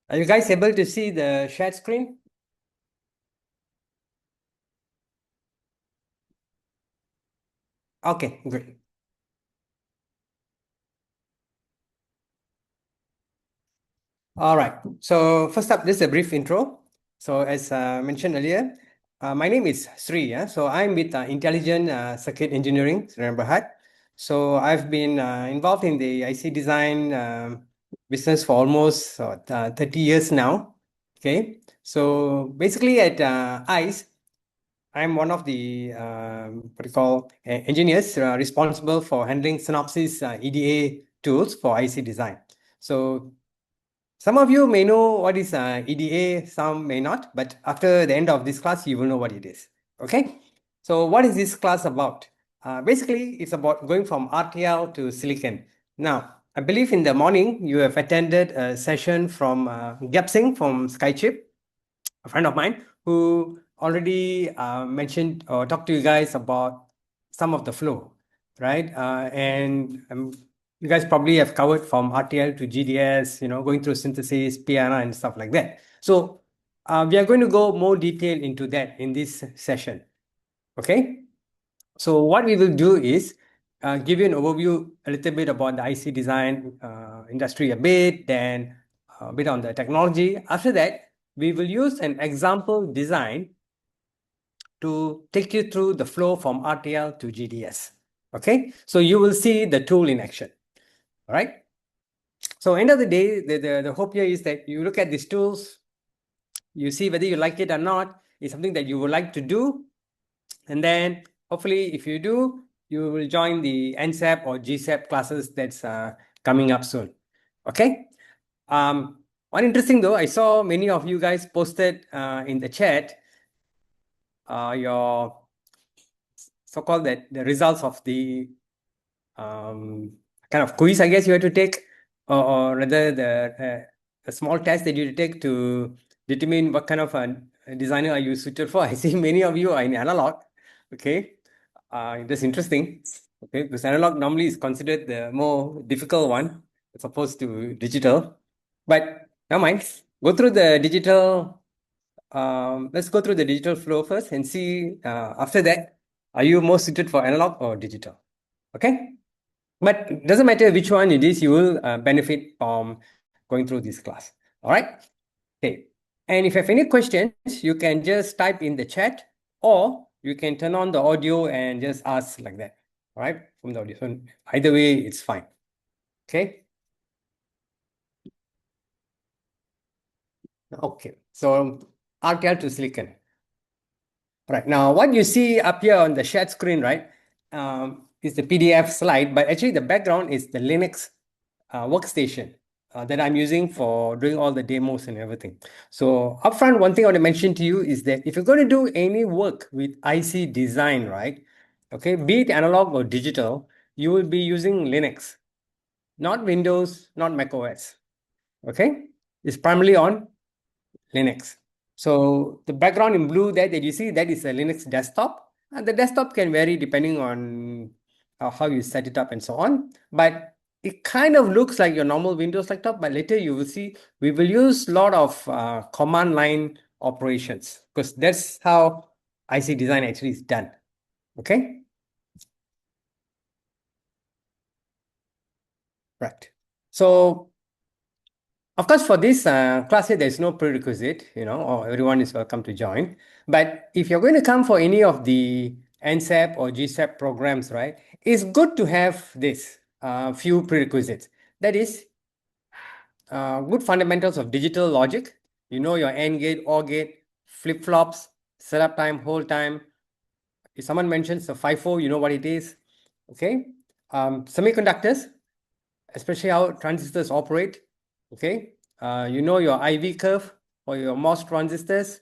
Are you guys able to see the shared screen? Okay, great. All right. So first up, this is a brief intro. So as mentioned earlier, my name is Sri. Yeah? So I'm with Intelligent Circuit Engineering, Berhad. So I've been involved in the IC design business for almost 30 years now. Okay. So basically at ICE, I'm one of the what do you call engineers responsible for handling Synopsys EDA tools for IC design. So some of you may know what is EDA, some may not, but after the end of this class, you will know what it is. Okay? So what is this class about? Basically, it's about going from RTL to silicon. Now, I believe in the morning, you have attended a session from Gyap Singh from Skychip, a friend of mine, who already mentioned or talked to you guys about some of the flow, right? And you guys probably have covered from RTL to GDS, going through synthesis, PNR, and stuff like that. So we are going to go more detail into that in this session. Okay. So what we will do is give you an overview a little bit about the IC design industry a bit, then a bit on the technology. After that, we will use an example design to take you through the flow from RTL to GDS. Okay, so you will see the tool in action. All right. So end of the day, the hope here is that you look at these tools, you see whether you like it or not. It's something that you would like to do, and then hopefully, if you do, you will join the NSEP or GSEP classes that's coming up soon. Okay. One interesting though, I saw many of you guys posted in the chat your so-called the results of the kind of quiz, I guess you had to take, or rather a small test that you take to determine what kind of a designer are you suited for. I see many of you are in analog. Okay, that's interesting. Okay, because analog normally is considered the more difficult one as opposed to digital. But never mind. Go through the digital. Let's go through the digital flow first and see after that, are you more suited for analog or digital? Okay. But it doesn't matter which one it is, you will benefit from going through this class. All right. Okay. And if you have any questions, you can just type in the chat, or you can turn on the audio and just ask like that. All right. From the audio. So either way, it's fine. Okay. Okay. So RTL to silicon. Right. Now, what you see up here on the shared screen, right, is the PDF slide, but actually the background is the Linux workstation that I'm using for doing all the demos and everything. So upfront, one thing I want to mention to you is that if you're going to do any work with IC design, right, okay, be it analog or digital, you will be using Linux, not Windows, not Mac OS. Okay, it's primarily on Linux. So the background in blue there that you see, that is a Linux desktop. And the desktop can vary depending on how you set it up and so on. But it kind of looks like your normal Windows laptop, but later you will see we will use a lot of command line operations because that's how IC design actually is done. Okay. Right. So of course, for this class here, there's no prerequisite, or everyone is welcome to join. But if you're going to come for any of the NSEP or GSEP programs, right, it's good to have this few prerequisites. That is good fundamentals of digital logic. You know your AND gate, OR gate, flip-flops, setup time, hold time. If someone mentions the FIFO, you know what it is. Okay. Semiconductors, especially how transistors operate. Okay. You know your IV curve for your MOS transistors.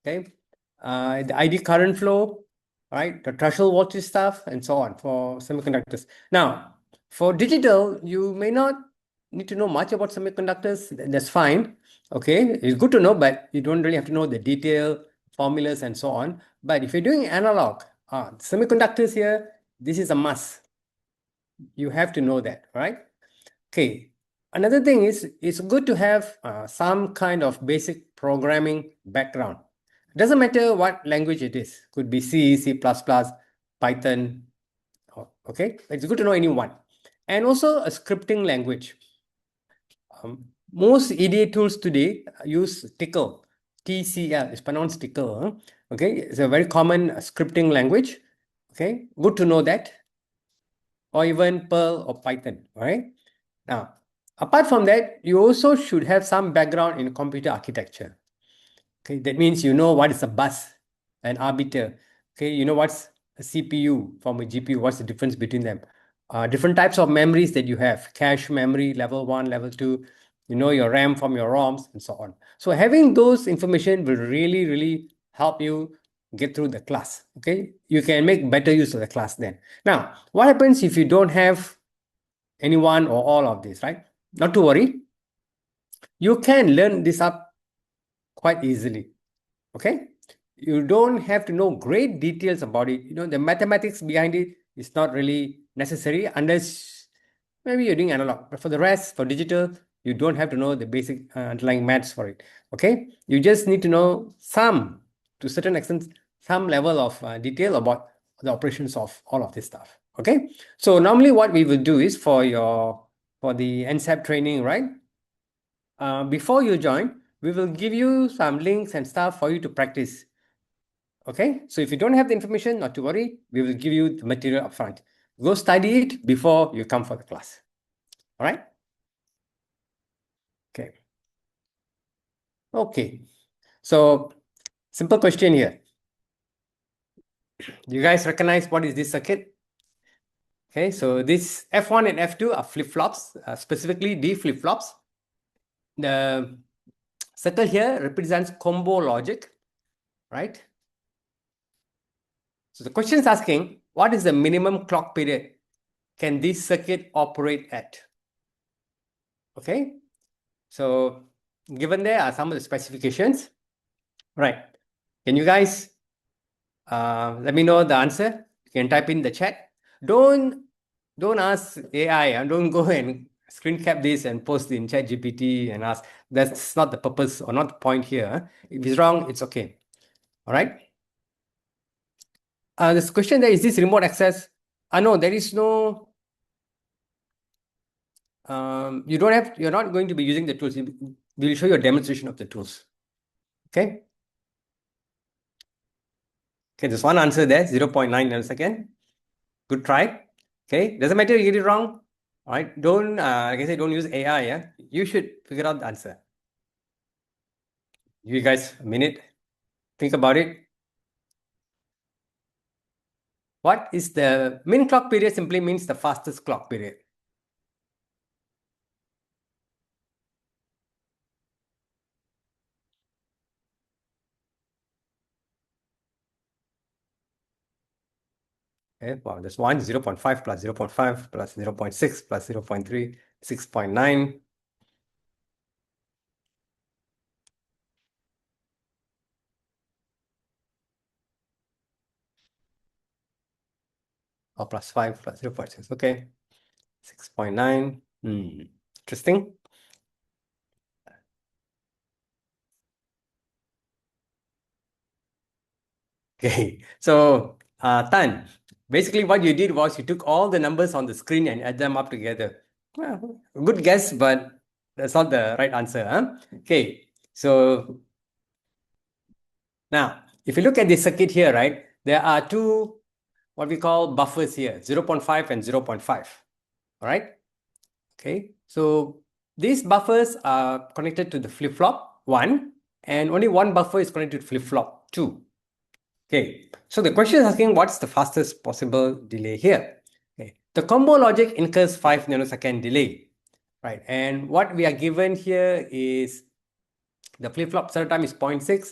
Okay. The ID current flow, right? The threshold voltage stuff and so on for semiconductors. Now, for digital, you may not need to know much about semiconductors. That's fine. Okay. It's good to know, but you don't really have to know the detail, formulas and so on. But if you're doing analog, semiconductors here, this is a must. You have to know that, right? Okay. Another thing is, it's good to have some kind of basic programming background. Doesn't matter what language it is. Could be C, C++, Python. Okay, it's good to know any one. And also a scripting language. Most EDA tools today use Tickle. TCL is pronounced Tickle. Okay, it's a very common scripting language. Okay, good to know that. Or even Perl or Python. All right. Now, apart from that, you also should have some background in computer architecture. Okay, that means you know what is a bus, an arbiter. Okay, you know what's a CPU from a GPU, what's the difference between them. Different types of memories that you have, cache memory, level 1, level 2, you know your RAM from your ROMs, and so on. So having those information will really, really help you get through the class. Okay, you can make better use of the class then. Now, what happens if you don't have any one or all of this, right? Not to worry. You can learn this up quite easily. Okay? You don't have to know great details about it. You know, the mathematics behind it is not really necessary unless maybe you're doing analog. But for the rest, for digital, you don't have to know the basic underlying maths for it. Okay? You just need to know some, to a certain extent, some level of detail about the operations of all of this stuff. Okay? So normally what we will do is for the NSEP training, right? Before you join, we will give you some links and stuff for you to practice. Okay, so if you don't have the information, not to worry, we will give you the material upfront. Go study it before you come for the class. All right? Okay. Okay. So, simple question here. Do you guys recognize what is this circuit? Okay, so this F1 and F2 are flip-flops, specifically D flip-flops. The circle here represents combo logic, right? So the question is asking, what is the minimum clock period can this circuit operate at? Okay, so given there are some of the specifications, right? Can you guys let me know the answer? You can type in the chat. Don't ask AI and don't go and screen cap this and post in chat GPT and ask. That's not the purpose or not the point here. If it's wrong, it's okay. All right. This question there is this remote access. No, there is no. You're not going to be using the tools. We'll show you a demonstration of the tools. Okay. Okay, there's one answer there, 0.9 nanosecond. Good try. Okay, doesn't matter if you get it wrong. All right, don't, like I said, don't use AI. Yeah, you should figure out the answer. Give you guys a minute. Think about it. What is the min clock period? Simply means the fastest clock period. Okay, wow, there's 0.5 plus 0.5 plus 0.6 plus 0.3, 6.9. Or plus 5 plus 0.6. Okay, 6.9. Interesting. Okay, so Tan, basically what you did was you took all the numbers on the screen and add them up together. Well, good guess, but that's not the right answer. Huh? Okay, so now if you look at this circuit here, right, there are two what we call buffers here, 0.5 and 0.5. All right. Okay, so these buffers are connected to the flip-flop 1, and only one buffer is connected to flip-flop 2. Okay, so the question is asking what's the fastest possible delay here? Okay, the combo logic incurs 5 nanosecond delay, right? And what we are given here is the flip-flop setup time is 0.6,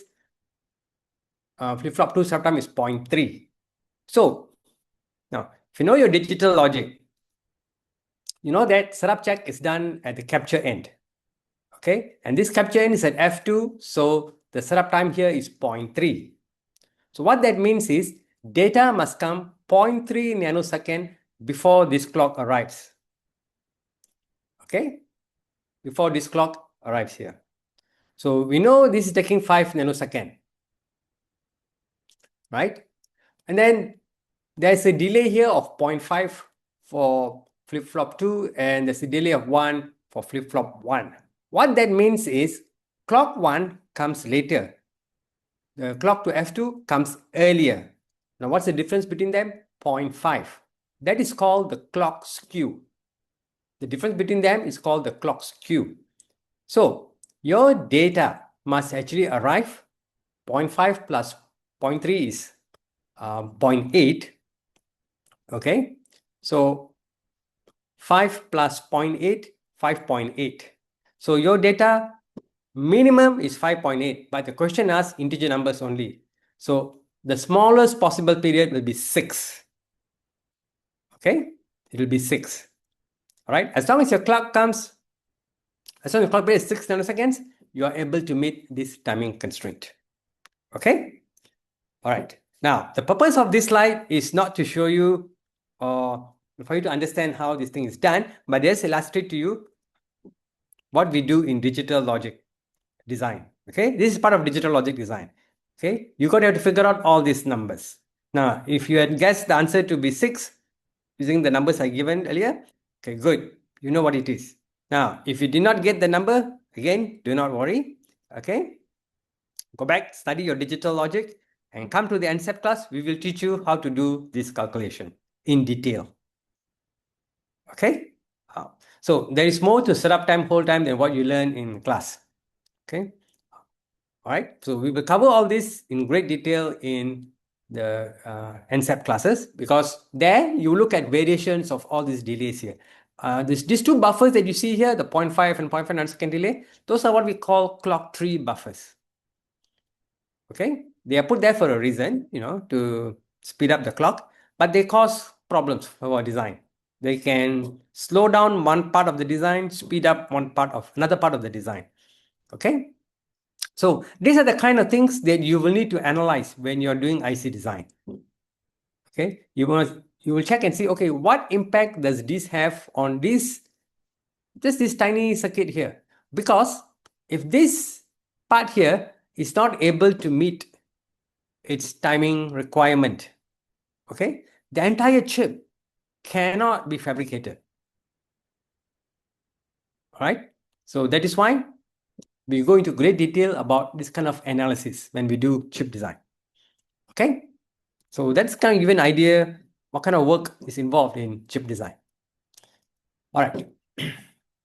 flip-flop 2 setup time is 0.3. So now, if you know your digital logic, you know that setup check is done at the capture end. Okay, and this capture end is at F2, so the setup time here is 0.3. So what that means is data must come 0.3 nanosecond before this clock arrives. Okay, before this clock arrives here. So we know this is taking 5 nanoseconds, right? And then there's a delay here of 0.5 for flip-flop 2, and there's a delay of 1 for flip-flop 1. What that means is clock 1 comes later. The clock to F2 comes earlier. Now, what's the difference between them? 0.5. That is called the clock skew. The difference between them is called the clock skew. So, your data must actually arrive 0.5 plus 0.3 is 0.8. Okay, so 5 plus 0.8, 5.8. So your data minimum is 5.8, but the question asks integer numbers only. So the smallest possible period will be 6. Okay, it will be 6. All right, as long as your clock comes, as long as the clock period is 6 nanoseconds, you are able to meet this timing constraint. Okay, all right. Now, the purpose of this slide is not to show you or for you to understand how this thing is done, but just illustrate to you what we do in digital logic design. Okay, this is part of digital logic design. Okay, you're going to have to figure out all these numbers. Now, if you had guessed the answer to be 6 using the numbers I given earlier, okay, good. You know what it is. Now, if you did not get the number, again, do not worry. Okay, go back, study your digital logic, and come to the NSEP class. We will teach you how to do this calculation in detail. Okay, so there is more to setup time, hold time than what you learn in class. Okay, all right, so we will cover all this in great detail in the NSEP classes, because there you look at variations of all these delays here. These two buffers that you see here, the 0.5 and 0.5 nanosecond delay, those are what we call clock tree buffers. Okay, they are put there for a reason, to speed up the clock, but they cause problems for our design. They can slow down one part of the design, speed up another part of the design. Okay, so these are the kind of things that you will need to analyze when you're doing IC design. Okay, you will check and see, okay, what impact does this have on just this tiny circuit here? Because if this part here is not able to meet its timing requirement, okay, the entire chip cannot be fabricated. All right, so that is why we go into great detail about this kind of analysis when we do chip design. Okay, so that's kind of give an idea what kind of work is involved in chip design. All right,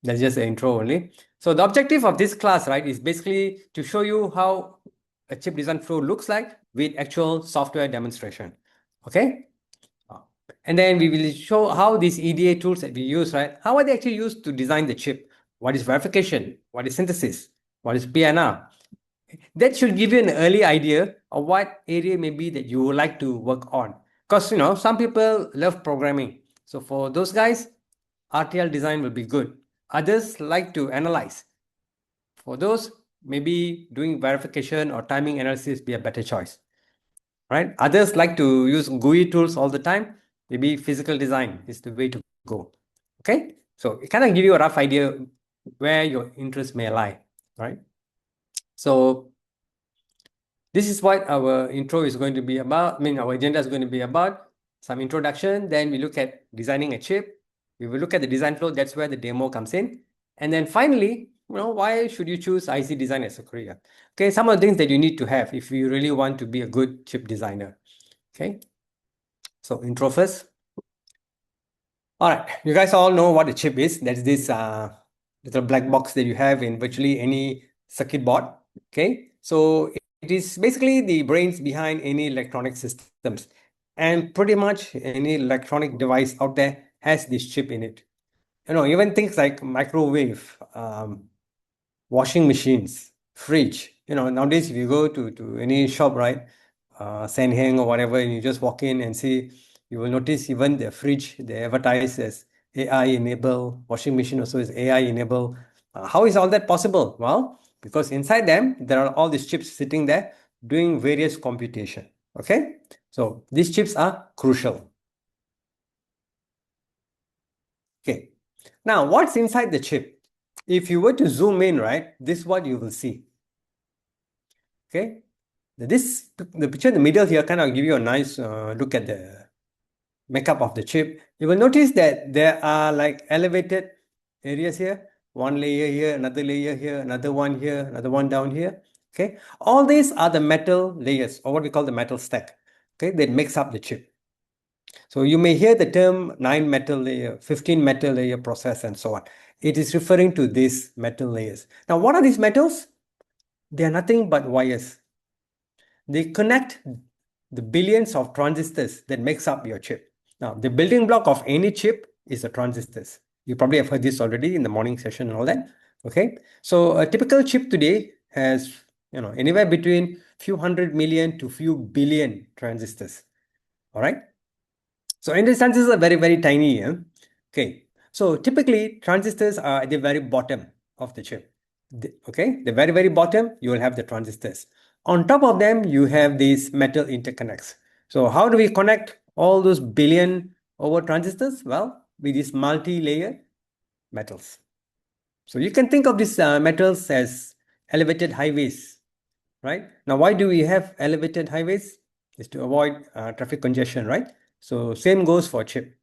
that's just the intro only. So the objective of this class, right, is basically to show you how a chip design flow looks like with actual software demonstration. Okay, and then we will show how these EDA tools that we use, right, how are they actually used to design the chip? What is verification? What is synthesis? What is PNR? That should give you an early idea of what area maybe that you would like to work on. Because, some people love programming. So for those guys, RTL design will be good. Others like to analyze. For those, maybe doing verification or timing analysis be a better choice. Right? Others like to use GUI tools all the time. Maybe physical design is the way to go. Okay? So it kind of give you a rough idea where your interest may lie. Right? So this is what our intro is going to be about. Our agenda is going to be about some introduction. Then we look at designing a chip. We will look at the design flow. That's where the demo comes in. And then finally, why should you choose IC design as a career? Okay, some of the things that you need to have if you really want to be a good chip designer. Okay, so intro first. All right, you guys all know what a chip is. That's this little black box that you have in virtually any circuit board. Okay, so it is basically the brains behind any electronic systems, and pretty much any electronic device out there has this chip in it. Even things like microwave, washing machines, fridge. Nowadays if you go to any shop, right, Senheng or whatever, and you just walk in and see, you will notice even the fridge, they advertise as AI enabled, washing machine also is AI enabled. How is all that possible? Well, because inside them, there are all these chips sitting there doing various computation. Okay, so these chips are crucial. Okay, now what's inside the chip? if you were to zoom in, right, this is what you will see. Okay, the picture in the middle here kind of give you a nice look at the makeup of the chip. You will notice that there are like elevated areas here, one layer here, another layer here, another one here, another one down here. Okay, all these are the metal layers, or what we call the metal stack. Okay, that makes up the chip. So you may hear the term 9 metal layer, 15 metal layer process, and so on. It is referring to these metal layers. Now, what are these metals? They are nothing but wires. They connect the billions of transistors that makes up your chip. Now, the building block of any chip is the transistors. You probably have heard this already in the morning session and all that. Okay, so a typical chip today has anywhere between few hundred million to few billion transistors. All right. So and these transistors are very, very tiny. Yeah? Okay. So typically transistors are at the very bottom of the chip. Okay. The very, very bottom, you will have the transistors. On top of them, you have these metal interconnects. So how do we connect all those billion over transistors? Well, with these multi-layer metals. So you can think of these metals as elevated highways, right? Now, why do we have elevated highways? Is to avoid traffic congestion, right? So same goes for chip.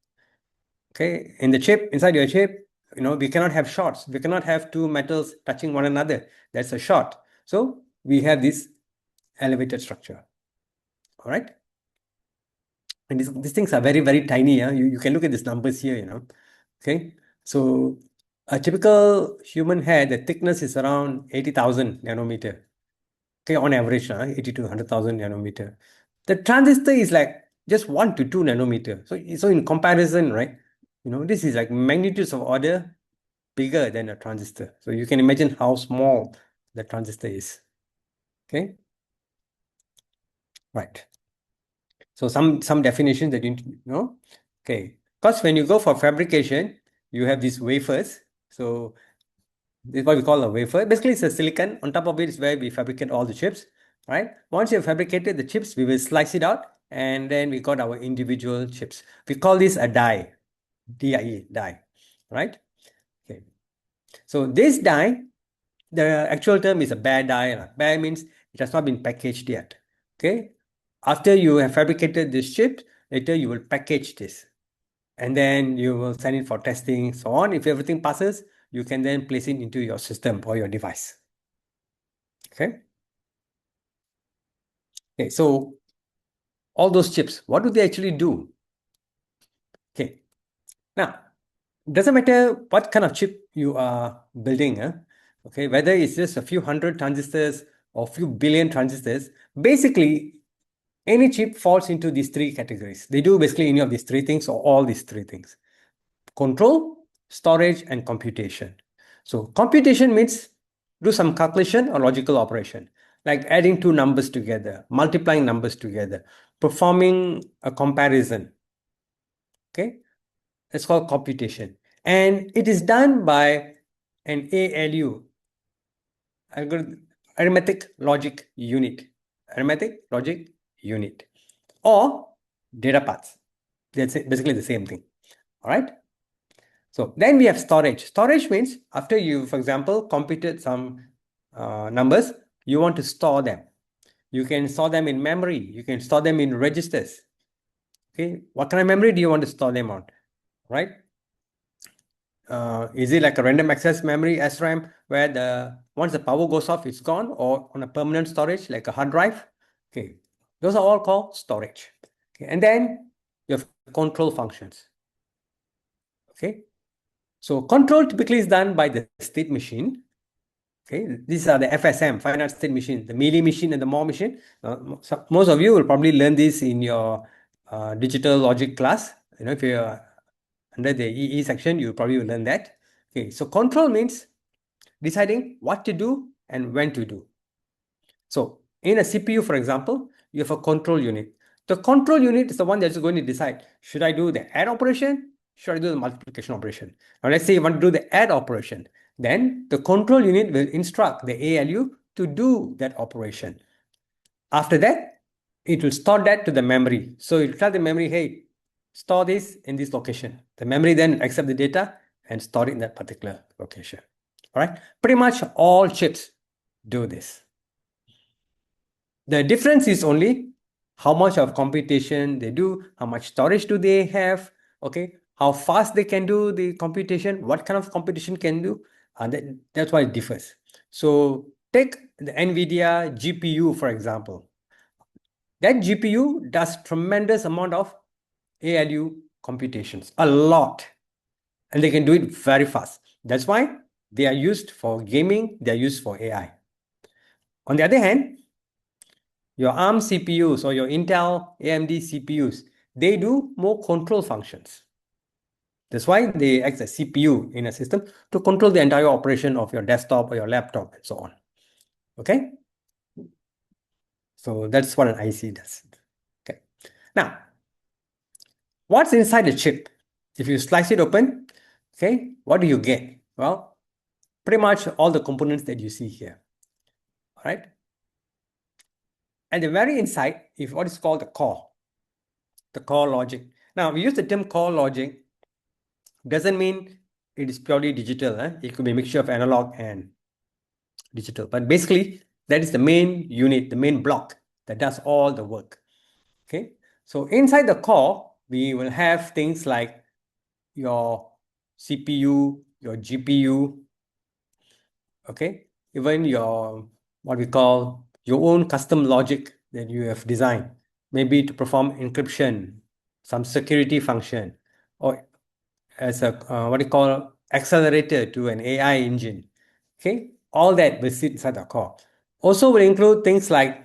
Okay, in the chip, inside your chip, we cannot have shorts. We cannot have two metals touching one another. That's a short. So we have this elevated structure. All right. And these things are very, very tiny. You can look at these numbers here. Okay. So a typical human hair, the thickness is around 80,000 nanometer. Okay, on average, 80 to 100,000 nanometer. The transistor is like just 1 to 2 nanometer. So in comparison, right, this is like magnitudes of order bigger than a transistor. So you can imagine how small the transistor is. Okay, right. So some definitions that you need to know. Okay, because when you go for fabrication, you have these wafers. So this is what we call a wafer. Basically, it's a silicon. On top of it is where we fabricate all the chips, right? Once you have fabricated the chips, we will slice it out, and then we got our individual chips. We call this a die, D-I-E, die, right? Okay. So this die, the actual term is a bare die. Bare means it has not been packaged yet. Okay. After you have fabricated this chip, later you will package this, and then you will send it for testing, so on. If everything passes, you can then place it into your system or your device. Okay. Okay, so all those chips, what do they actually do? Okay. Now, doesn't matter what kind of chip you are building, okay, whether it's just a few hundred transistors or few billion transistors, basically any chip falls into these three categories. They do basically any of these three things or all these three things: control, storage, and computation. So computation means do some calculation or logical operation, like adding two numbers together, multiplying numbers together, performing a comparison. Okay, it's called computation. And it is done by an ALU, arithmetic logic unit, arithmetic logic unit, or data paths. That's basically the same thing. All right. So then we have storage. Storage means after you, for example, computed some numbers, you want to store them. You can store them in memory. You can store them in registers. Okay, what kind of memory do you want to store them on? Right? Is it like a random access memory, SRAM, where once the power goes off, it's gone, or on a permanent storage like a hard drive? Okay, those are all called storage. Okay, and then you have control functions. Okay, so control typically is done by the state machine. Okay, these are the FSM, finite state machine, the Mealy machine and the Moore machine. So most of you will probably learn this in your digital logic class. If you're under the EE section, you probably will learn that. Okay, so control means deciding what to do and when to do. So in a CPU, for example, you have a control unit. The control unit is the one that's going to decide, should I do the add operation? Should I do the multiplication operation? Now let's say you want to do the add operation. Then the control unit will instruct the ALU to do that operation. After that, it will store that to the memory. So it will tell the memory, hey, store this in this location. The memory then accept the data and store it in that particular location. All right, pretty much all chips do this. The difference is only how much of computation they do, how much storage do they have, okay, how fast they can do the computation, what kind of computation can do, that's why it differs. So take the NVIDIA GPU, for example. That GPU does tremendous amount of ALU computations, a lot, and they can do it very fast. That's why they are used for gaming, they are used for AI. On the other hand, your ARM CPUs or your Intel AMD CPUs, they do more control functions. That's why they act as CPU in a system to control the entire operation of your desktop or your laptop and so on. Okay? So that's what an IC does. Okay. Now, what's inside the chip? If you slice it open, okay, what do you get? Well, pretty much all the components that you see here. All right? And the very inside is what is called the core logic. Now, we use the term core logic, doesn't mean it is purely digital. It could be a mixture of analog and digital. But basically, that is the main unit, the main block that does all the work. Okay. So inside the core, we will have things like your CPU, your GPU, okay, even your what we call your own custom logic that you have designed, maybe to perform encryption, some security function, or as a what you call accelerator to an AI engine. Okay, all that will sit inside the core. Also will include things like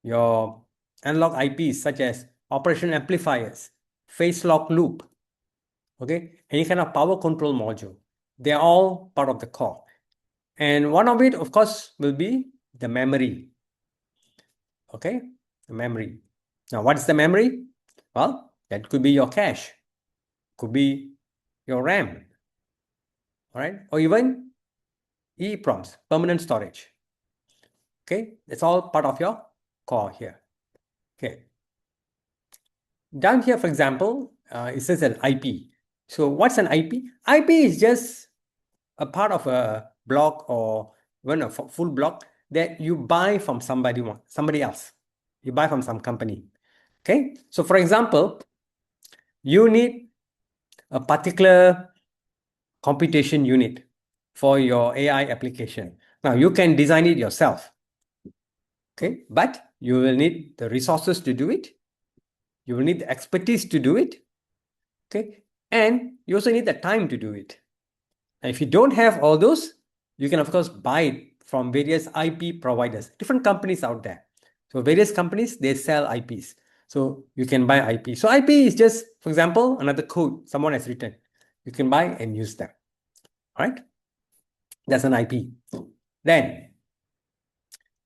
your analog IPs such as operation amplifiers, phase lock loop, okay, any kind of power control module. They are all part of the core. And one of it, of course, will be the memory. Okay, the memory. Now, what is the memory? Well, that could be your cache, could be your RAM, all right, or even EEPROMs, permanent storage. Okay, it's all part of your core here. Okay. Down here, for example, it says an IP. So what's an IP? IP is just a part of a block or even a full block that you buy from somebody else. You buy from some company. Okay. So for example, you need a particular computation unit for your AI application. Now you can design it yourself. Okay, but you will need the resources to do it. You will need the expertise to do it. Okay, and you also need the time to do it. And if you don't have all those, you can of course buy it from various IP providers, different companies out there. So various companies, they sell IPs. So you can buy IP. So IP is just, for example, another code someone has written. You can buy and use them. All right? That's an IP. Then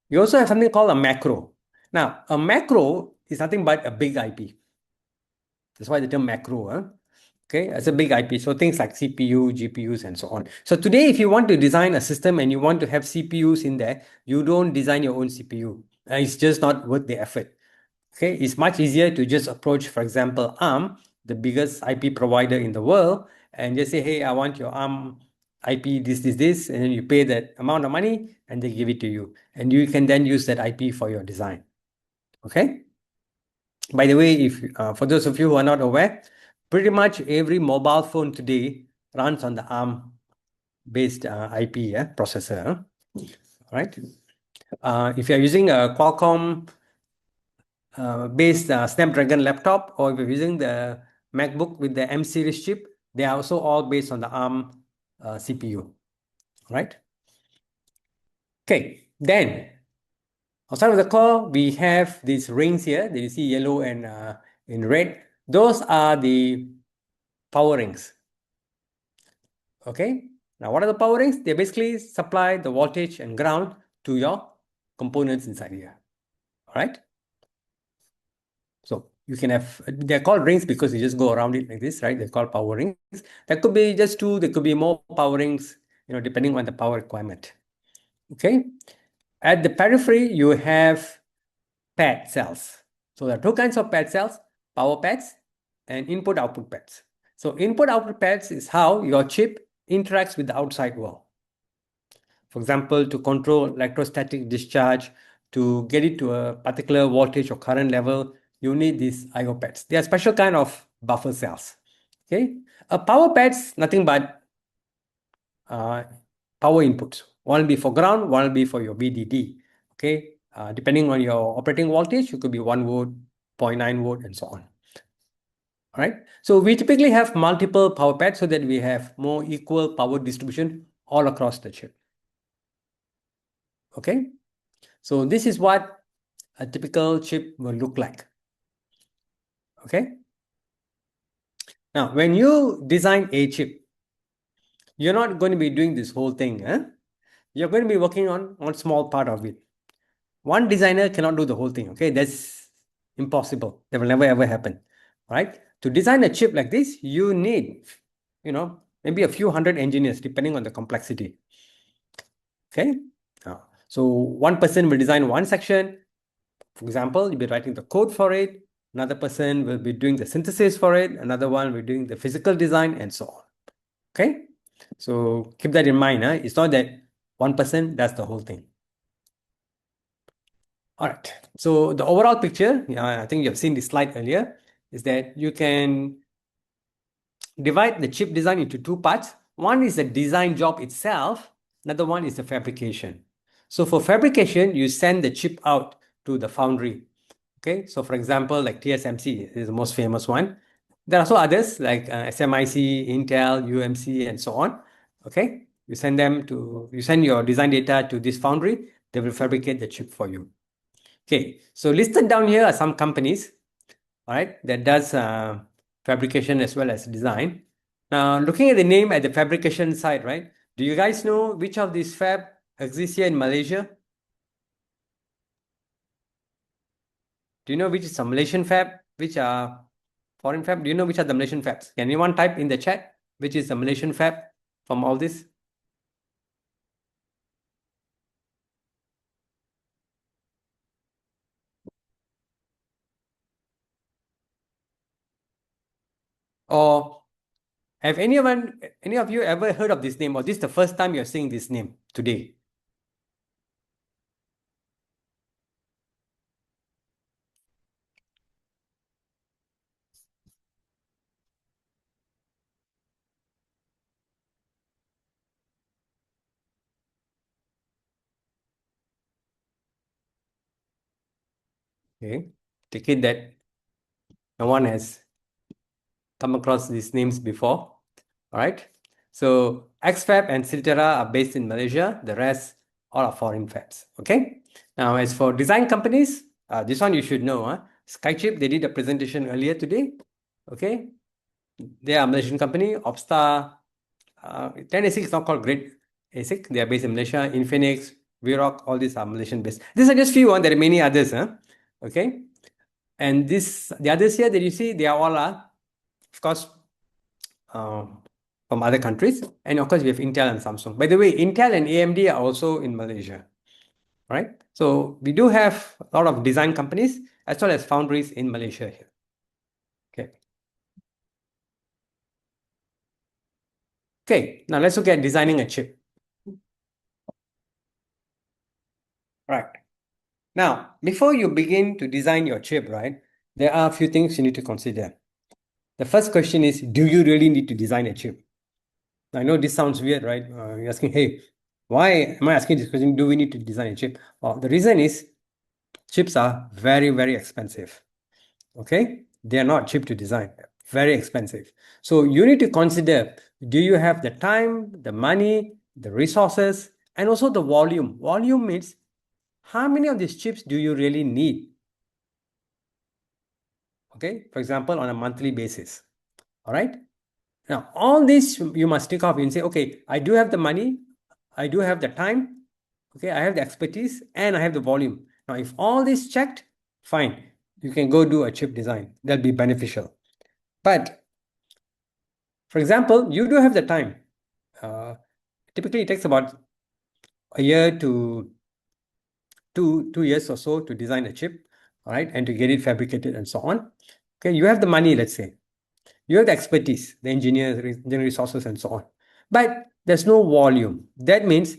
you also have something called a macro. Now, a macro is nothing but a big IP. That's why the term macro. Okay, it's a big IP. So things like CPU, GPUs, and so on. So today, if you want to design a system and you want to have CPUs in there, you don't design your own CPU. It's just not worth the effort. Okay, it's much easier to just approach, for example, ARM, the biggest IP provider in the world, and just say, hey, I want your ARM IP, this, and then you pay that amount of money and they give it to you. And you can then use that IP for your design. Okay. By the way, if for those of you who are not aware, pretty much every mobile phone today runs on the ARM-based IP processor. All right. If you're using a Qualcomm based Snapdragon laptop, or if you're using the MacBook with the M series chip, they are also all based on the ARM CPU. Right. Okay. Then outside of the core, we have these rings here that you see yellow and in red. Those are the power rings. Okay. Now, what are the power rings? They basically supply the voltage and ground to your components inside here. All right. So you can have, they're called rings because you just go around it like this, right? They're called power rings. That could be just two, there could be more power rings, depending on the power requirement. Okay. At the periphery, you have pad cells. So there are two kinds of pad cells, power pads and input-output pads. So input-output pads is how your chip interacts with the outside world. For example, to control electrostatic discharge, to get it to a particular voltage or current level, you need these IO pads. They are special kind of buffer cells. Okay, a power pad's nothing but power inputs. One will be for ground, one will be for your VDD. Okay, depending on your operating voltage, it could be 1 volt, 0.9 volt, and so on. All right. So we typically have multiple power pads so that we have more equal power distribution all across the chip. Okay. So this is what a typical chip will look like. Okay. Now, when you design a chip, you're not going to be doing this whole thing. You're going to be working on one small part of it. One designer cannot do the whole thing. Okay. That's impossible. That will never ever happen. Right. To design a chip like this, you need, maybe a few hundred engineers, depending on the complexity. Okay. So one person will design one section. For example, you'll be writing the code for it. Another person will be doing the synthesis for it. Another one will be doing the physical design and so on. Okay. So keep that in mind. It's not that one person does the whole thing. All right. So the overall picture, I think you have seen this slide earlier, is that you can divide the chip design into two parts. One is the design job itself. Another one is the fabrication. So for fabrication, you send the chip out to the foundry. Okay, so for example, like TSMC is the most famous one. There are also others like SMIC, Intel, UMC, and so on. Okay, you send your design data to this foundry. They will fabricate the chip for you. Okay, so listed down here are some companies, all right, that does fabrication as well as design. Now, looking at the name at the fabrication side, right? Do you guys know which of these fab exists here in Malaysia? Do you know which is a Malaysian fab? Which are foreign fab? Do you know which are the Malaysian fabs? Can anyone type in the chat which is the Malaysian fab from all this? Or have any of you ever heard of this name, or this is the first time you're seeing this name today? Okay, take it that no one has come across these names before. All right. So XFab and Siltera are based in Malaysia. The rest all are foreign fabs. Okay. Now, as for design companies, this one you should know. Skychip, they did a presentation earlier today. Okay. They are a Malaysian company. Opstar, 10 ASIC is not called Great ASIC. They are based in Malaysia. Infinix, Virok, all these are Malaysian based. These are just few. There are many others. Okay. And the others here that you see, they are all, of course, from other countries. And of course, we have Intel and Samsung. By the way, Intel and AMD are also in Malaysia. Right? So we do have a lot of design companies as well as foundries in Malaysia here. Okay. Okay, now let's look at designing a chip. Right. Now, before you begin to design your chip, right, there are a few things you need to consider. The first question is, do you really need to design a chip? I know this sounds weird, right? You're asking, hey, why am I asking this question? Do we need to design a chip? Well, the reason is chips are very, very expensive. Okay? They are not cheap to design, very expensive. So you need to consider, do you have the time, the money, the resources, and also the volume? Volume means how many of these chips do you really need? Okay? For example, on a monthly basis. All right? Now, all this you must take off and say, okay, I do have the money, I do have the time, okay, I have the expertise, and I have the volume. Now, if all this checked, fine, you can go do a chip design. That'll be beneficial. But, for example, you do have the time. Typically, it takes about a year to 2 years or so to design a chip, all right, and to get it fabricated and so on. Okay, you have the money, let's say. You have the expertise, the engineering resources, and so on. But there's no volume. That means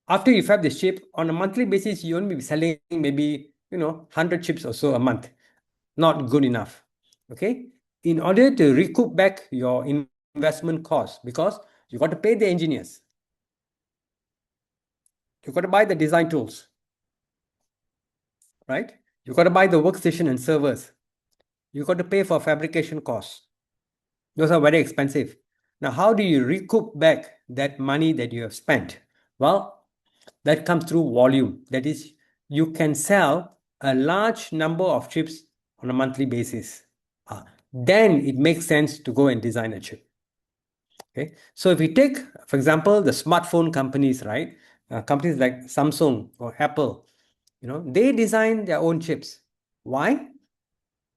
after you fab this chip, on a monthly basis, you only be selling maybe, 100 chips or so a month. Not good enough. Okay. In order to recoup back your investment cost, because you got to pay the engineers, you got to buy the design tools, right? You got to buy the workstation and servers. You got to pay for fabrication costs. Those are very expensive. Now, how do you recoup back that money that you have spent? Well, that comes through volume. That is, you can sell a large number of chips on a monthly basis. Then it makes sense to go and design a chip. Okay, so if we take, for example, the smartphone companies, right? Companies like Samsung or Apple, they design their own chips. Why?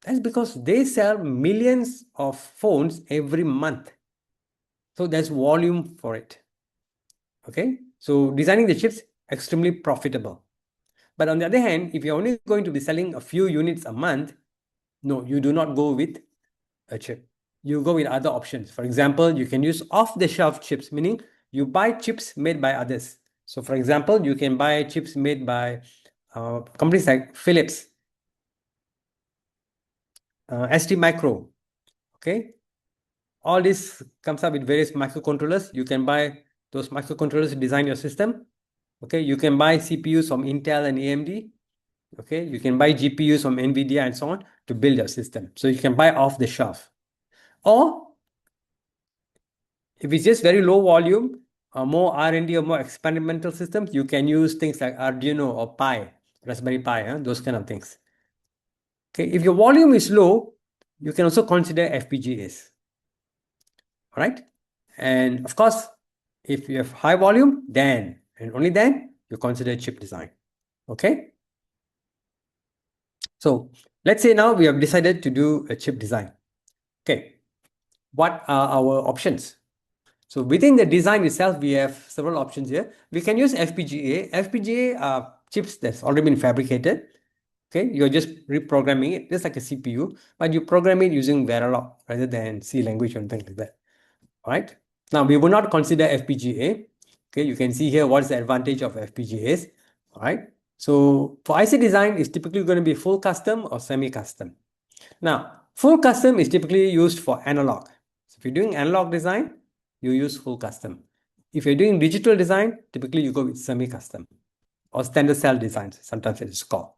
That's because they sell millions of phones every month. So there's volume for it. Okay, so designing the chips extremely profitable. But on the other hand, if you're only going to be selling a few units a month, no, you do not go with a chip. You go with other options. For example, you can use off-the-shelf chips, meaning you buy chips made by others. So for example, you can buy chips made by companies like Philips, ST Micro, okay? All this comes up with various microcontrollers. You can buy those microcontrollers to design your system. Okay, you can buy CPUs from Intel and AMD. Okay, you can buy GPUs from NVIDIA and so on to build your system. So you can buy off the shelf. Or if it's just very low volume, more R&D or more experimental systems, you can use things like Arduino or Pi, Raspberry Pi, those kind of things. Okay, if your volume is low, you can also consider FPGAs. All right, and of course, if you have high volume, then and only then you consider chip design. Okay, so let's say now we have decided to do a chip design. Okay, what are our options? So within the design itself, we have several options here. We can use FPGA. FPGA are chips that's already been fabricated. Okay, you're just reprogramming it, just like a CPU, but you program it using Verilog rather than C language or anything like that. All right. Now we will not consider FPGA. Okay, you can see here what's the advantage of FPGAs. All right. So for IC design, it's typically going to be full custom or semi-custom. Now, full custom is typically used for analog. So if you're doing analog design, you use full custom. If you're doing digital design, typically you go with semi-custom or standard cell designs, sometimes it is called.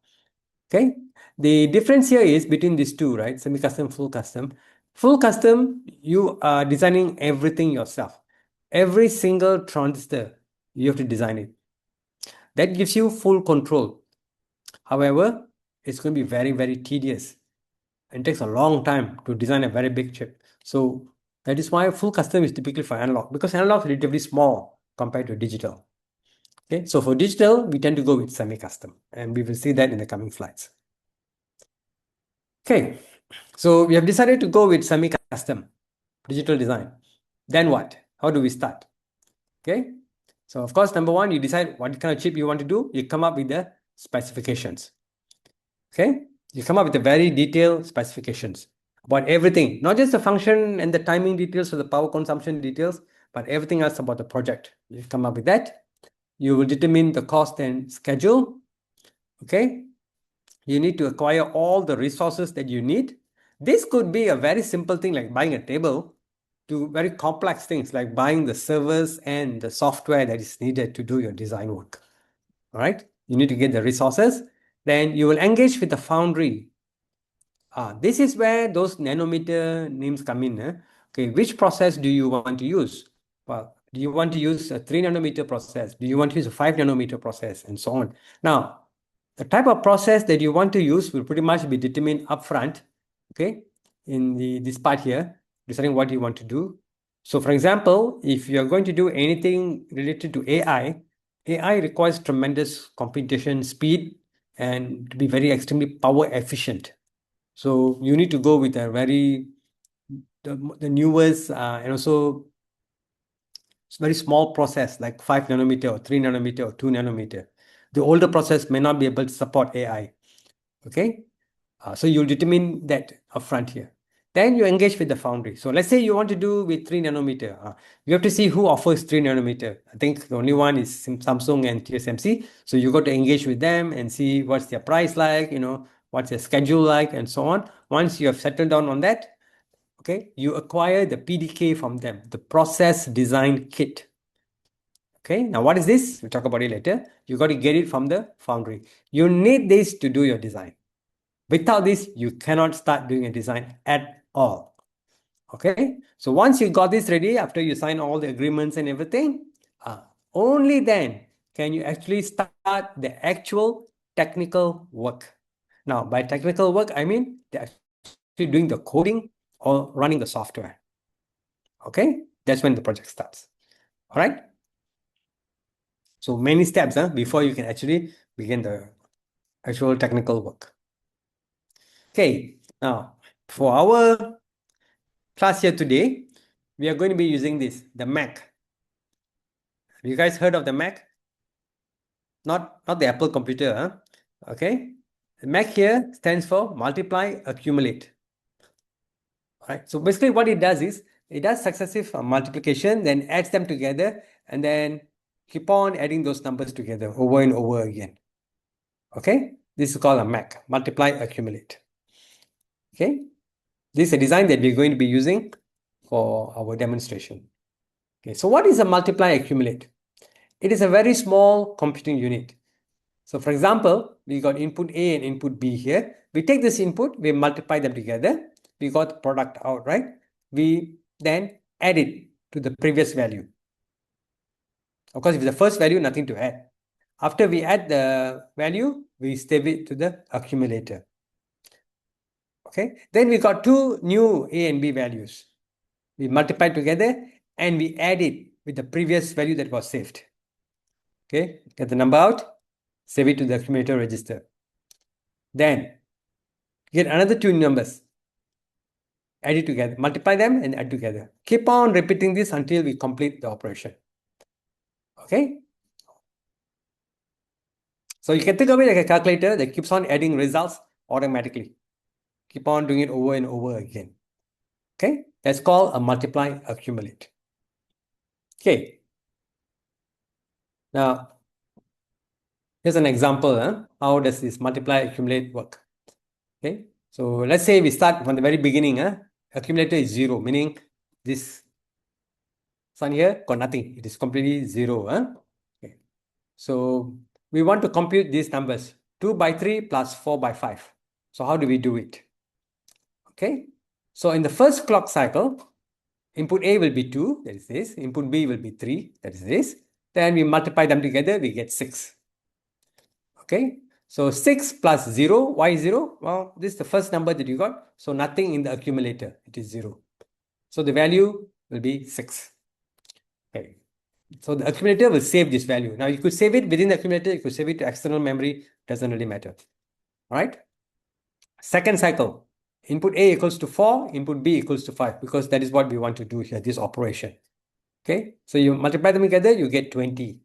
Okay, the difference here is between these two, right? Semi-custom, full custom. Full custom, you are designing everything yourself. Every single transistor, you have to design it. That gives you full control. However, it's going to be very, very tedious. It takes a long time to design a very big chip. So that is why full custom is typically for analog, because analog is relatively small compared to digital. Okay, so for digital, we tend to go with semi-custom, and we will see that in the coming slides. Okay, so we have decided to go with semi-custom digital design. Then what? How do we start? Okay, so of course, number one, you decide what kind of chip you want to do. You come up with the specifications. Okay, you come up with the very detailed specifications about everything, not just the function and the timing details or the power consumption details, but everything else about the project. You come up with that. You will determine the cost and schedule. Okay, you need to acquire all the resources that you need. This could be a very simple thing like buying a table to very complex things like buying the servers and the software that is needed to do your design work. All right, you need to get the resources. Then you will engage with the foundry. This is where those nanometer names come in. Okay, which process do you want to use? Well, do you want to use a 3 nanometer process? Do you want to use a 5 nanometer process? And so on. Now, the type of process that you want to use will pretty much be determined upfront, okay, in this part here, deciding what you want to do. So for example, if you're going to do anything related to AI requires tremendous computation speed and to be very extremely power efficient. So you need to go with a the newest and also very small process like 5 nanometer or 3 nanometer or 2 nanometer. The older process may not be able to support AI. Okay, so you'll determine that upfront here. Then you engage with the foundry. So let's say you want to do with 3 nanometer. You have to see who offers 3 nanometer. I think the only one is Samsung and TSMC. So you got to engage with them and see what's their price like, what's their schedule like, and so on. Once you have settled down on that, okay, you acquire the PDK from them, the process design kit. Okay, now what is this? We'll talk about it later. You got to get it from the foundry. You need this to do your design. Without this, you cannot start doing a design at all. Okay, so once you got this ready, after you sign all the agreements and everything, only then can you actually start the actual technical work. Now, by technical work, I mean they're actually doing the coding or running the software. Okay, that's when the project starts. All right. So many steps before you can actually begin the actual technical work. Okay, now for our class here today, we are going to be using this, the Mac. Have you guys heard of the Mac? Not the Apple computer, okay? The Mac here stands for multiply, accumulate. All right, so basically what it does is, it does successive multiplication, then adds them together, and then keep on adding those numbers together over and over again. Okay, this is called a Mac, multiply, accumulate. Okay, this is a design that we're going to be using for our demonstration. Okay, so what is a multiply, accumulate? It is a very small computing unit. So for example, we got input A and input B here. We take this input, we multiply them together. We got the product out, right? We then add it to the previous value. Of course, if it's the first value, nothing to add. After we add the value, we save it to the accumulator. Okay, then we got two new A and B values. We multiply together and we add it with the previous value that was saved. Okay, get the number out, save it to the accumulator register. Then get another two numbers, add it together, multiply them and add together. Keep on repeating this until we complete the operation. Okay, so you can think of it like a calculator that keeps on adding results automatically. Keep on doing it over and over again. Okay, that's called a multiply, accumulate. Okay, now here's an example. How does this multiply, accumulate work? Okay, so let's say we start from the very beginning. Accumulator is 0, meaning this sign here got nothing. It is completely 0. Okay. So we want to compute these numbers, 2 by 3 plus 4 by 5. So how do we do it? Okay, so in the first clock cycle, input A will be 2, that is this. Input B will be 3, that is this. Then we multiply them together, we get 6. Okay, so 6 plus 0, why 0? Well, this is the first number that you got. So nothing in the accumulator, it is 0. So the value will be 6. Okay, so the accumulator will save this value. Now you could save it within the accumulator, you could save it to external memory, doesn't really matter. All right, second cycle, input A equals to 4, input B equals to 5, because that is what we want to do here, this operation. Okay, so you multiply them together, you get 20.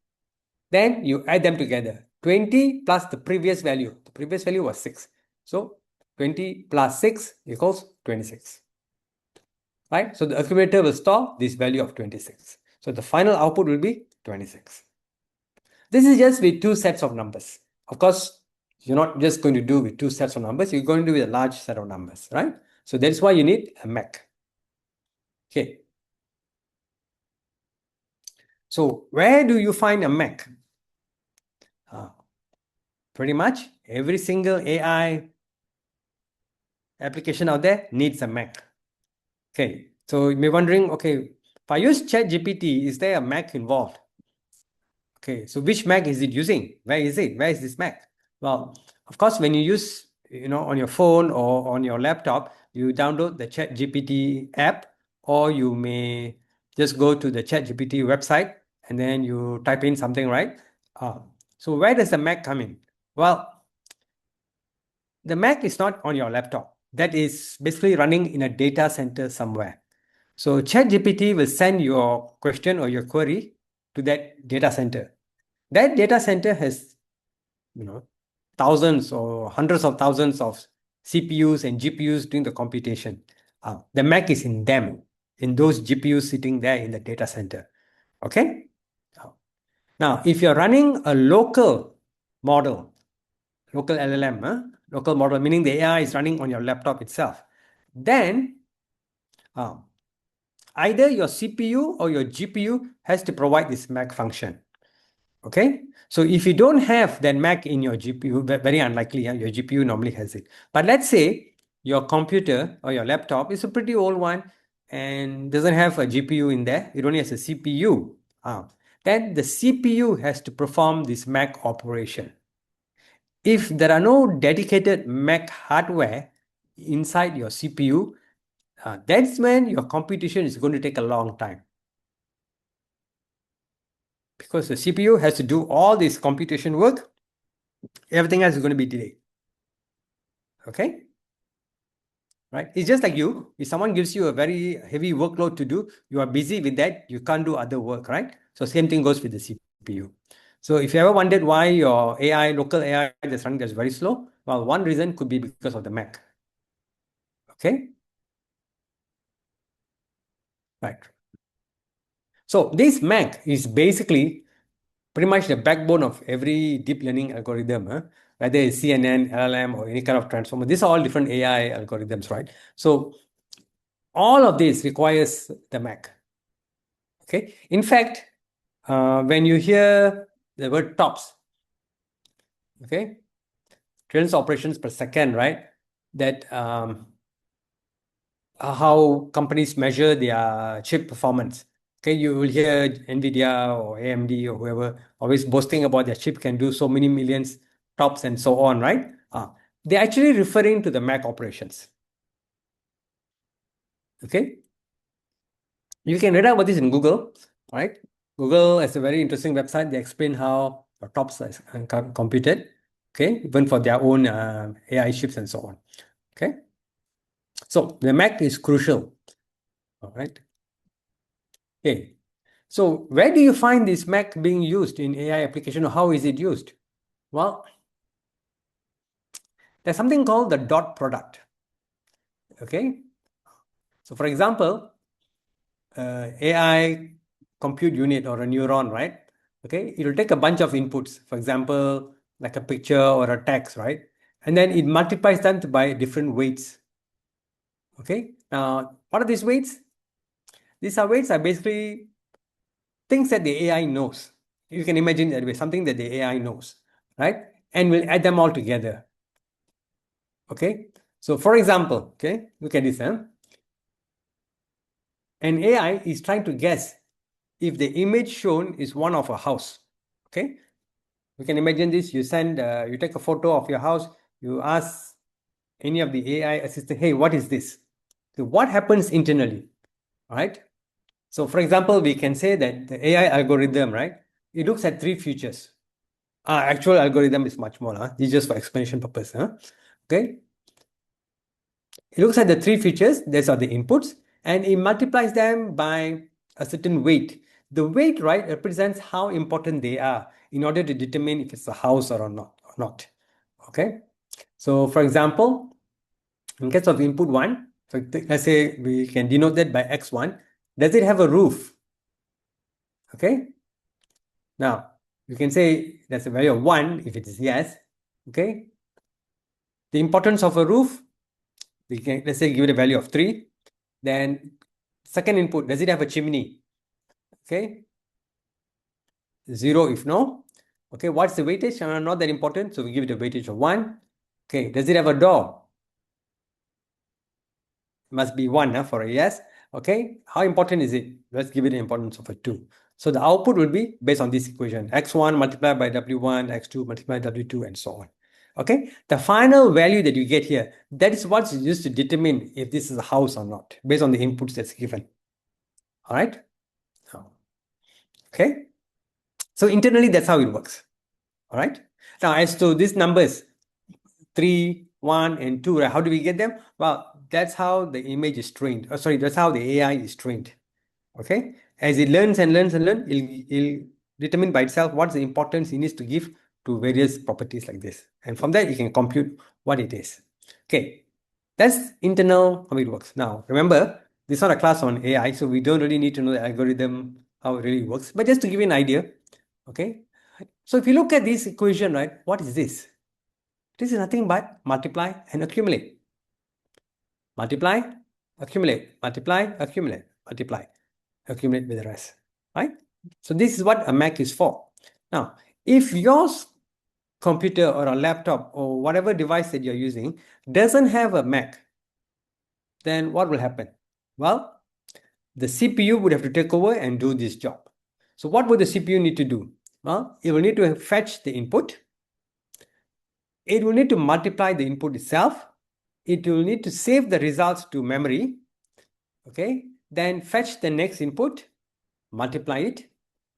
Then you add them together. 20 plus the previous value. The previous value was 6. So 20 plus 6 equals 26. Right? So the accumulator will store this value of 26. So the final output will be 26. This is just with two sets of numbers. Of course, you're not just going to do with two sets of numbers. You're going to do with a large set of numbers, right? So that's why you need a Mac. Okay. So where do you find a Mac? Pretty much every single AI application out there needs a Mac. Okay, so you may be wondering, okay, if I use ChatGPT, is there a Mac involved? Okay, so which Mac is it using? Where is it? Where is this Mac? Well, of course, when you use, on your phone or on your laptop, you download the ChatGPT app, or you may just go to the ChatGPT website and then you type in something, right? So where does the Mac come in? Well, the Mac is not on your laptop. That is basically running in a data center somewhere. So ChatGPT will send your question or your query to that data center. That data center has, thousands or hundreds of thousands of CPUs and GPUs doing the computation. The Mac is in them, in those GPUs sitting there in the data center. Okay? Now, if you're running a local model, local LLM, local model, meaning the AI is running on your laptop itself, then either your CPU or your GPU has to provide this Mac function. Okay, so if you don't have that Mac in your GPU, very unlikely, your GPU normally has it. But let's say your computer or your laptop is a pretty old one and doesn't have a GPU in there, it only has a CPU. Then the CPU has to perform this Mac operation. If there are no dedicated Mac hardware inside your CPU, that's when your computation is going to take a long time. Because the CPU has to do all this computation work, everything else is going to be delayed. Okay? Right? It's just like you. If someone gives you a very heavy workload to do, you are busy with that, you can't do other work, right? So same thing goes with the CPU. So if you ever wondered why your AI, local AI that's running that's very slow, well, one reason could be because of the Mac. Okay? Right. So this Mac is basically pretty much the backbone of every deep learning algorithm, whether it's CNN, LLM, or any kind of transformer. These are all different AI algorithms, right? So all of this requires the Mac. Okay. In fact, when you hear the word TOPS, okay, trillions of operations per second, right? That how companies measure their chip performance. Okay, you will hear NVIDIA or AMD or whoever always boasting about their chip can do so many millions TOPS and so on, right? They're actually referring to the Mac operations. Okay, you can read about this in Google, right? Google is a very interesting website. They explain how the TOPS is computed, okay, even for their own AI chips and so on. Okay, so the Mac is crucial. All right. Okay. So where do you find this Mac being used in AI application, or how is it used? Well, there's something called the dot product. Okay. So for example, AI compute unit or a neuron, right? Okay. It will take a bunch of inputs, for example, like a picture or a text, right? And then it multiplies them by different weights. Okay. Now, what are these weights? These are weights are basically things that the AI knows. You can imagine that way, something that the AI knows, right? And we'll add them all together. Okay. So for example, okay, look at this. An AI is trying to guess if the image shown is one of a house. Okay. You can imagine this. You send, you take a photo of your house. You ask any of the AI assistant, hey, what is this? So what happens internally, right? So for example, we can say that the AI algorithm, right? It looks at three features. Actual algorithm is much more. This is just for explanation purpose. Okay. It looks at the three features. These are the inputs, and it multiplies them by a certain weight. The weight, right, represents how important they are in order to determine if it's a house or not. Okay. So for example, in case of input one, so let's say we can denote that by x1. Does it have a roof? Okay. Now you can say that's a value of 1 if it is yes. Okay. The importance of a roof, we can, let's say, give it a value of 3. Then second input, does it have a chimney? Okay. 0 if no. Okay, what's the weightage? Not that important, so we give it a weightage of 1. Okay, does it have a door? Must be 1 for a yes. Okay, how important is it? Let's give it an importance of a 2. So the output will be based on this equation, x1 multiplied by w1, x2 multiplied by w2, and so on. Okay, the final value that you get here, that is what's used to determine if this is a house or not, based on the inputs that's given. All right. Okay. So internally, that's how it works. All right. Now, as to these numbers, 3, 1, and 2, right? How do we get them? Well, that's how the image is trained. Oh, sorry, that's how the AI is trained. Okay. As it learns and learns and learns, it'll determine by itself what's the importance it needs to give to various properties like this. And from that, you can compute what it is. Okay. That's internal how it works. Now, remember, this is not a class on AI, so we don't really need to know the algorithm, how it really works. But just to give you an idea, okay? So if you look at this equation, right, what is this? This is nothing but multiply and accumulate. Multiply, accumulate, multiply, accumulate, multiply, accumulate with the rest, right? So this is what a Mac is for. Now, if your computer or a laptop or whatever device that you're using doesn't have a Mac, then what will happen? Well, the CPU would have to take over and do this job. So what would the CPU need to do? Well, it will need to fetch the input. It will need to multiply the input itself. It will need to save the results to memory. Okay, then fetch the next input, multiply it,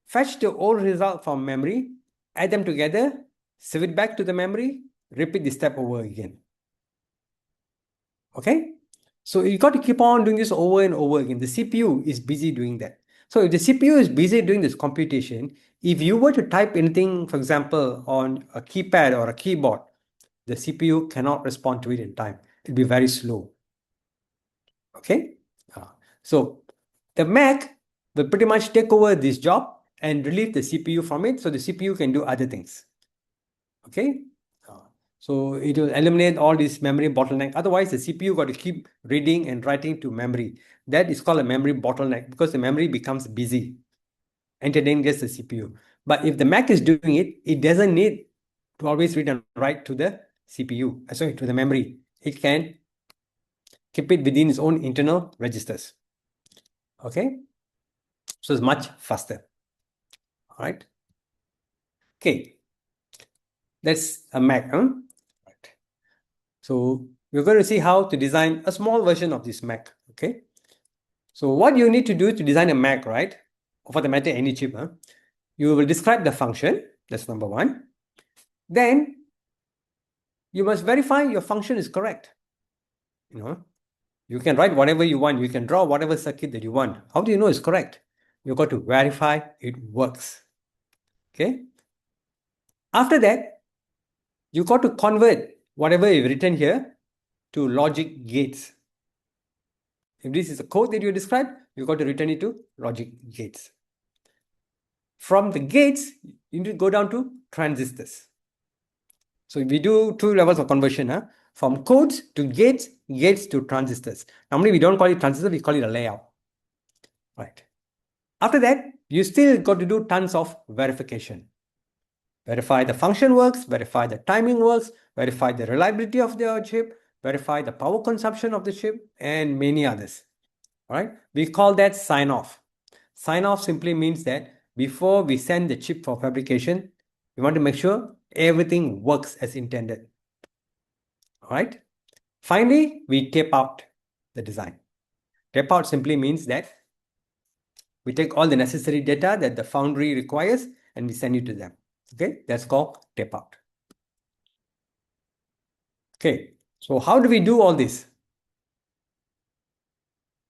fetch the old result from memory, add them together, save it back to the memory, repeat this step over again. Okay, so you got to keep on doing this over and over again. The CPU is busy doing that. So if the CPU is busy doing this computation, if you were to type anything, for example, on a keypad or a keyboard, the CPU cannot respond to it in time. It'll be very slow. Okay, so the Mac will pretty much take over this job and relieve the CPU from it, so the CPU can do other things. Okay, so it will eliminate all this memory bottleneck. Otherwise, the CPU got to keep reading and writing to memory. That is called a memory bottleneck because the memory becomes busy, entertaining just the CPU. But if the Mac is doing it, it doesn't need to always read and write to the CPU, sorry, to the memory. It can keep it within its own internal registers. Okay, so it's much faster. All right. Okay, that's a Mac. Right. So we're going to see how to design a small version of this Mac. Okay. So what you need to do to design a Mac, right? For the matter, any chip, you will describe the function. That's number one. Then you must verify your function is correct. You can write whatever you want. You can draw whatever circuit that you want. How do you know it's correct? You've got to verify it works. Okay. After that, you got to convert whatever you've written here to logic gates. If this is the code that you described, you got to return it to logic gates. From the gates, you need to go down to transistors. So we do two levels of conversion, from codes to gates, gates to transistors. Normally we don't call it transistor, we call it a layout. Right. After that, you still got to do tons of verification. Verify the function works, verify the timing works, verify the reliability of the chip, verify the power consumption of the chip, and many others. All right, we call that sign off. Sign off simply means that before we send the chip for fabrication, we want to make sure everything works as intended. All right. Finally, we tape out the design. Tape out simply means that we take all the necessary data that the foundry requires and we send it to them. Okay, that's called tape out. Okay, so how do we do all this?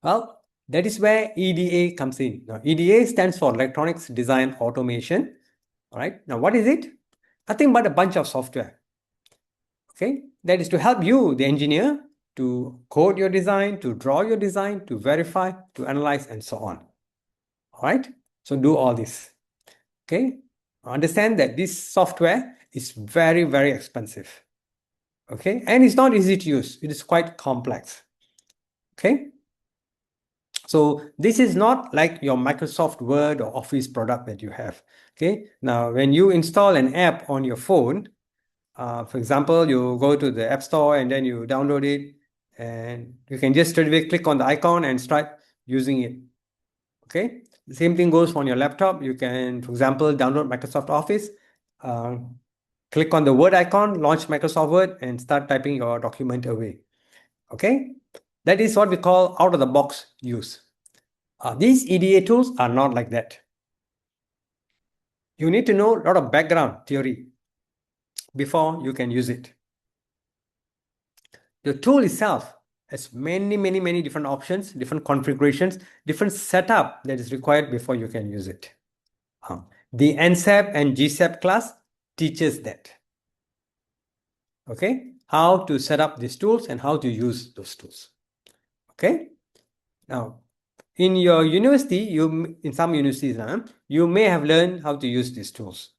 Well, that is where EDA comes in. Now, EDA stands for Electronics Design Automation. All right, now what is it? Nothing but a bunch of software. Okay, that is to help you, the engineer, to code your design, to draw your design, to verify, to analyze, and so on. All right, so do all this. Okay, understand that this software is very, very expensive. Okay, and it's not easy to use. It is quite complex. Okay, so this is not like your Microsoft Word or Office product that you have. Okay, now when you install an app on your phone, for example, you go to the App Store and then you download it, and you can just straight away click on the icon and start using it. Okay, the same thing goes on your laptop. You can, for example, download Microsoft Office, click on the Word icon, launch Microsoft Word, and start typing your document away. Okay, that is what we call out-of-the-box use. These EDA tools are not like that. You need to know a lot of background theory before you can use it. The tool itself has many different options, different configurations, different setup that is required before you can use it. The NSEP and GSEP class teaches that. Okay, how to set up these tools and how to use those tools. Okay. Now, in your university, in some universities, you may have learned how to use these tools.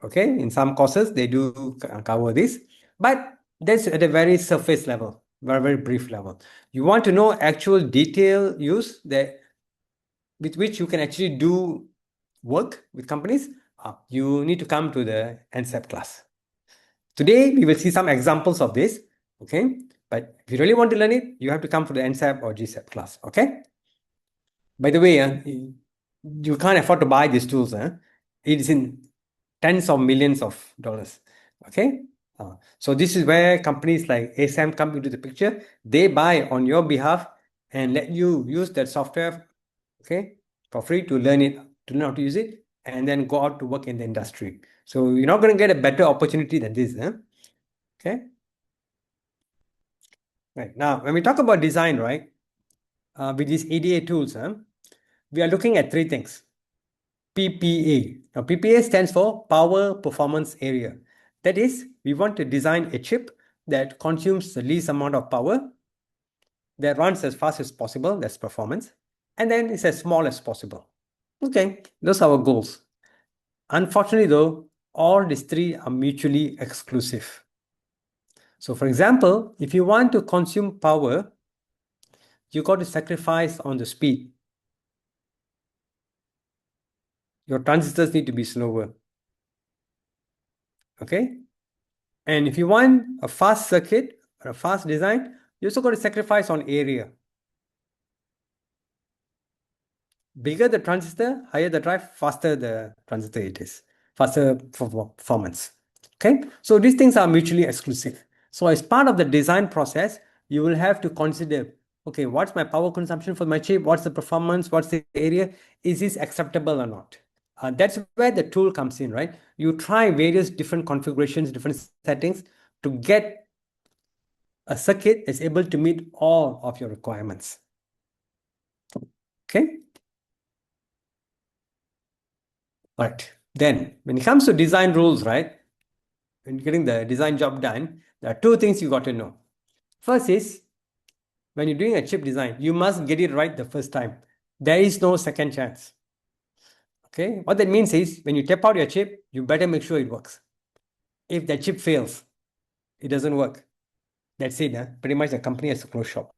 Okay. In some courses, they do cover this, but that's at a very surface level, very brief level. You want to know actual detail use with which you can actually do work with companies, you need to come to the NSEP class. Today, we will see some examples of this, okay? But if you really want to learn it, you have to come for the NSEP or GSEP class, okay? By the way, you can't afford to buy these tools. It is in tens of millions of dollars, okay? So this is where companies like ASEM come into the picture. They buy on your behalf and let you use that software, okay, for free to learn it, to learn how to use it, and then go out to work in the industry. So you're not going to get a better opportunity than this, okay? Right. Now, when we talk about design, right, with these EDA tools, we are looking at three things. PPA. Now, PPA stands for Power Performance Area. That is, we want to design a chip that consumes the least amount of power, that runs as fast as possible, that's performance, and then it's as small as possible. Okay, those are our goals. Unfortunately, though, all these three are mutually exclusive. So, for example, if you want to consume power, you got to sacrifice on the speed. Your transistors need to be slower. Okay? And if you want a fast circuit or a fast design, you also got to sacrifice on area. Bigger the transistor, higher the drive, faster the transistor it is. Faster for performance. Okay? So these things are mutually exclusive. So as part of the design process, you will have to consider, okay, what's my power consumption for my chip? What's the performance? What's the area? Is this acceptable or not? That's where the tool comes in, right? You try various different configurations, different settings to get a circuit that's able to meet all of your requirements. Okay? Right. Then, when it comes to design rules, right? When getting the design job done, there are two things you got to know. First is, when you're doing a chip design, you must get it right the first time. There is no second chance. Okay? What that means is, when you tap out your chip, you better make sure it works. If the chip fails, it doesn't work. That's it. Pretty much the company has to close shop.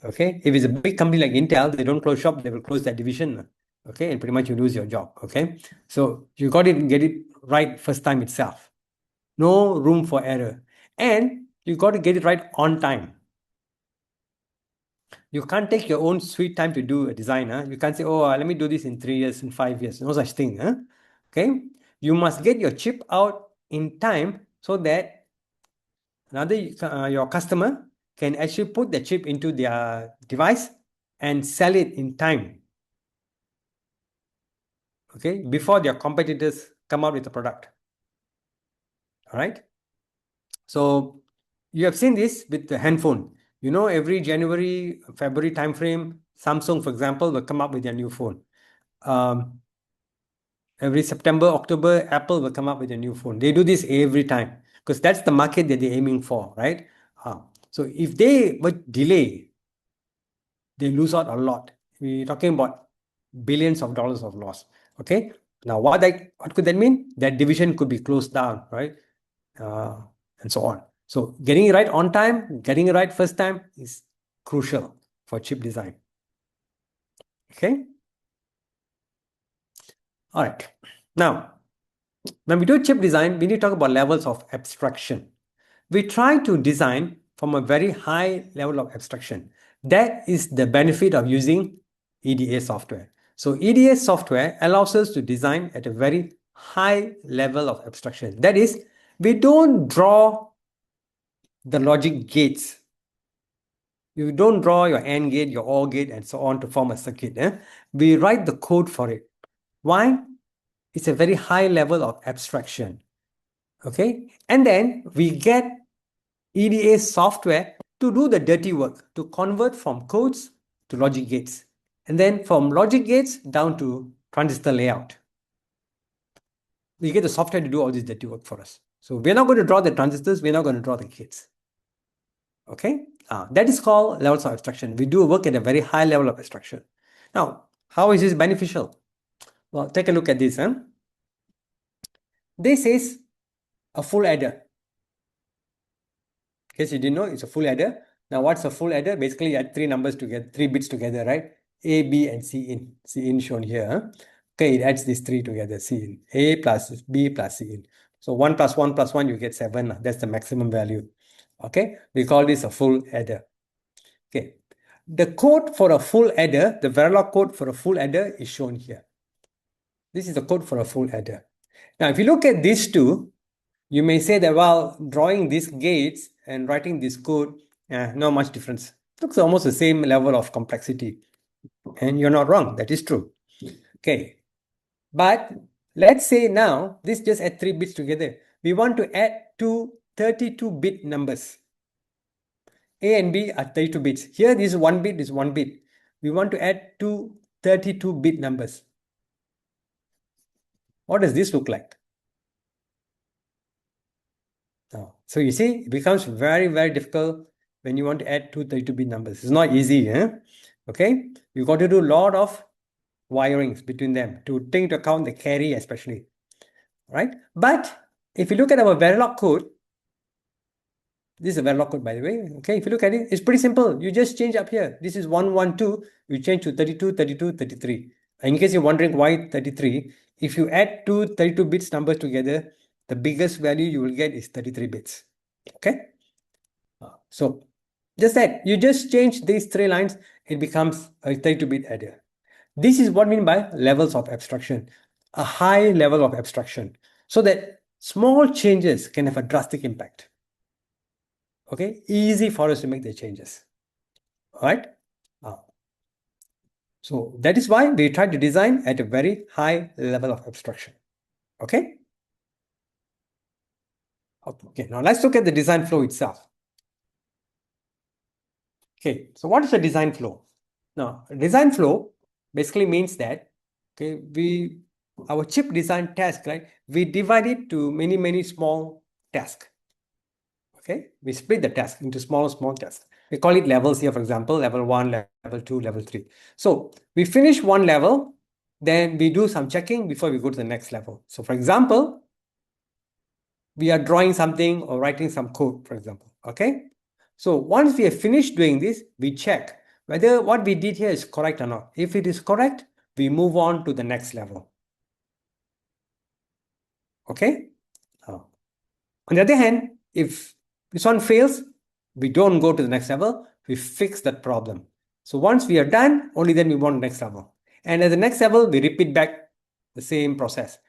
Okay? If it's a big company like Intel, they don't close shop, they will close that division. Okay? And pretty much you lose your job. Okay? So you got to get it right first time itself. No room for error. And you got to get it right on time. You can't take your own sweet time to do a design. You can't say, oh, let me do this in 3 years, in 5 years. No such thing. Okay? You must get your chip out in time so that your customer can actually put the chip into their device and sell it in time. Okay? Before their competitors come out with a product. All right? So you have seen this with the handphone. You know, every January, February timeframe, Samsung, for example, will come up with their new phone. Every September, October, Apple will come up with a new phone. They do this every time because that's the market that they're aiming for, right? So if they would delay, they lose out a lot. We're talking about billions of dollars of loss. Okay. Now, what could that mean? That division could be closed down, right? And so on. So getting it right on time, getting it right first time is crucial for chip design. Okay. All right. Now, when we do chip design, we need to talk about levels of abstraction. We try to design from a very high level of abstraction. That is the benefit of using EDA software. So EDA software allows us to design at a very high level of abstraction. That is, we don't draw the logic gates. You don't draw your AND gate, your OR gate, and so on to form a circuit. We write the code for it. Why? It's a very high level of abstraction. Okay? And then we get EDA software to do the dirty work, to convert from codes to logic gates. And then from logic gates down to transistor layout. We get the software to do all this dirty work for us. So we're not going to draw the transistors, we're not going to draw the gates. Okay, that is called levels of abstraction. We do work at a very high level of abstraction. Now, how is this beneficial? Well, take a look at this. This is a full adder. In case you didn't know, it's a full adder. Now, what's a full adder? Basically, you add three numbers together, three bits together, right? A, B, and C in. C in shown here. Okay, it adds these three together. C in. A plus B plus C in. So 1 plus 1 plus 1, you get 7. That's the maximum value. Okay, we call this a full adder. Okay, the code for a full adder, the Verilog code for a full adder is shown here. This is the code for a full adder. Now, if you look at these two, you may say that while drawing these gates and writing this code, not much difference. It looks almost the same level of complexity. And you're not wrong. That is true. Okay. But let's say now, this just add 3 bits together. We want to add two 32-bit numbers. A and B are 32 bits. Here, this is 1 bit, this is 1 bit. We want to add two 32-bit numbers. What does this look like? So you see, it becomes very, very difficult when you want to add two 32-bit numbers. It's not easy. Okay, you got to do a lot of wirings between them to take into account the carry especially, right? But if you look at our Verilog code, this is a Verilog code, by the way. Okay, if you look at it, it's pretty simple. You just change up here. This is 112. You change to 32, 32, 33. And in case you're wondering why 33, if you add two 32 bits numbers together, the biggest value you will get is 33 bits. Okay. So just that, you just change these three lines, it becomes a 32-bit adder. This is what I mean by levels of abstraction, a high level of abstraction, so that small changes can have a drastic impact. Okay, easy for us to make the changes. All right. So that is why we try to design at a very high level of abstraction. Okay. Okay, now let's look at the design flow itself. Okay, so what is a design flow? Now, a design flow basically means that, okay, our chip design task, right? We divide it to many, many small tasks. Okay, we split the task into small tasks. We call it levels here, for example, level 1, level 2, level 3. So we finish one level, then we do some checking before we go to the next level. So for example, we are drawing something or writing some code, for example. Okay, so once we have finished doing this, we check whether what we did here is correct or not. If it is correct, we move on to the next level. Okay. On the other hand, if this one fails, we don't go to the next level. We fix that problem. So once we are done, only then we want the next level. And at the next level, we repeat back the same process.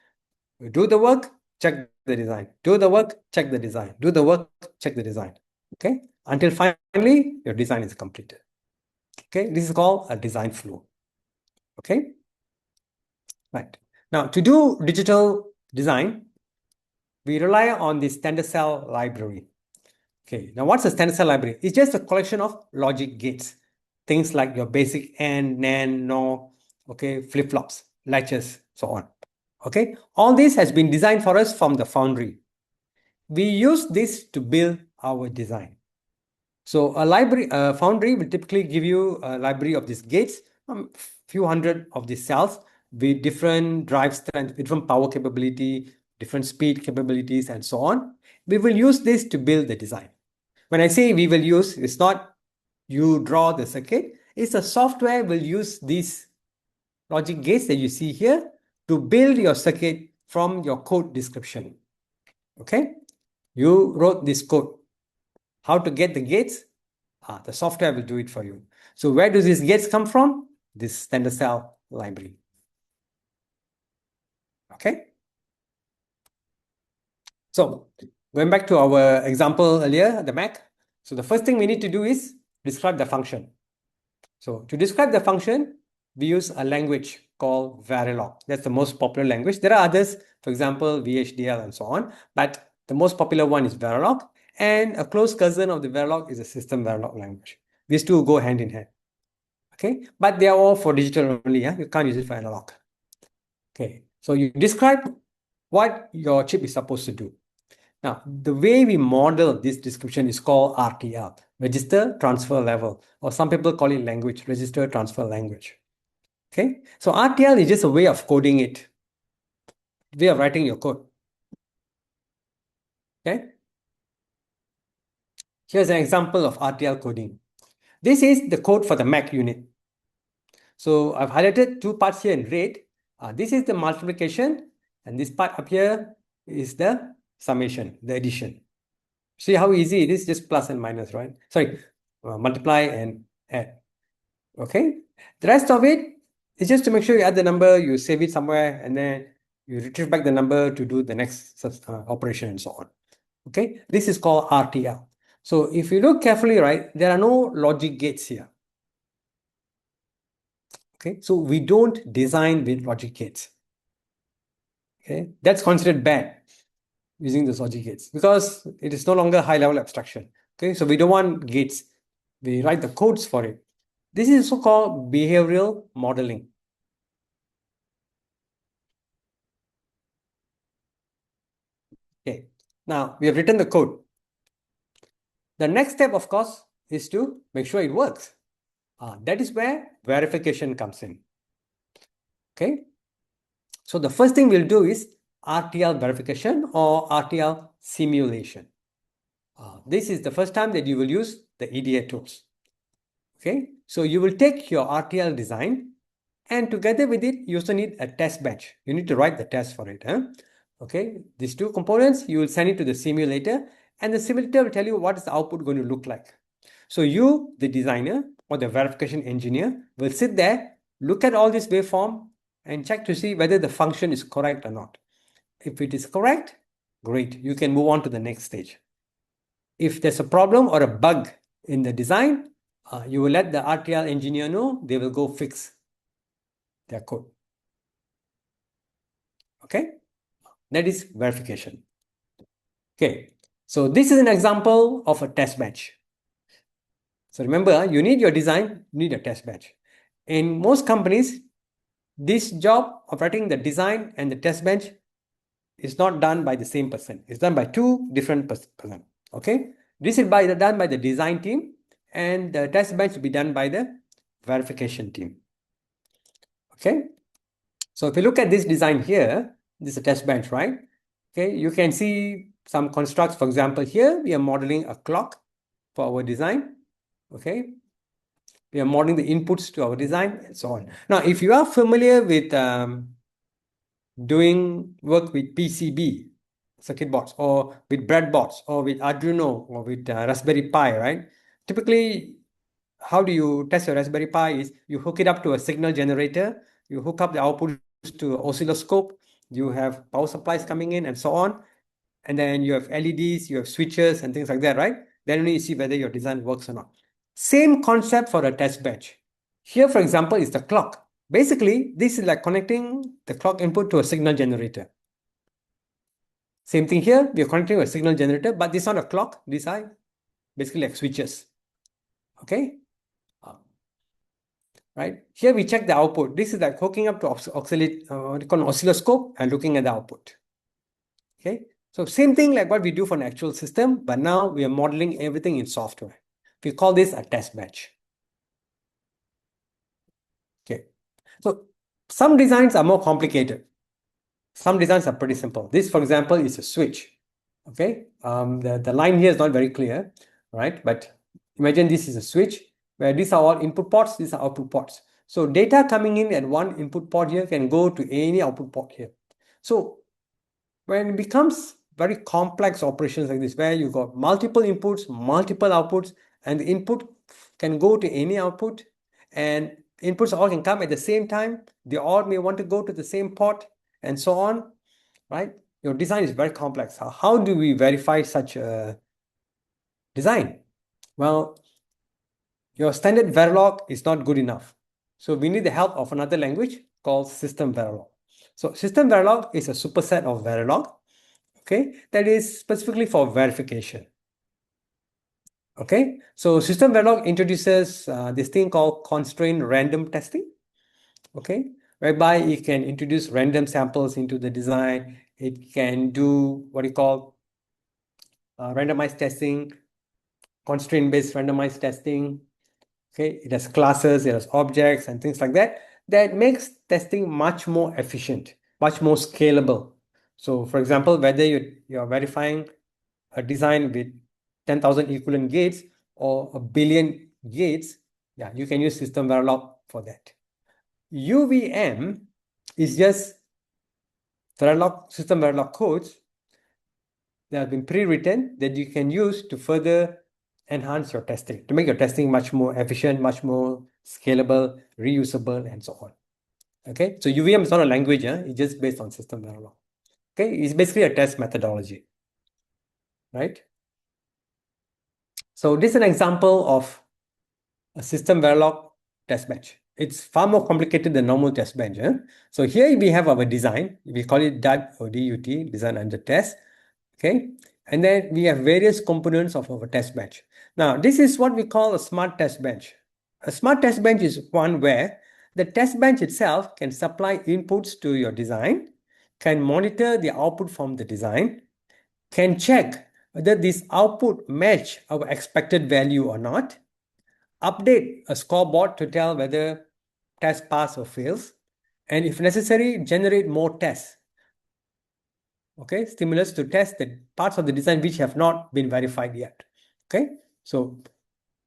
We do the work, check the design. Do the work, check the design. Do the work, check the design. Okay, until finally your design is completed. Okay, this is called a design flow. Okay, right. Now, to do digital design, we rely on the standard cell library. Okay, now what's a standard cell library? It's just a collection of logic gates. Things like your basic AND, NAND, NOR, okay, flip-flops, latches, so on. Okay, all this has been designed for us from the foundry. We use this to build our design. So a foundry will typically give you a library of these gates, few hundred of these cells with different drive strength, different power capability, different speed capabilities, and so on. We will use this to build the design. When I say we will use, it's not you draw the circuit, it's the software will use these logic gates that you see here to build your circuit from your code description. Okay, you wrote this code. How to get the gates? The software will do it for you. So where do these gates come from? This standard cell library. Okay. So going back to our example earlier, the Mac. So the first thing we need to do is describe the function. So to describe the function, we use a language called Verilog. That's the most popular language. There are others, for example, VHDL and so on, but the most popular one is Verilog, and a close cousin of the Verilog is a system Verilog language. These two go hand in hand. Okay, but they are all for digital only. You can't use it for analog. Okay, so you describe what your chip is supposed to do. Now, the way we model this description is called RTL, register transfer level, or some people call it language, register transfer language. Okay, so RTL is just a way of coding it, way of writing your code. Okay, here's an example of RTL coding. This is the code for the Mac unit. So I've highlighted two parts here in red. This is the multiplication, and this part up here is the summation, the addition. See how easy it is, just plus and minus, right? Sorry, multiply and add. Okay, the rest of it is just to make sure you add the number, you save it somewhere, and then you retrieve back the number to do the next operation and so on. Okay, this is called RTL. So if you look carefully, right, there are no logic gates here. Okay, so we don't design with logic gates. Okay, that's considered bad using those logic gates because it is no longer high level abstraction. Okay, so we don't want gates. We write the codes for it. This is also called behavioral modeling. Okay, now we have written the code. The next step, of course, is to make sure it works. That is where verification comes in. Okay, so the first thing we'll do is RTL verification or RTL simulation. This is the first time that you will use the EDA tools. Okay, so you will take your RTL design, and together with it, you also need a test bench. You need to write the test for it. Okay, these two components, you will send it to the simulator, and the simulator will tell you what is the output going to look like. So you, the designer or the verification engineer, will sit there, look at all this waveform, and check to see whether the function is correct or not. If it is correct, great, you can move on to the next stage. If there's a problem or a bug in the design, you will let the RTL engineer know, they will go fix their code. Okay, that is verification. Okay, so this is an example of a test bench. So remember, you need your design, you need a test bench. In most companies, this job of writing the design and the test bench is not done by the same person. It's done by two different person. Okay, this is done by the design team, and the test bench will be done by the verification team. Okay, so if you look at this design here, this is a test bench, right? Okay, you can see some constructs. For example, here we are modeling a clock for our design. Okay, we are modeling the inputs to our design and so on. Now, if you are familiar with doing work with PCB circuit boards or with breadboards or with Arduino or with Raspberry Pi, right? Typically, how do you test your Raspberry Pi is you hook it up to a signal generator, you hook up the outputs to an oscilloscope, you have power supplies coming in and so on, and then you have LEDs, you have switches and things like that, right? Then only you see whether your design works or not. Same concept for a test bench. Here, for example, is the clock. Basically, this is like connecting the clock input to a signal generator. Same thing here, we are connecting to a signal generator, but this is not a clock, these are basically like switches. Okay? Right? Here we check the output. This is like hooking up to an oscilloscope and looking at the output. Okay? So same thing like what we do for an actual system, but now we are modeling everything in software. We call this a test bench. Okay. So some designs are more complicated. Some designs are pretty simple. This, for example, is a switch. Okay. The line here is not very clear, right? But imagine this is a switch where these are all input ports, these are output ports. So data coming in at one input port here can go to any output port here. So when it becomes very complex operations like this, where you've got multiple inputs, multiple outputs, and the input can go to any output, and inputs all can come at the same time, they all may want to go to the same port, and so on, right? Your design is very complex. How do we verify such a design? Well, your standard Verilog is not good enough. So we need the help of another language called System Verilog. So System Verilog is a superset of Verilog, okay, that is specifically for verification. Okay, so System Verilog introduces this thing called constrained random testing, okay, whereby it can introduce random samples into the design. It can do what you call randomized testing. constraint-based randomized testing. Okay, it has classes, it has objects and things like that. That makes testing much more efficient, much more scalable. So, for example, whether you're verifying a design with 10,000 equivalent gates or a billion gates, yeah, you can use system Verilog for that. UVM is just Verilog, system Verilog codes that have been pre-written that you can use to further enhance your testing, to make your testing much more efficient, much more scalable, reusable, and so on. Okay, so UVM is not a language, it's just based on system Verilog. Okay, it's basically a test methodology, right? So this is an example of a system Verilog test bench. It's far more complicated than normal test bench. So here we have our design. We call it DUT or DUT, design under test. Okay, and then we have various components of our test bench. Now, this is what we call a smart test bench. A smart test bench is one where the test bench itself can supply inputs to your design, can monitor the output from the design, can check whether this output match our expected value or not, update a scoreboard to tell whether test pass or fails, and if necessary, generate more tests. Okay, stimulus to test the parts of the design which have not been verified yet. Okay, so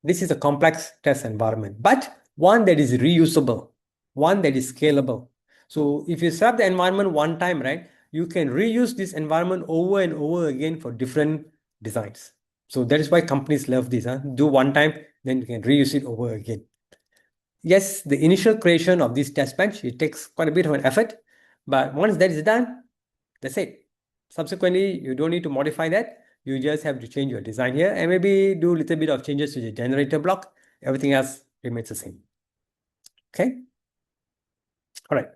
this is a complex test environment, but one that is reusable, one that is scalable. So if you set up the environment one time, right, you can reuse this environment over and over again for different designs. So that is why companies love this. Do one time, then you can reuse it over again. Yes, the initial creation of this test bench, it takes quite a bit of an effort, but once that is done, that's it. Subsequently, you don't need to modify that. You just have to change your design here and maybe do a little bit of changes to the generator block. Everything else remains the same. Okay. All right.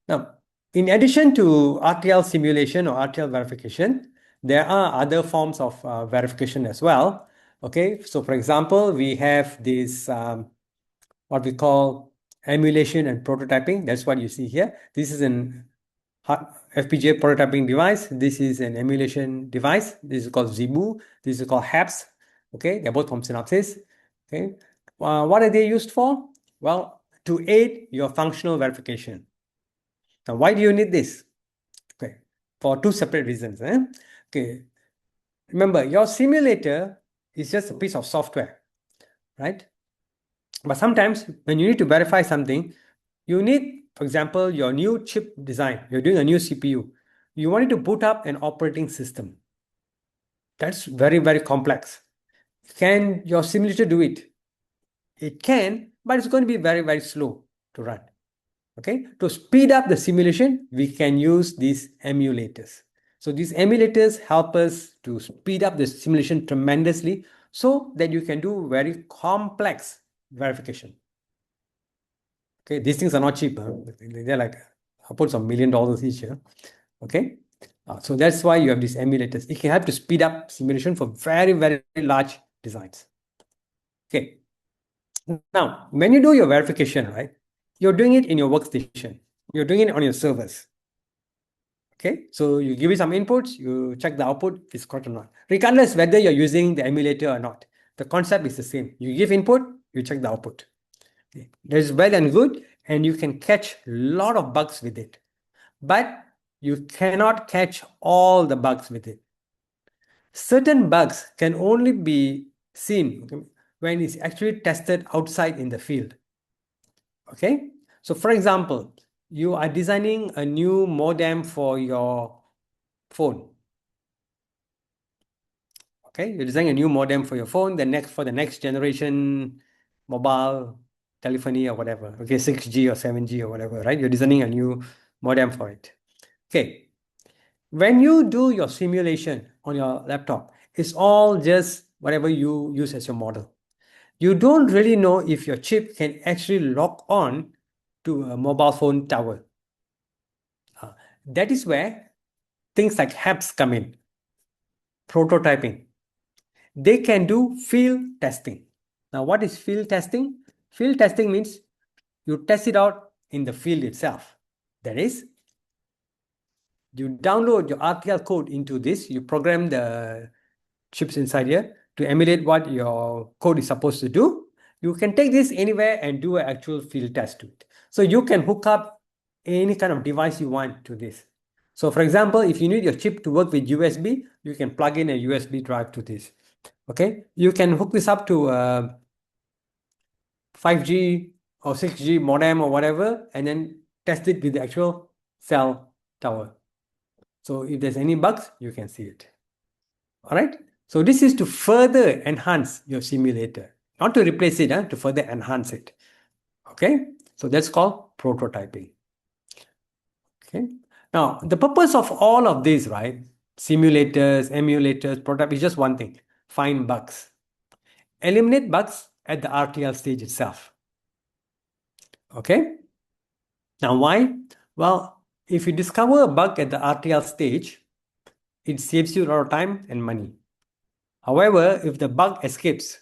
Now, in addition to RTL simulation or RTL verification, there are other forms of verification as well. Okay. So, for example, we have this what we call emulation and prototyping. That's what you see here. This is an FPGA prototyping device. This is an emulation device. This is called ZeBu. This is called HAPS. Okay, they're both from Synopsys. Okay, what are they used for? Well, to aid your functional verification. Now, why do you need this? Okay, for two separate reasons. Okay, remember your simulator is just a piece of software, right? But sometimes when you need to verify something, you need, for example, your new chip design. You're doing a new CPU. You wanted to boot up an operating system. That's very, very complex. Can your simulator do it? It can, but it's going to be very, very slow to run. Okay, to speed up the simulation, we can use these emulators. So these emulators help us to speed up the simulation tremendously so that you can do very complex verification. Okay, these things are not cheap. They're like upwards of $1 million each. Okay, so that's why you have these emulators. It can help to speed up simulation for very, very large designs. Okay, now when you do your verification, right, you're doing it in your workstation. You're doing it on your servers. Okay, so you give it some inputs, you check the output if it's correct or not. Regardless whether you're using the emulator or not, the concept is the same. You give input, you check the output. Okay. That is well and good, and you can catch a lot of bugs with it. But you cannot catch all the bugs with it. Certain bugs can only be seen when it's actually tested outside in the field. Okay, so for example, you are designing a new modem for your phone. Okay, you're designing a new modem for your phone, for the next generation mobile telephony or whatever. Okay, 6G or 7G or whatever, right? You're designing a new modem for it. Okay, when you do your simulation on your laptop, it's all just whatever you use as your model. You don't really know if your chip can actually lock on to a mobile phone tower. That is where things like HAPS come in, prototyping. They can do field testing. Now, what is field testing? Field testing means you test it out in the field itself. That is, you download your RTL code into this, you program the chips inside here, to emulate what your code is supposed to do. You can take this anywhere and do an actual field test to it. So you can hook up any kind of device you want to this. So for example, if you need your chip to work with USB, you can plug in a USB drive to this. Okay, you can hook this up to 5G or 6G modem or whatever, and then test it with the actual cell tower. So if there's any bugs, you can see it. All right. So this is to further enhance your simulator, not to replace it, to further enhance it. Okay. So that's called prototyping. Okay. Now, the purpose of all of these, right? Simulators, emulators, prototype is just one thing: find bugs. Eliminate bugs at the RTL stage itself. Okay. Now, why? Well, if you discover a bug at the RTL stage, it saves you a lot of time and money. However, if the bug escapes,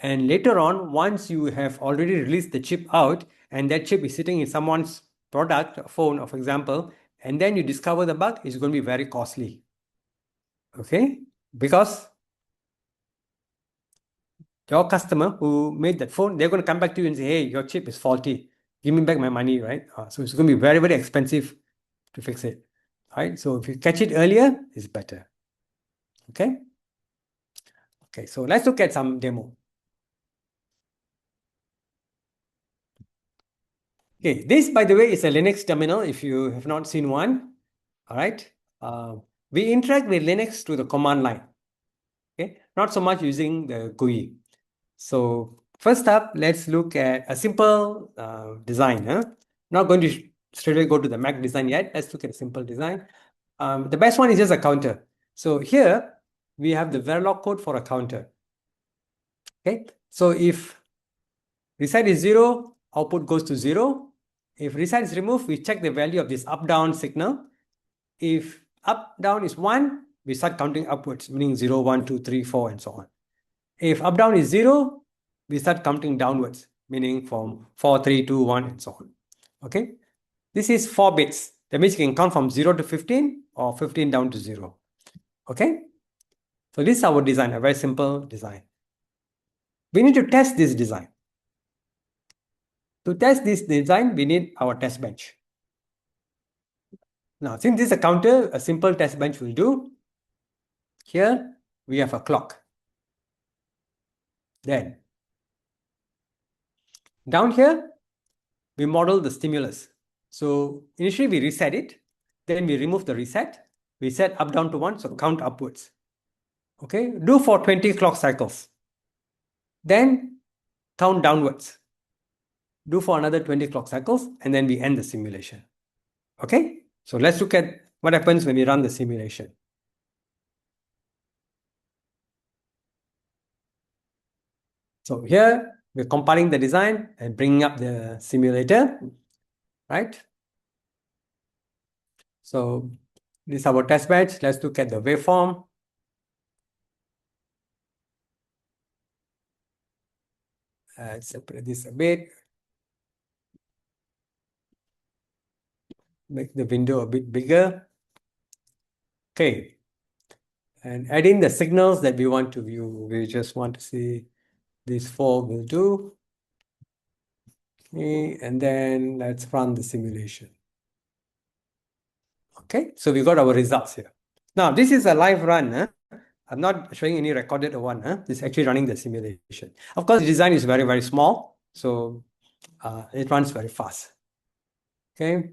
and later on, once you have already released the chip out, and that chip is sitting in someone's product, a phone, for example, and then you discover the bug, it's going to be very costly. Okay? Because your customer who made that phone, they're going to come back to you and say, hey, your chip is faulty. Give me back my money, right? So it's going to be very, very expensive to fix it. Right? So if you catch it earlier, it's better. Okay? Okay, so let's look at some demo. Okay, this, by the way, is a Linux terminal if you have not seen one. All right. We interact with Linux through the command line. Okay, not so much using the GUI. So first up, let's look at a simple design. Not going to straight away go to the Mac design yet. Let's look at a simple design. The best one is just a counter. So here we have the Verilog code for a counter. Okay, so if reset is 0, output goes to 0. If reset is removed, we check the value of this up-down signal. If up, down is 1, we start counting upwards, meaning 0, 1, 2, 3, 4, and so on. If up, down is 0, we start counting downwards, meaning from 4, 3, 2, 1, and so on. Okay? This is 4 bits. That means you can count from 0 to 15 or 15 down to 0. Okay? So this is our design, a very simple design. We need to test this design. To test this design, we need our test bench. Now, since this is a counter, a simple test bench will do. Here, we have a clock. Then, down here, we model the stimulus. So initially we reset it, then we remove the reset. We set up down to 1, so count upwards. Okay, do for 20 clock cycles. Then count downwards. Do for another 20 clock cycles, and then we end the simulation. Okay, so let's look at what happens when we run the simulation. So here, we're compiling the design and bringing up the simulator, right? So this is our test batch. Let's look at the waveform. Separate this a bit. Make the window a bit bigger. Okay. And add in the signals that we want to view. We just want to see these 4 will do. Okay. And then let's run the simulation. Okay. So we got our results here. Now, this is a live run. I'm not showing any recorded one. This is actually running the simulation. Of course, the design is very, very small. So it runs very fast. Okay.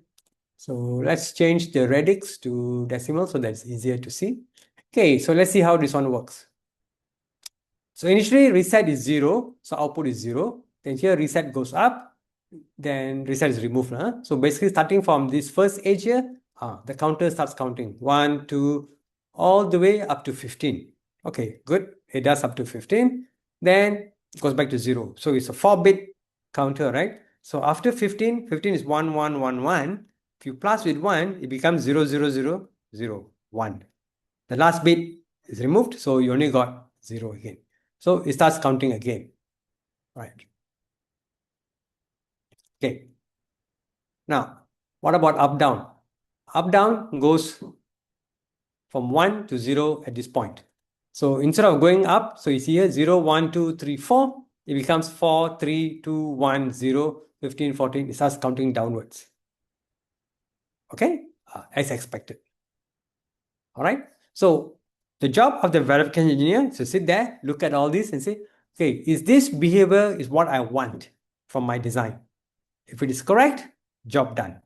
So let's change the radix to decimal so that's easier to see. Okay, so let's see how this one works. So initially reset is 0, so output is 0. Then here reset goes up, then reset is removed. So basically starting from this first edge here, the counter starts counting 1, 2, all the way up to 15. Okay, good. It does up to 15. Then it goes back to 0. So it's a 4-bit counter, right? So after 15, 15 is 1, 1, 1, 1. If you plus with 1, it becomes 0, 0, 0, 0, 1. The last bit is removed, so you only got 0 again. So it starts counting again. Right. Okay. Now, what about up down? Up down goes from 1 to 0 at this point. So instead of going up, so you see here 0, 1, 2, 3, 4, it becomes 4, 3, 2, 1, 0, 15, 14. It starts counting downwards. Okay, as expected. All right. So the job of the verification engineer is to sit there, look at all this and say, okay, is this behavior is what I want from my design? If it is correct, job done.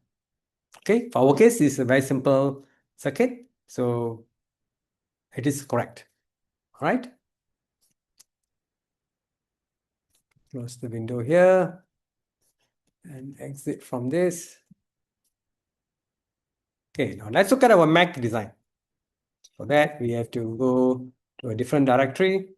Okay, for our case, this is a very simple circuit. So it is correct. All right. Close the window here and exit from this. Okay, now let's look at our Mac design. For that, we have to go to a different directory.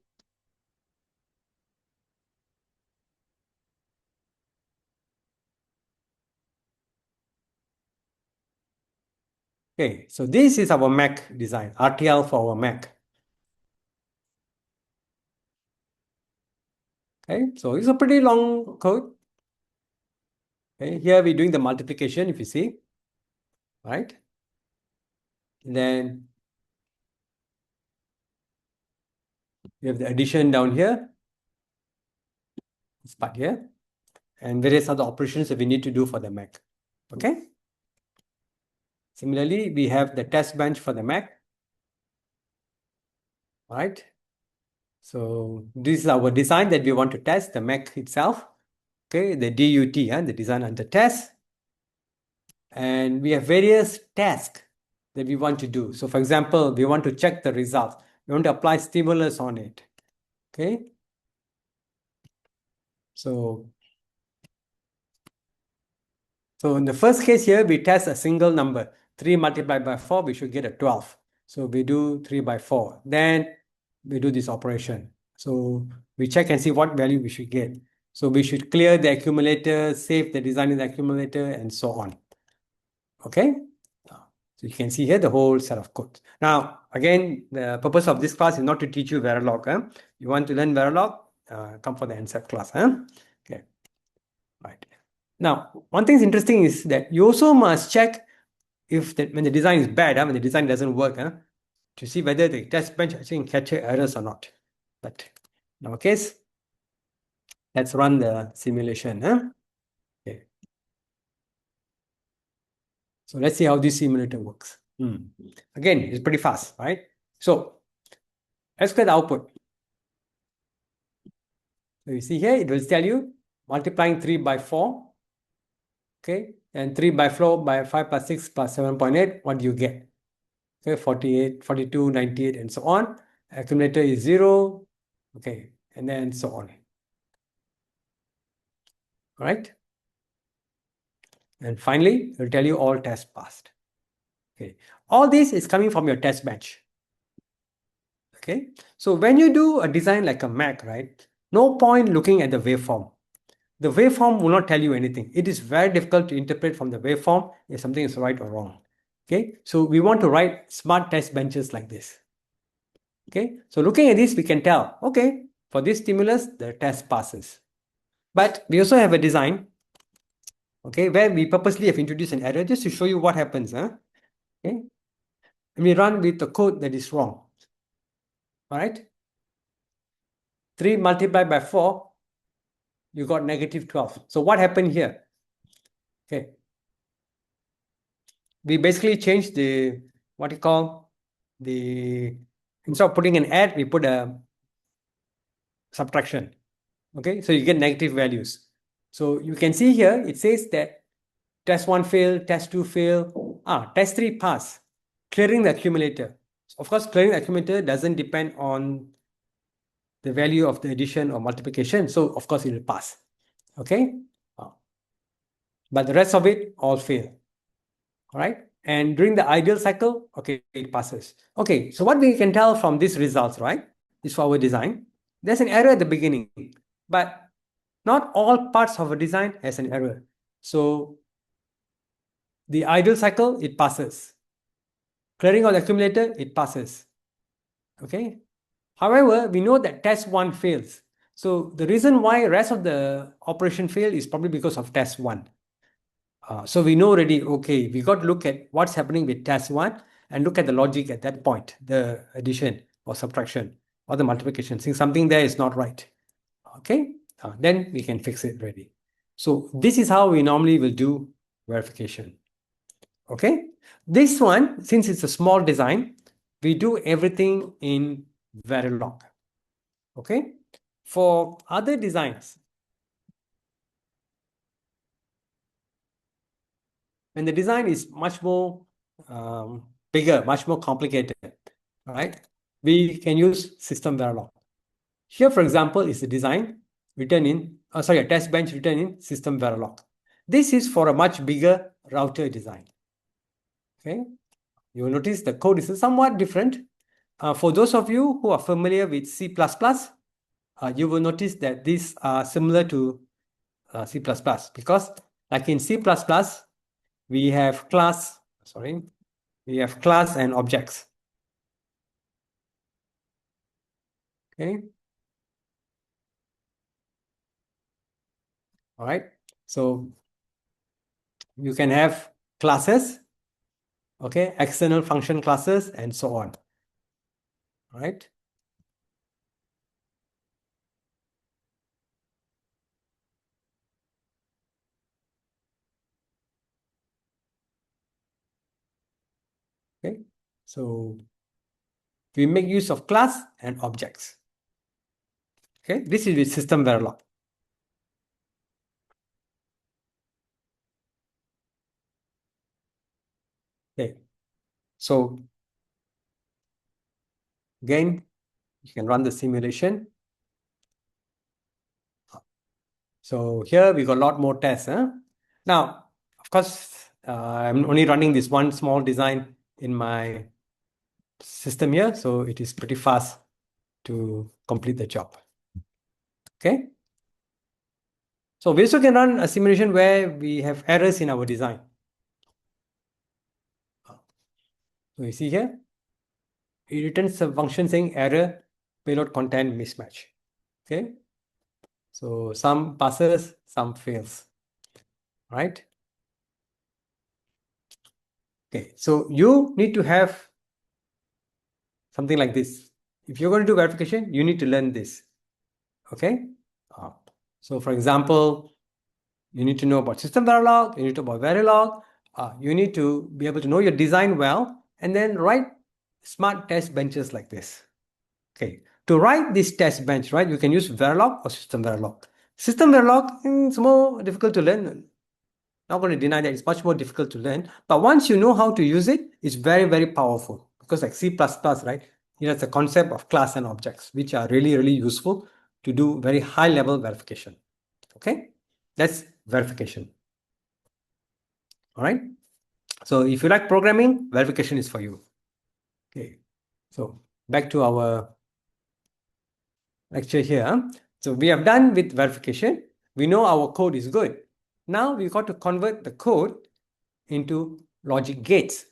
Okay, so this is our Mac design, RTL for our Mac. Okay, so it's a pretty long code. Okay, here we're doing the multiplication, if you see, right? Then we have the addition down here, this part here, and various other operations that we need to do for the Mac. Okay. Similarly, we have the test bench for the Mac. All right. So this is our design that we want to test, the Mac itself. Okay, the DUT, the design under test. And we have various tasks that we want to do. So for example, we want to check the results. We want to apply stimulus on it. Okay. So in the first case here, we test a single number. 3 multiplied by 4, we should get a 12. So we do 3 by 4. Then we do this operation. So we check and see what value we should get. So we should clear the accumulator, save the design in the accumulator, and so on. Okay? So you can see here the whole set of code. Now, again, the purpose of this class is not to teach you Verilog. You want to learn Verilog, come for the NSEP class. Okay. Right. Now, one thing is interesting is that you also must check if when the design is bad, when the design doesn't work, to see whether the test bench actually can capture errors or not. But in our case, let's run the simulation. Okay. So let's see how this simulator works. Again, it's pretty fast, right? So let's get the output. So you see here, it will tell you multiplying 3 by 4. Okay, and 3 by 4 by 5 plus 6 plus 7.8, what do you get? Okay, 48, 42, 98, and so on. Accumulator is 0. Okay, and then so on. All right. And finally, it will tell you all tests passed. Okay, all this is coming from your test bench. Okay, so when you do a design like a Mac, right, no point looking at the waveform. The waveform will not tell you anything. It is very difficult to interpret from the waveform if something is right or wrong. Okay, so we want to write smart test benches like this. Okay, so looking at this, we can tell, okay, for this stimulus, the test passes. But we also have a design, okay, where we purposely have introduced an error just to show you what happens. Okay, and we run with the code that is wrong. All right, 3 multiplied by 4, you got negative 12. So what happened here? Okay, we basically changed the, what you call, instead of putting an add, we put a subtraction. Okay, so you get negative values. So you can see here, it says that test 1 failed, test 2 failed, test 3 pass, clearing the accumulator. Of course, clearing the accumulator doesn't depend on the value of the addition or multiplication. So of course, it will pass. Okay, but the rest of it all fail. All right. And during the ideal cycle, okay, it passes. Okay, so what we can tell from these results, right, is for our design, there's an error at the beginning, but not all parts of a design has an error. So the ideal cycle, it passes. Clearing of the accumulator, it passes. Okay. However, we know that test 1 fails. So the reason why rest of the operation fail is probably because of test 1. So we know already, okay, we got to look at what's happening with test 1 and look at the logic at that point, the addition. or subtraction or the multiplication, since something there is not right. Okay, then we can fix it ready. So this is how we normally will do verification. Okay, this one, since it's a small design, we do everything in Verilog. Okay, for other designs, when the design is much more bigger, much more complicated, right? We can use system Verilog. Here, for example, is the design written in, a test bench written in system Verilog. This is for a much bigger router design. Okay, you will notice the code is somewhat different. For those of you who are familiar with C++, you will notice that these are similar to C++, because like in C++, we have class and objects. Okay. All right. So you can have classes, okay, external function classes, and so on. All right. Okay. So we make use of class and objects. Okay. This is the system Verilog. Okay. So again, you can run the simulation. So here we got a lot more tests. Now, of course, I'm only running this one small design in my system here, so it is pretty fast to complete the job. Okay. So we also can run a simulation where we have errors in our design. So you see here, it returns a function saying error payload content mismatch. Okay. So some passes, some fails. Right. Okay. So you need to have something like this. If you're going to do verification, you need to learn this. Okay. So for example, you need to know about system Verilog, you need to know about Verilog, you need to be able to know your design well, and then write smart test benches like this. Okay, to write this test bench, right, you can use Verilog or system Verilog. System Verilog is more difficult to learn. Not going to deny that it's much more difficult to learn, but once you know how to use it, it's very, very powerful. Because like C++, right, it has the concept of class and objects, which are really, really useful to do very high level verification. Okay, that's verification. All right. So if you like programming, verification is for you. Okay. So back to our lecture here. So we have done with verification. We know our code is good. Now we got to convert the code into logic gates.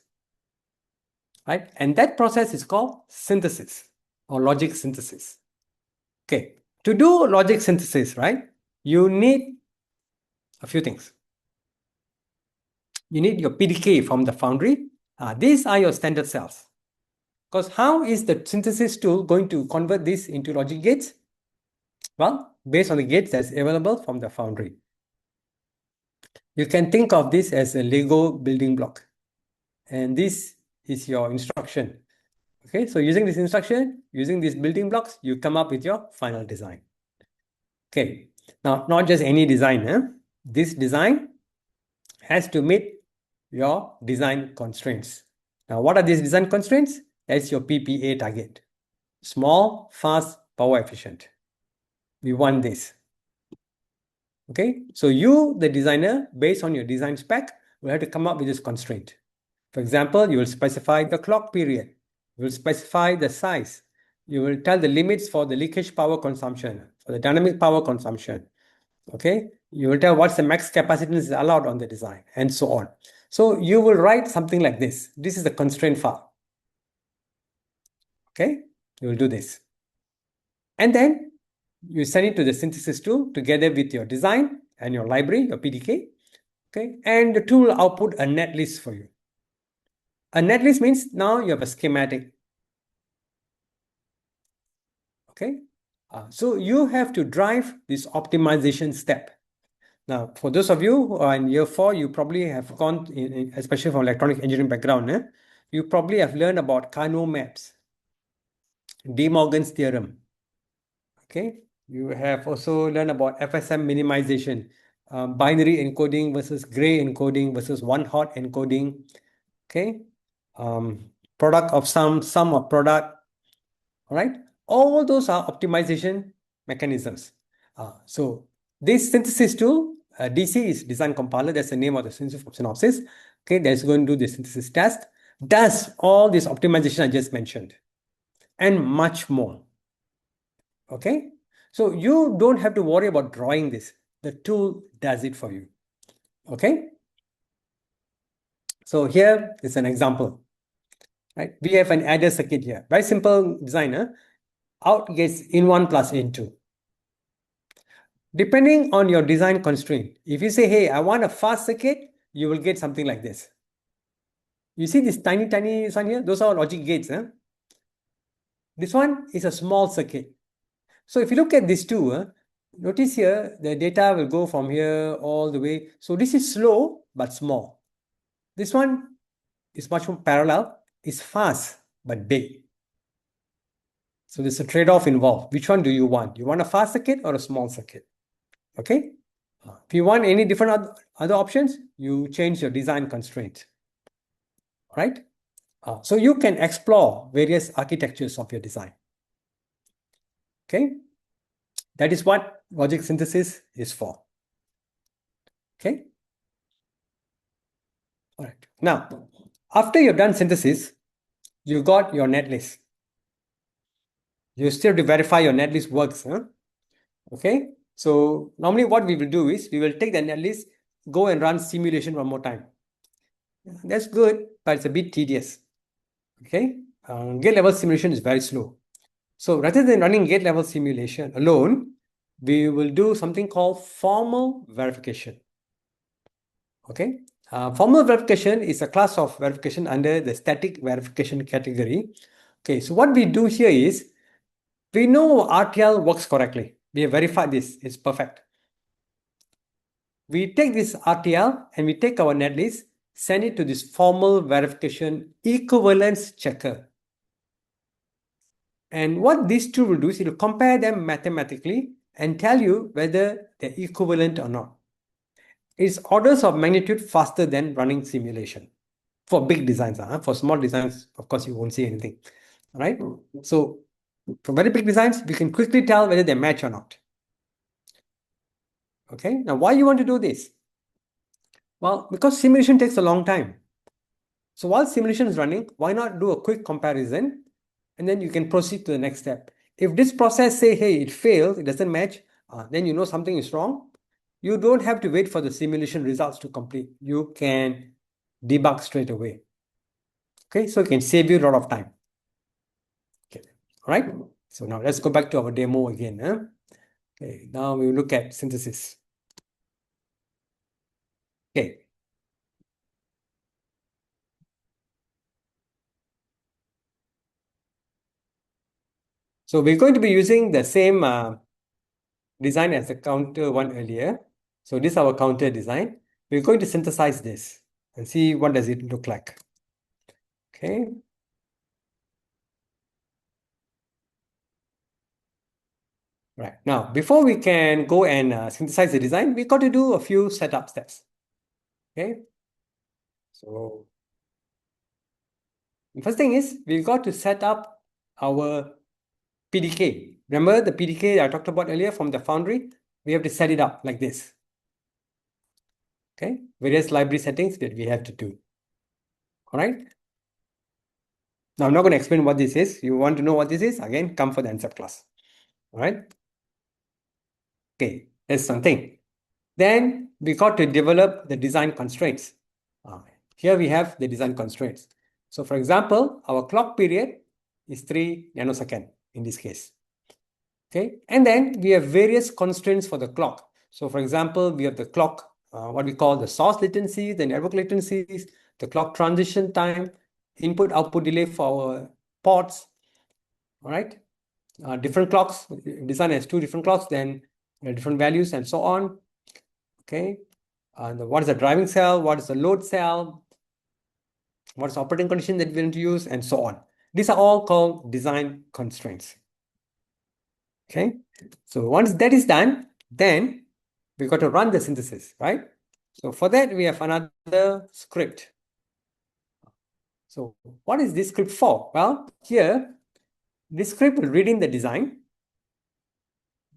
Right? And that process is called synthesis or logic synthesis. Okay. To do logic synthesis, right, you need a few things. You need your PDK from the foundry. These are your standard cells. Because how is the synthesis tool going to convert this into logic gates? Well, based on the gates that's available from the foundry. You can think of this as a Lego building block. And this is your instruction. Okay, so using this instruction, using these building blocks, you come up with your final design. Okay, now not just any design. This design has to meet your design constraints. Now, what are these design constraints? That's your PPA target. Small, fast, power efficient. We want this. Okay, so you, the designer, based on your design spec, will have to come up with this constraint. For example, you will specify the clock period. You will specify the size. You will tell the limits for the leakage power consumption, for the dynamic power consumption. Okay, you will tell what's the max capacitance is allowed on the design, and so on. So you will write something like this. This is the constraint file. Okay, you will do this. And then you send it to the synthesis tool together with your design and your library, your PDK. Okay, and the tool will output a netlist for you. A netlist means now you have a schematic. Okay. So you have to drive this optimization step. Now, for those of you who are in year 4, you probably have gone, especially from electronic engineering background, you probably have learned about Carnot maps, De Morgan's theorem. Okay. You have also learned about FSM minimization, binary encoding versus gray encoding versus one-hot encoding. Okay. Product of sum of product. All right. All those are optimization mechanisms. So this synthesis tool, DC is design compiler. That's the name of the synopsis. Okay, that's going to do the synthesis test. Does all this optimization I just mentioned, and much more. Okay, so you don't have to worry about drawing this. The tool does it for you. Okay, so here is an example. Right, we have an adder circuit here. Very simple design. Out gets in1 plus in2. Depending on your design constraint, if you say, hey, I want a fast circuit, you will get something like this. You see this tiny one here? Those are logic gates. This one is a small circuit. So if you look at these two, notice here, the data will go from here all the way. So this is slow, but small. This one is much more parallel. It's fast, but big. So there's a trade-off involved. Which one do you want? You want a fast circuit or a small circuit? Okay. If you want any different other options, you change your design constraint. Right? So you can explore various architectures of your design. Okay. That is what logic synthesis is for. Okay. All right. Now, after you've done synthesis, you got your netlist. You still have to verify your netlist works. Okay. So normally what we will do is we will take the netlist, go and run simulation one more time. That's good, but it's a bit tedious. Okay. Gate level simulation is very slow. So rather than running gate level simulation alone, we will do something called formal verification. Okay. Formal verification is a class of verification under the static verification category. Okay. So what we do here is we know RTL works correctly. We have verified this. It's perfect. We take this RTL and we take our netlist, send it to this formal verification equivalence checker. And what these two will do is it will compare them mathematically and tell you whether they're equivalent or not. It's orders of magnitude faster than running simulation for big designs. For small designs, of course, you won't see anything. All right. So for very big designs, we can quickly tell whether they match or not. Okay. Now, why you want to do this? Well, because simulation takes a long time. So while simulation is running, why not do a quick comparison and then you can proceed to the next step. If this process say, hey, it failed, it doesn't match, then you know something is wrong. You don't have to wait for the simulation results to complete. You can debug straight away. Okay, so it can save you a lot of time. Okay, all right. So now let's go back to our demo again. Okay, now we look at synthesis. Okay. So we're going to be using the same design as the counter one earlier. So this is our counter design. We're going to synthesize this and see what does it look like. Okay. Right. Now, before we can go and synthesize the design, we got to do a few setup steps. Okay. So the first thing is we've got to set up our PDK. Remember the PDK I talked about earlier from the foundry? We have to set it up like this. Okay. Various library settings that we have to do. All right. Now, I'm not going to explain what this is. You want to know what this is? Again, come for the NSEP class. All right. Okay, that's something. Then we got to develop the design constraints. Here we have the design constraints. So for example, our clock period is 3 nanosecond in this case. Okay, and then we have various constraints for the clock. So for example, we have the clock, what we call the source latency, the network latencies, the clock transition time, input output delay for our ports. All right. different clocks. Design has two different clocks, then different values and so on. Okay. What is the driving cell? What is the load cell? What is the operating condition that we're going to use, and so on. These are all called design constraints. Okay. So once that is done, then we got to run the synthesis, right? So for that, we have another script. So what is this script for? Well, here, this script will read in the design,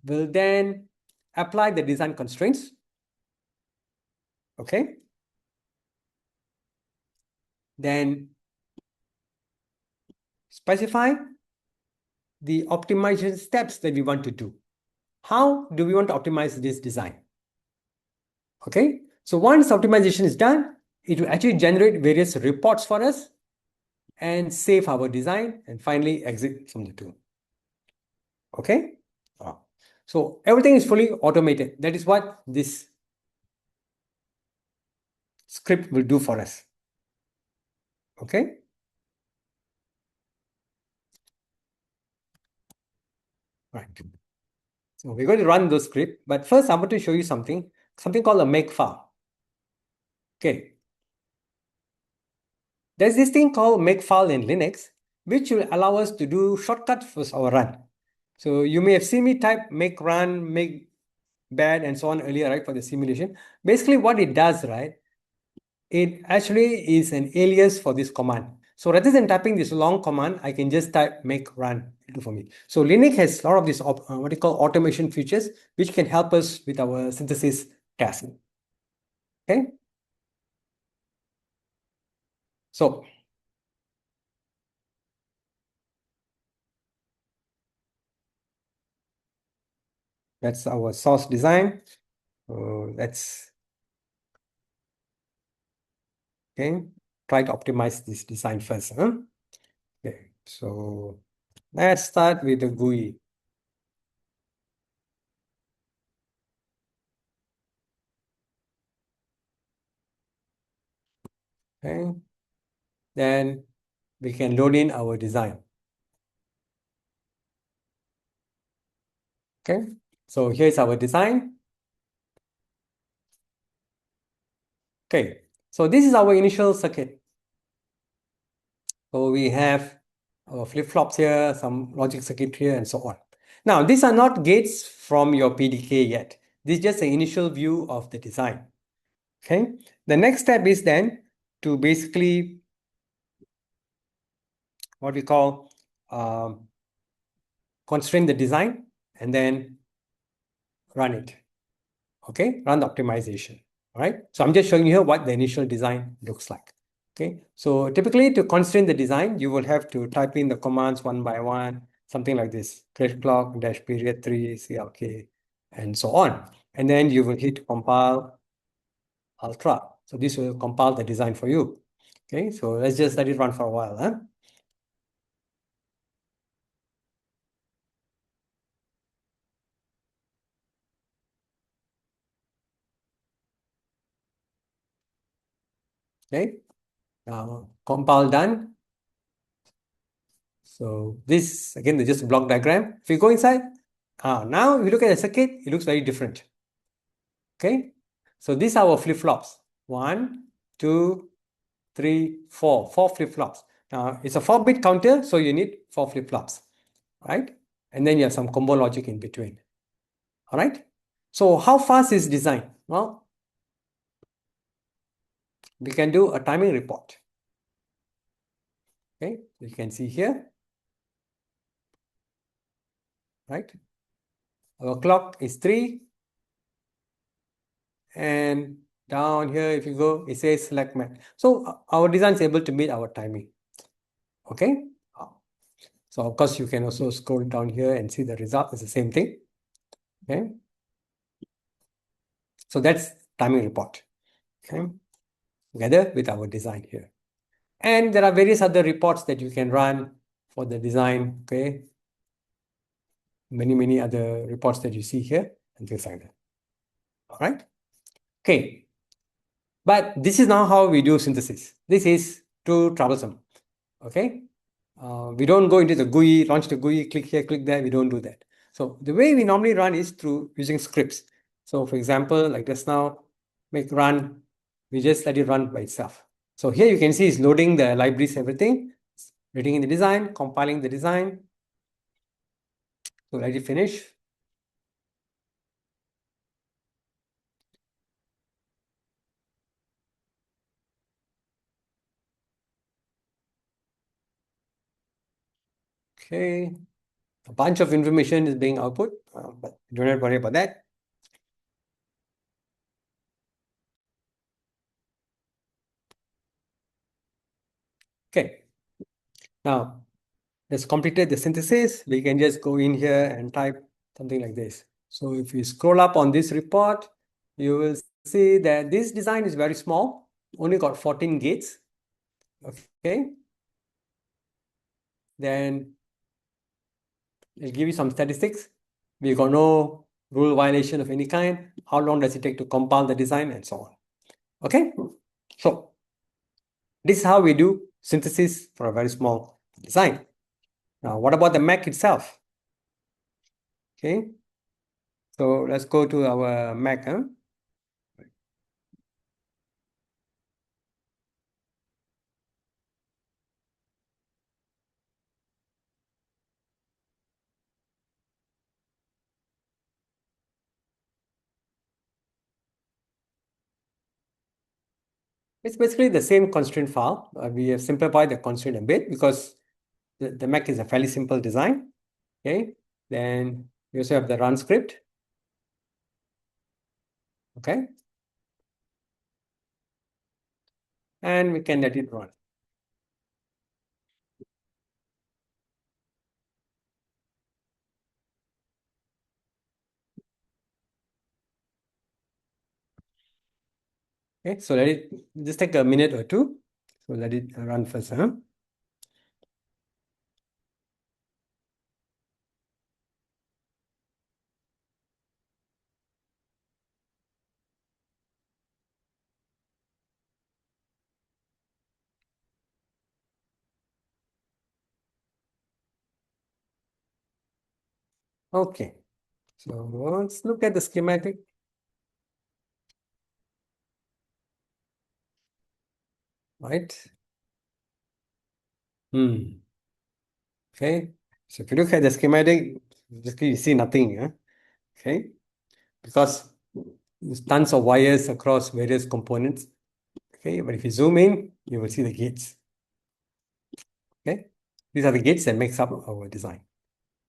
will then apply the design constraints. Okay. Then specify the optimization steps that we want to do. How do we want to optimize this design? Okay. So once optimization is done, it will actually generate various reports for us and save our design and finally exit from the tool. Okay. So everything is fully automated. That is what this script will do for us. Okay. Right. So we're going to run the script, but first I want to show you something called a makefile. Okay. There's this thing called makefile in Linux, which will allow us to do shortcuts for our run. So you may have seen me type make run, make bad, and so on earlier, right, for the simulation. Basically, what it does, right, it actually is an alias for this command. So rather than typing this long command, I can just type make run, do for me. So Linux has a lot of these what you call automation features, which can help us with our synthesis task. Okay. So that's our source design. So let's try to optimize this design first. Okay, so let's start with the GUI. Okay, then we can load in our design. Okay, so here's our design. Okay, so this is our initial circuit. So we have our flip-flops here, some logic circuit here, and so on. Now, these are not gates from your PDK yet. This is just an initial view of the design. Okay, the next step is then to basically what we call constrain the design and then run it. Okay, run the optimization. All right, so I'm just showing you here what the initial design looks like. Okay, so typically to constrain the design, you will have to type in the commands one by one, something like this: create clock, dash period 3, CLK, and so on. And then you will hit compile ultra. So this will compile the design for you. Okay, so let's just let it run for a while. Okay, now compile done. So this again is just a block diagram. If you go inside, now if you look at the circuit, it looks very different. Okay, so these are our flip-flops. 1, 2, 3, 4. 4 flip-flops. Now it's a 4-bit counter, so you need 4 flip-flops, right? And then you have some combo logic in between. All right. So how fast is design? Well, we can do a timing report. Okay, you can see here, right? Our clock is 3. And down here, if you go, it says select match. So our design is able to meet our timing. Okay. So of course, you can also scroll down here and see the result is the same thing. Okay. So that's timing report. Okay. Together with our design here. And there are various other reports that you can run for the design. Okay. Many other reports that you see here and things like that. All right. Okay. But this is not how we do synthesis. This is too troublesome. Okay. We don't go into the GUI, launch the GUI, click here, click there. We don't do that. So the way we normally run is through using scripts. So for example, like just now, make run, we just let it run by itself. So here you can see it's loading the libraries, everything, reading in the design, compiling the design. So let it finish. Okay, a bunch of information is being output, but don't have to worry about that. Okay, now let's completed the synthesis. We can just go in here and type something like this. So if you scroll up on this report, you will see that this design is very small, only got 14 gates. Okay, then it'll give you some statistics. We got no rule violation of any kind. How long does it take to compile the design and so on? Okay, so this is how we do synthesis for a very small design. Now, what about the Mac itself? Okay, so let's go to our Mac. It's basically the same constraint file. We have simplified the constraint a bit because the Mac is a fairly simple design. Okay, then we also have the run script. Okay, and we can let it run. Okay, so let it just take a minute or two. So let it run first. Okay, so let's look at the schematic. Right. Okay, so if you look at the schematic, basically you see nothing. Okay, because there's tons of wires across various components. Okay, but if you zoom in, you will see the gates. Okay, these are the gates that makes up our design.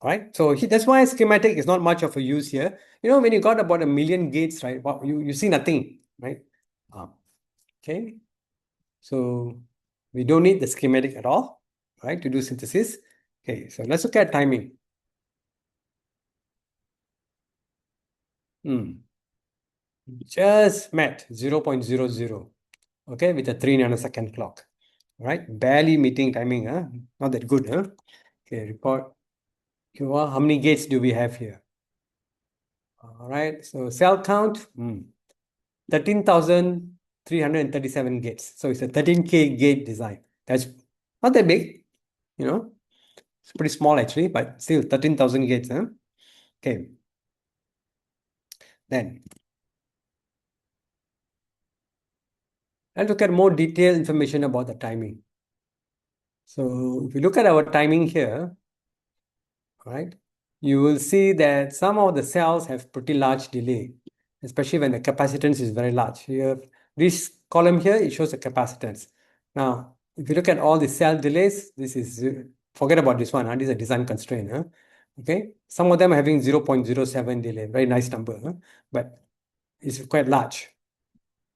All right, so that's why schematic is not much of a use here. When you got about 1 million gates, right? Well, you see nothing, right? Okay, so we don't need the schematic at all, right, to do synthesis. Okay, so let's look at timing. Just met 0.00, okay, with a 3 nanosecond clock. All right, barely meeting timing, not that good, Okay, report. How many gates do we have here? All right, so cell count, 13,337 gates. So it's a 13K gate design. That's not that big, It's pretty small actually, but still 13,000 gates, Okay. Then let's look at more detailed information about the timing. So if you look at our timing here, right, you will see that some of the cells have pretty large delay, especially when the capacitance is very large. You have this column here, it shows the capacitance. Now, if you look at all the cell delays, this is, forget about this one, this is a design constraint. Okay, some of them are having 0.07 delay, very nice number, but it's quite large.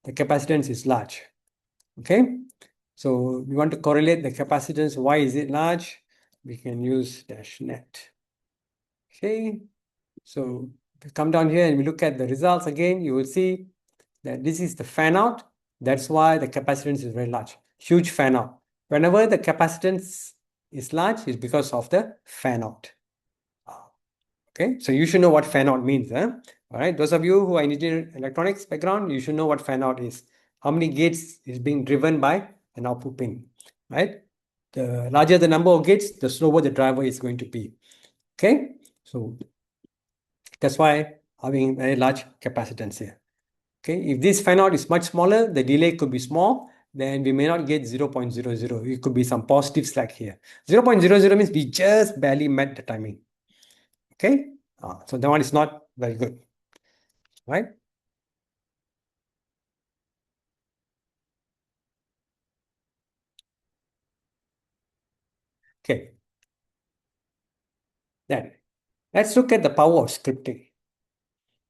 The capacitance is large. Okay, so we want to correlate the capacitance. Why is it large? We can use dash net. Okay, so if you come down here and we look at the results again, you will see that this is the fan out. That's why the capacitance is very large. Huge fan out. Whenever the capacitance is large, it's because of the fan out. Okay, so you should know what fan out means. All right, those of you who are in engineering electronics background, you should know what fan out is. How many gates is being driven by an output pin, right? The larger the number of gates, the slower the driver is going to be. Okay, so that's why having very large capacitance here. Okay, if this fan out is much smaller, the delay could be small, then we may not get 0.00. It could be some positive slack here. 0.00 means we just barely met the timing. Okay, so that one is not very good, right? Okay, then let's look at the power of scripting.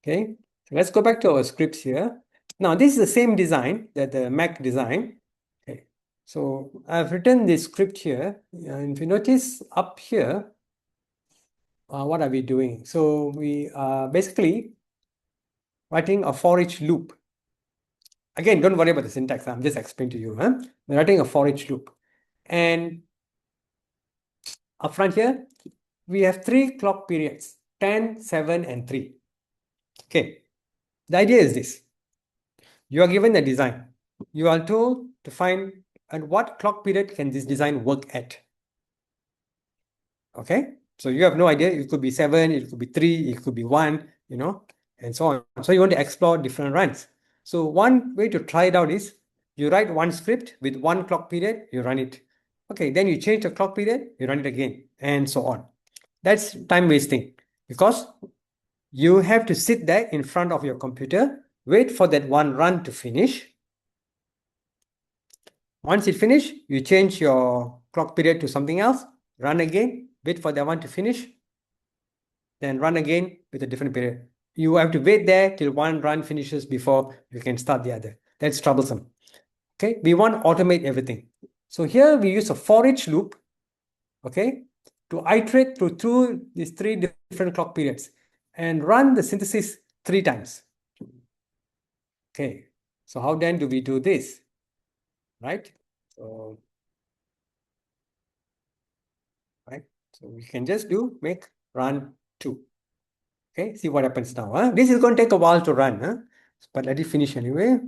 Okay, so let's go back to our scripts here. Now, this is the same design that the Mac design. Okay, so I've written this script here. And if you notice up here, what are we doing? So we are basically writing a for each loop. Again, don't worry about the syntax. I'm just explaining to you. We're writing a for each loop. And up front here, we have 3 clock periods, 10, 7, and 3. Okay, the idea is this. You are given a design. You are told to find at what clock period can this design work at. Okay, so you have no idea. It could be 7, it could be 3, it could be 1, and so on. So you want to explore different runs. So one way to try it out is you write one script with 1 clock period, you run it. Okay, then you change the clock period, you run it again, and so on. That's time wasting because you have to sit there in front of your computer, wait for that one run to finish. Once it finishes, you change your clock period to something else, run again, wait for that one to finish, then run again with a different period. You have to wait there till one run finishes before you can start the other. That's troublesome. Okay, we want to automate everything. So here we use a for each loop, okay, to iterate through these 3 different clock periods and run the synthesis 3 times. Okay, so how then do we do this? Right? So, we can just do make run 2. Okay, see what happens now. This is going to take a while to run, but let it finish anyway.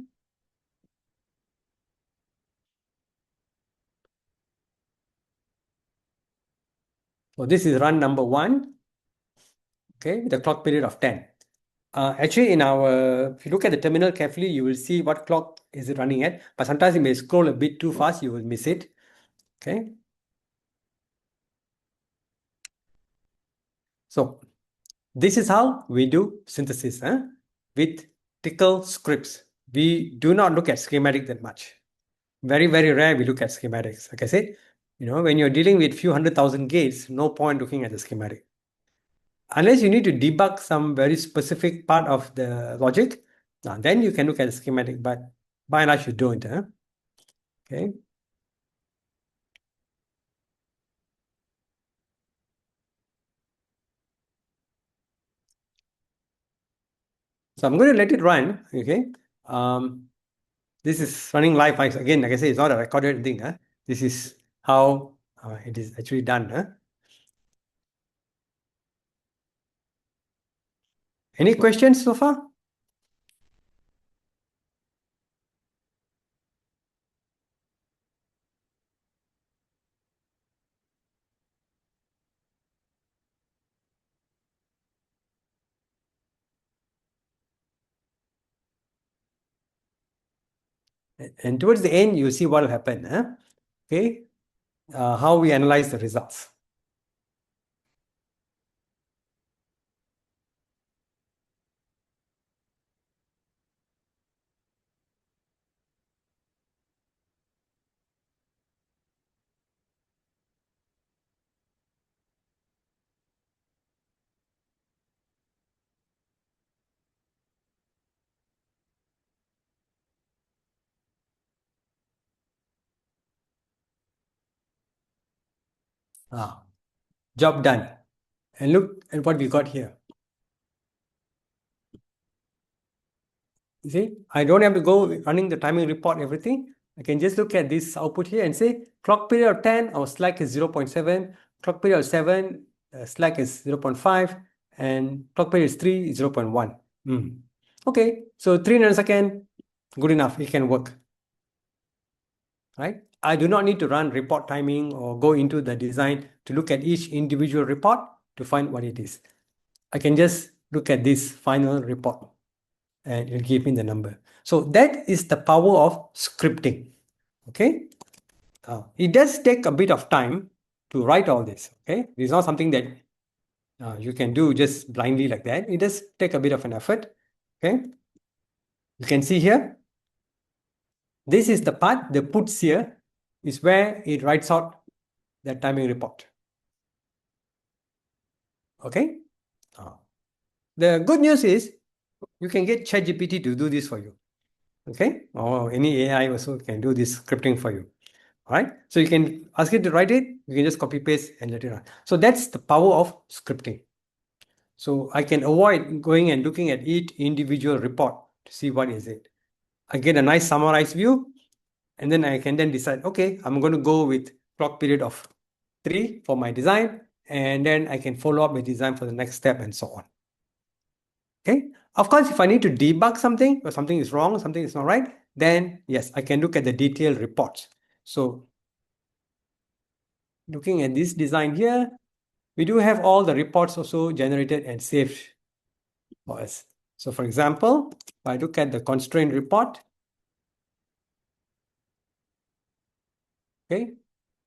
So this is run number 1, okay, with a clock period of 10. Actually, if you look at the terminal carefully, you will see what clock is it running at, but sometimes you may scroll a bit too fast, you will miss it. Okay. So this is how we do synthesis with tickle scripts. We do not look at schematic that much. Very, very rare we look at schematics. Like I said, when you're dealing with few 100,000 gates, no point looking at the schematic. Unless you need to debug some very specific part of the logic, then you can look at the schematic, but by and large you don't. Okay. So I'm going to let it run. Okay. This is running live. Again, like I say, it's not a recorded thing. This is how it is actually done. Any questions so far? And towards the end, you see what will happen. Okay, how we analyze the results. Job done. And look at what we got here. You see, I don't have to go running the timing report, everything. I can just look at this output here and say clock period of 10, our slack is 0.7, clock period of 7, slack is 0.5, and clock period is 3 is 0.1. Okay, so 3 nanoseconds, good enough, it can work. Right? I do not need to run report timing or go into the design to look at each individual report to find what it is. I can just look at this final report and it'll give me the number. So that is the power of scripting. Okay. It does take a bit of time to write all this. Okay. It's not something that you can do just blindly like that. It does take a bit of an effort. Okay. You can see here, this is the part, the puts here is where it writes out the timing report. Okay. The good news is you can get ChatGPT to do this for you. Okay. Or any AI also can do this scripting for you. All right. So you can ask it to write it. You can just copy paste and let it run. So that's the power of scripting. So I can avoid going and looking at each individual report to see what is it. I get a nice summarized view, and then I can then decide, okay, I'm going to go with clock period of 3 for my design, and then I can follow up the design for the next step and so on. Okay. Of course, if I need to debug something or something is wrong, something is not right, then yes, I can look at the detailed reports. So looking at this design here, we do have all the reports also generated and saved for us. So for example, if I look at the constraint report, okay,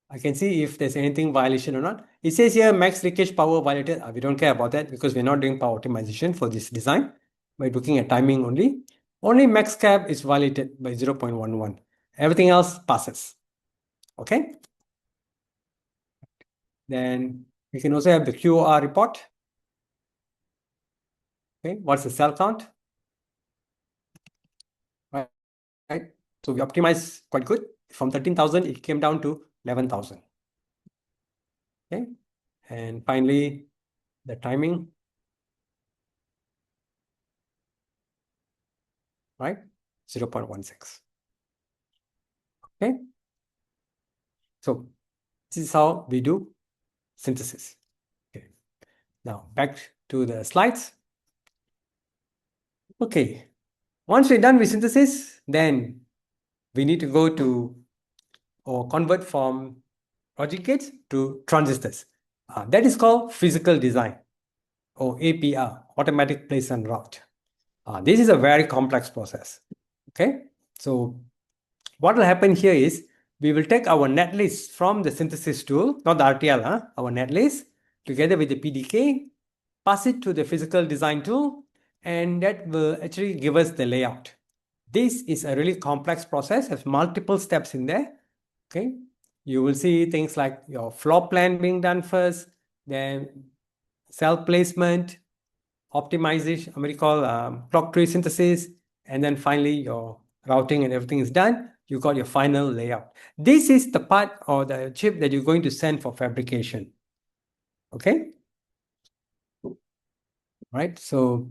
I can see if there's anything violation or not. It says here max leakage power violated. We don't care about that because we're not doing power optimization for this design. We're looking at timing only. Only max cap is violated by 0.11. Everything else passes. Okay. Then we can also have the QOR report. Okay, what's the cell count? Right. So we optimize quite good. From 13,000, it came down to 11,000. Okay. And finally, the timing, right? 0.16. Okay. So this is how we do synthesis. Okay. Now back to the slides. Okay. Once we're done with synthesis, then we need to go to or convert from logic gates to transistors. That is called physical design or APR, automatic place and route. This is a very complex process. Okay. So what will happen here is we will take our netlist from the synthesis tool, not the RTL, our netlist, together with the PDK, pass it to the physical design tool, and that will actually give us the layout. This is a really complex process, has multiple steps in there. Okay. You will see things like your floor plan being done first, then cell placement, optimization, what we call clock tree synthesis, and then finally your routing and everything is done. You got your final layout. This is the part or the chip that you're going to send for fabrication. Okay. Right. So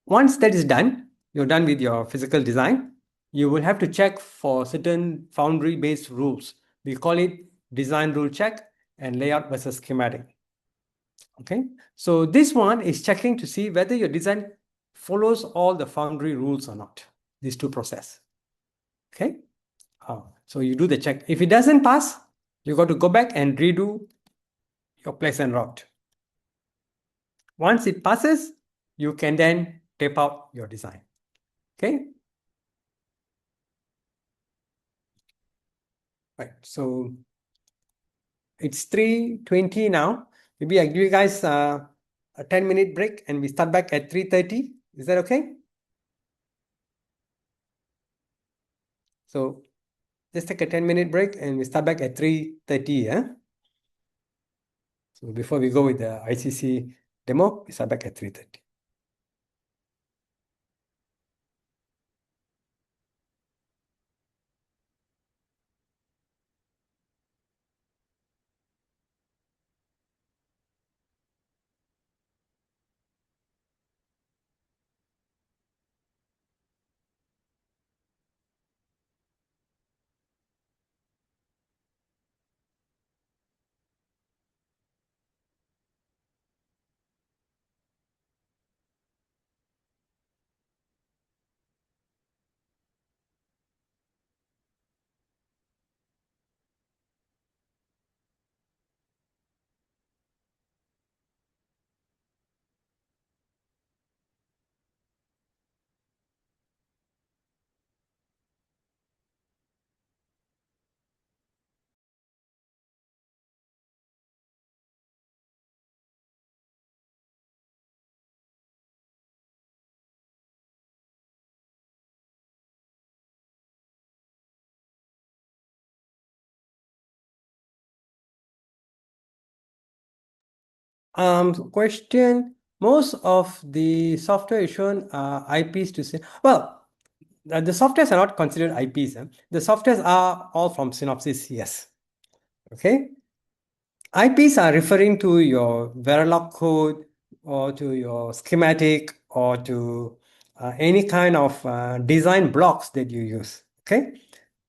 once that is done, you're done with your physical design. You will have to check for certain foundry-based rules. We call it design rule check and layout versus schematic. Okay, so this one is checking to see whether your design follows all the foundry rules or not. These two processes. Okay, so you do the check. If it doesn't pass, you got to go back and redo your place and route. Once it passes, you can then tape out your design. Okay. Right. So it's 3:20 now. Maybe I give you guys a 10-minute break and we start back at 3:30. Is that okay? So just take a 10-minute break and we start back at 3:30. Yeah. So before we go with the ICC demo, we start back at 3:30. Question. Most of the software is shown IPs to say. Well, the softwares are not considered IPs. The softwares are all from Synopsys. Yes. Okay. IPs are referring to your Verilog code or to your schematic or to any kind of design blocks that you use. Okay.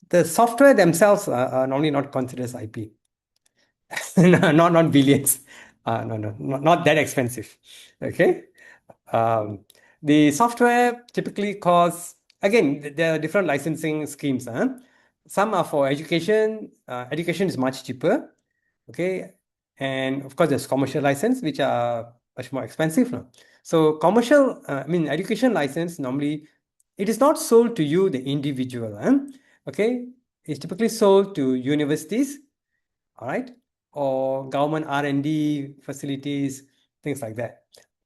The software themselves are normally not considered as IP. No, not billions. No, no, not that expensive. Okay. Um, the software typically costs, again, there are different licensing schemes. Some are for education. Education is much cheaper. Okay. And of course, there's commercial license, which are much more expensive now. So commercial, education license, normally, it is not sold to you, the individual. Okay. It's typically sold to universities, all right, or government R&D facilities, things like that.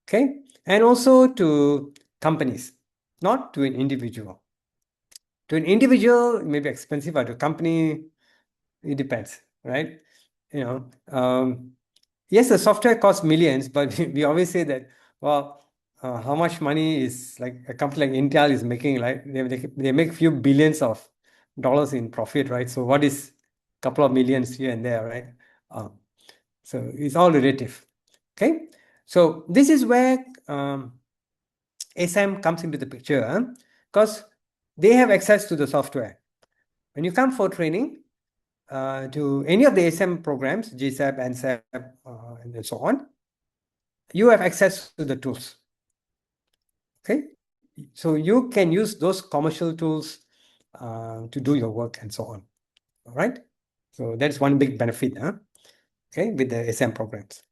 Okay, and also to companies, not to an individual. To an individual, it may be expensive, but to a company, it depends, right? You know, yes, the software costs millions, but we always say that, well, how much money is like a company like Intel is making, like they make few billions of dollars in profit, right? So what is a couple of millions here and there, right? Um, so it's all relative. Okay. So this is where ASEM comes into the picture, because they have access to the software. When you come for training to any of the ASEM programs, GSEP, NSEP, and so on, you have access to the tools. Okay. So you can use those commercial tools to do your work and so on. All right. So that's one big benefit, okay, with the ASEM programs.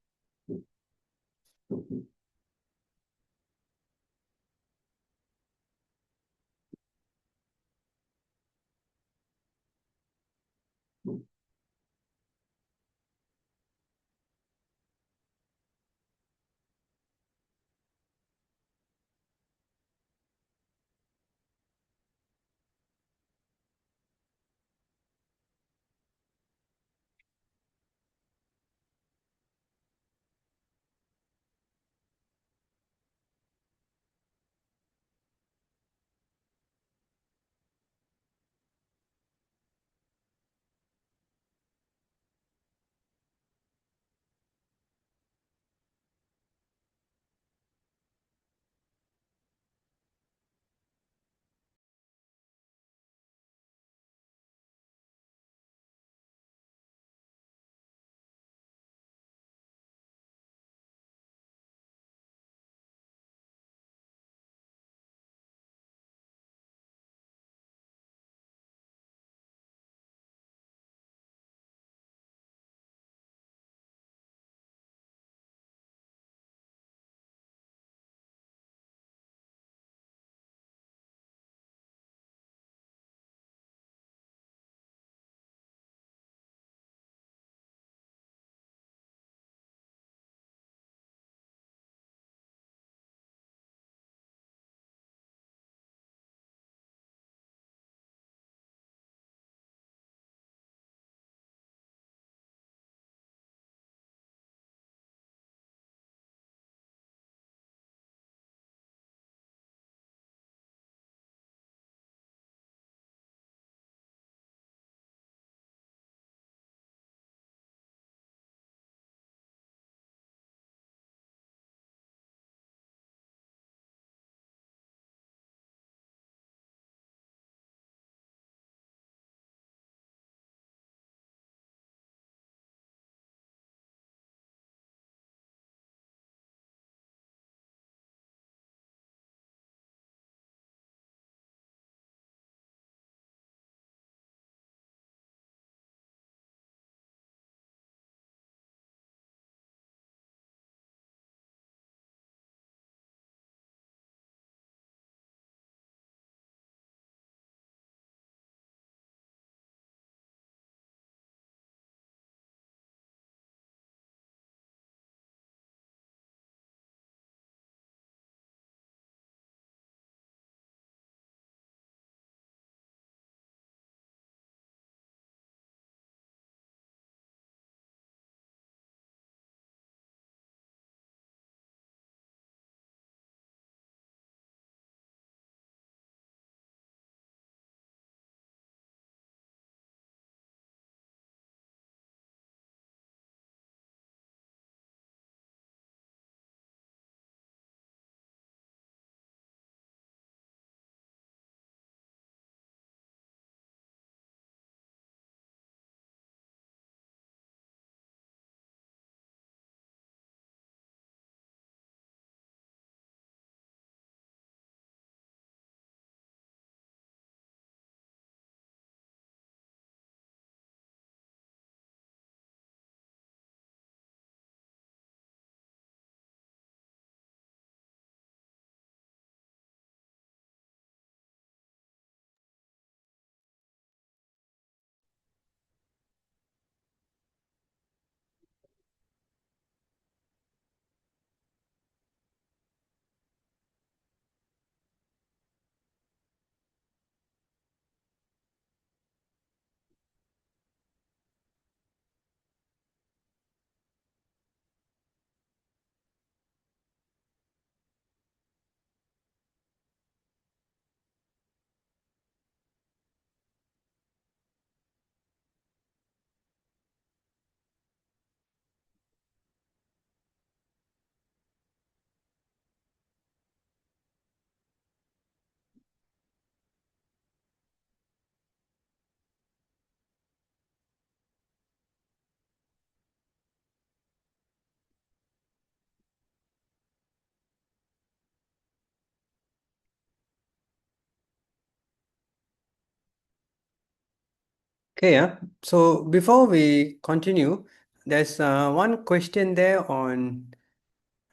Okay, yeah. So before we continue, there's one question there on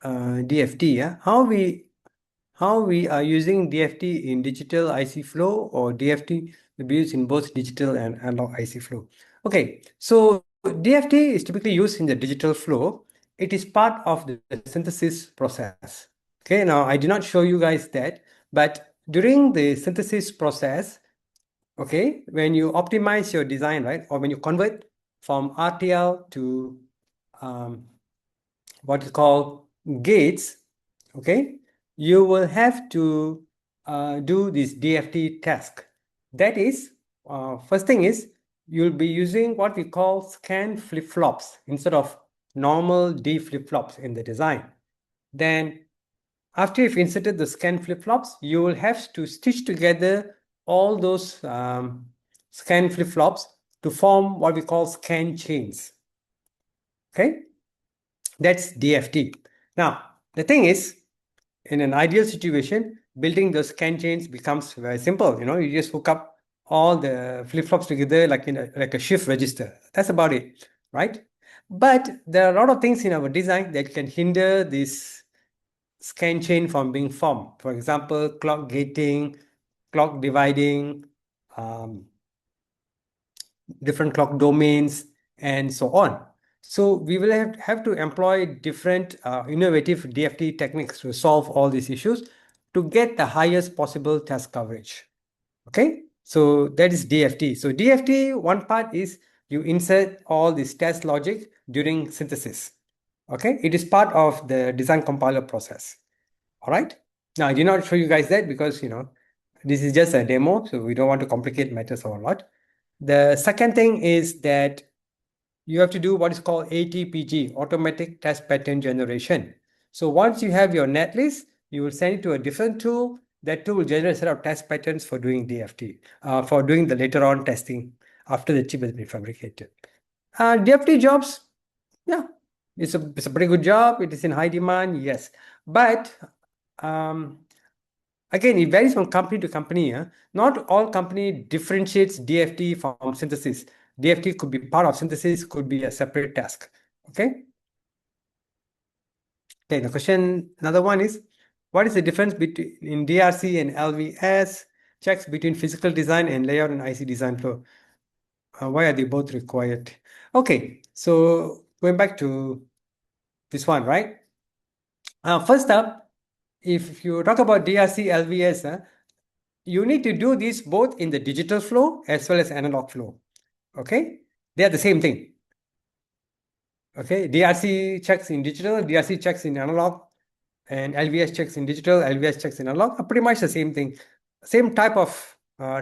DFT. Yeah, how we are using DFT in digital IC flow, or DFT will be used in both digital and analog IC flow. Okay, so DFT is typically used in the digital flow. It is part of the synthesis process. Okay, now I did not show you guys that, but during the synthesis process, okay, when you optimize your design, right, or when you convert from RTL to what is called gates, okay, you will have to do this DFT task. That is, first thing is, you'll be using what we call scan flip-flops instead of normal D flip-flops in the design. Then after you've inserted the scan flip-flops, you will have to stitch together all those scan flip-flops to form what we call scan chains. Okay, that's DFT. Now, the thing is, in an ideal situation, building those scan chains becomes very simple. You just hook up all the flip-flops together like like a shift register. That's about it, right? But there are a lot of things in our design that can hinder this scan chain from being formed. For example, clock gating, clock dividing, um, different clock domains, and so on. So we will have to employ different innovative DFT techniques to solve all these issues to get the highest possible test coverage. Okay, so that is DFT. So DFT, one part is you insert all this test logic during synthesis. Okay, it is part of the design compiler process. All right. Now, I did not show you guys that because, this is just a demo, so we don't want to complicate matters a lot. The second thing is that you have to do what is called ATPG, Automatic Test Pattern Generation. So once you have your netlist, you will send it to a different tool. That tool will generate a set of test patterns for doing DFT, for doing the later on testing after the chip has been fabricated. DFT jobs, yeah, it's a pretty good job. It is in high demand, yes. But again, it varies from company to company. Not all company differentiates DFT from synthesis. DFT could be part of synthesis, could be a separate task. Okay. Okay. The question, another one is, what is the difference between in DRC and LVS? Checks between physical design and layout and IC design flow. Why are they both required? Okay. So going back to this one, right? First up, if you talk about DRC, LVS, you need to do this both in the digital flow as well as analog flow. Okay, they are the same thing. Okay, DRC checks in digital, DRC checks in analog, and LVS checks in digital, LVS checks in analog are pretty much the same thing, same type of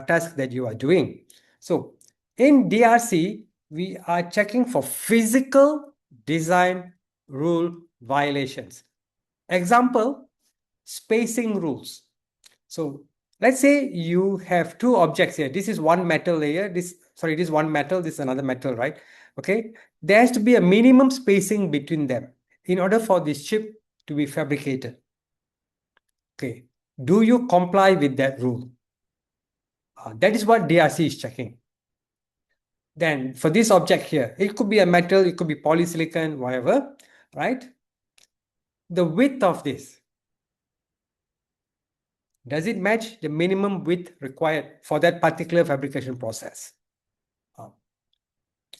task that you are doing. So in DRC, we are checking for physical design rule violations. Example, spacing rules. So let's say you have two objects here. This is one metal layer. This is one metal. This is another metal, right? Okay. There has to be a minimum spacing between them in order for this chip to be fabricated. Okay. Do you comply with that rule? That is what DRC is checking. Then for this object here, it could be a metal, it could be polysilicon, whatever, right? The width of this, does it match the minimum width required for that particular fabrication process?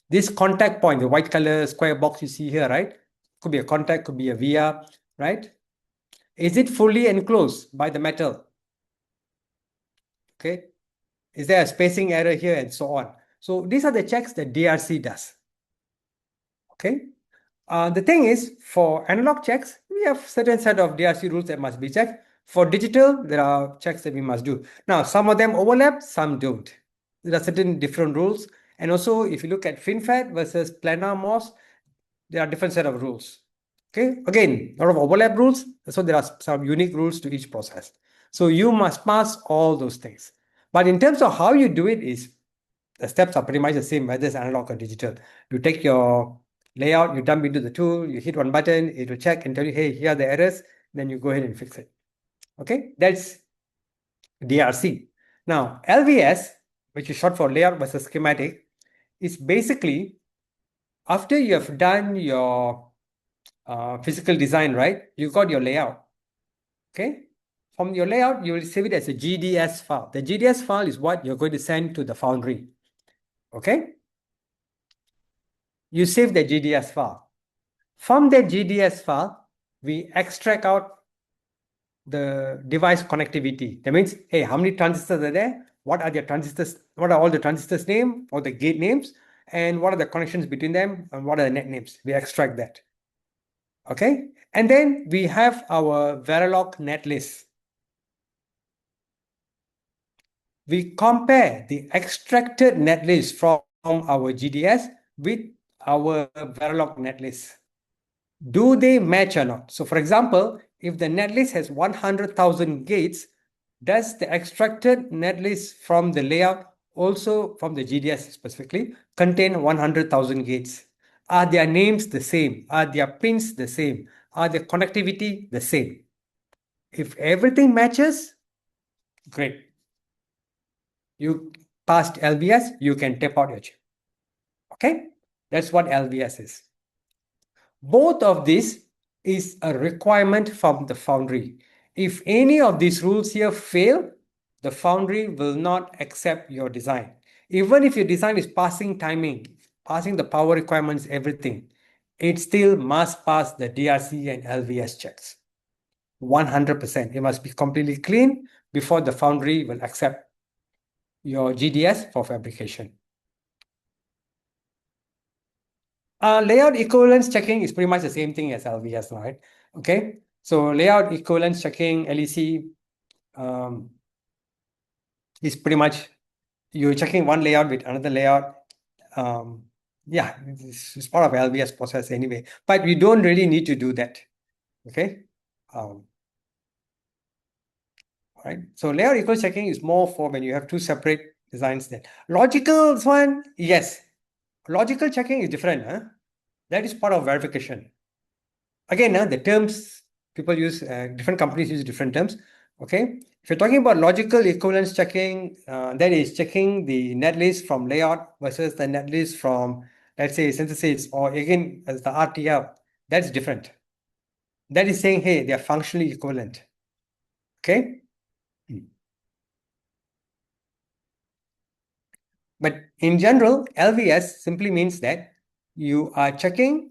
This contact point, the white color square box you see here, right? Could be a contact, could be a via, right? Is it fully enclosed by the metal? Okay. Is there a spacing error here and so on? So these are the checks that DRC does. Okay. The thing is, for analog checks, we have certain set of DRC rules that must be checked. For digital, there are checks that we must do. Now, some of them overlap, some don't. There are certain different rules. And also, if you look at FinFET versus planar MOS, there are different set of rules. Okay, again, a lot of overlap rules. So there are some unique rules to each process. So you must pass all those things. But in terms of how you do it is, the steps are pretty much the same, whether it's analog or digital. You take your layout, you dump into the tool, you hit one button, it will check and tell you, hey, here are the errors, then you go ahead and fix it. Okay, that's DRC. Now, LVS, which is short for layout versus schematic, is basically after you have done your physical design, right? You got your layout. Okay. From your layout, you will save it as a GDS file. The GDS file is what you're going to send to the foundry. Okay. You save the GDS file. From the GDS file, we extract out the device connectivity. That means, hey, how many transistors are there? What are the transistors? What are all the transistors name or the gate names? And what are the connections between them? And what are the net names? We extract that. Okay. And then we have our Verilog netlist. We compare the extracted netlist from our GDS with our Verilog netlist. Do they match or not? So for example, if the netlist has 100,000 gates, does the extracted netlist from the layout, also from the GDS specifically, contain 100,000 gates? Are their names the same? Are their pins the same? Are their connectivity the same? If everything matches, great. You passed LBS, you can tap out your chip. Okay? That's what LBS is. Both of these is a requirement from the foundry. If any of these rules here fail, the foundry will not accept your design. Even if your design is passing timing, passing the power requirements, everything, it still must pass the DRC and LVS checks. 100%. It must be completely clean before the foundry will accept your GDS for fabrication. Layout equivalence checking is pretty much the same thing as LVS, right? Okay, so layout equivalence checking, LEC, is pretty much you're checking one layout with another layout. Yeah, it's part of LVS process anyway, but we don't really need to do that. Okay, right. So layout equivalence checking is more for when you have two separate designs. Then logical one, yes, logical checking is different. Huh? That is part of verification. Again, the terms people use, different companies use different terms. Okay, if you're talking about logical equivalence checking, that is checking the netlist from layout versus the netlist from, let's say, synthesis, or again as the RTL. That's different. That is saying, hey, they are functionally equivalent. Okay. But in general, LVS simply means that you are checking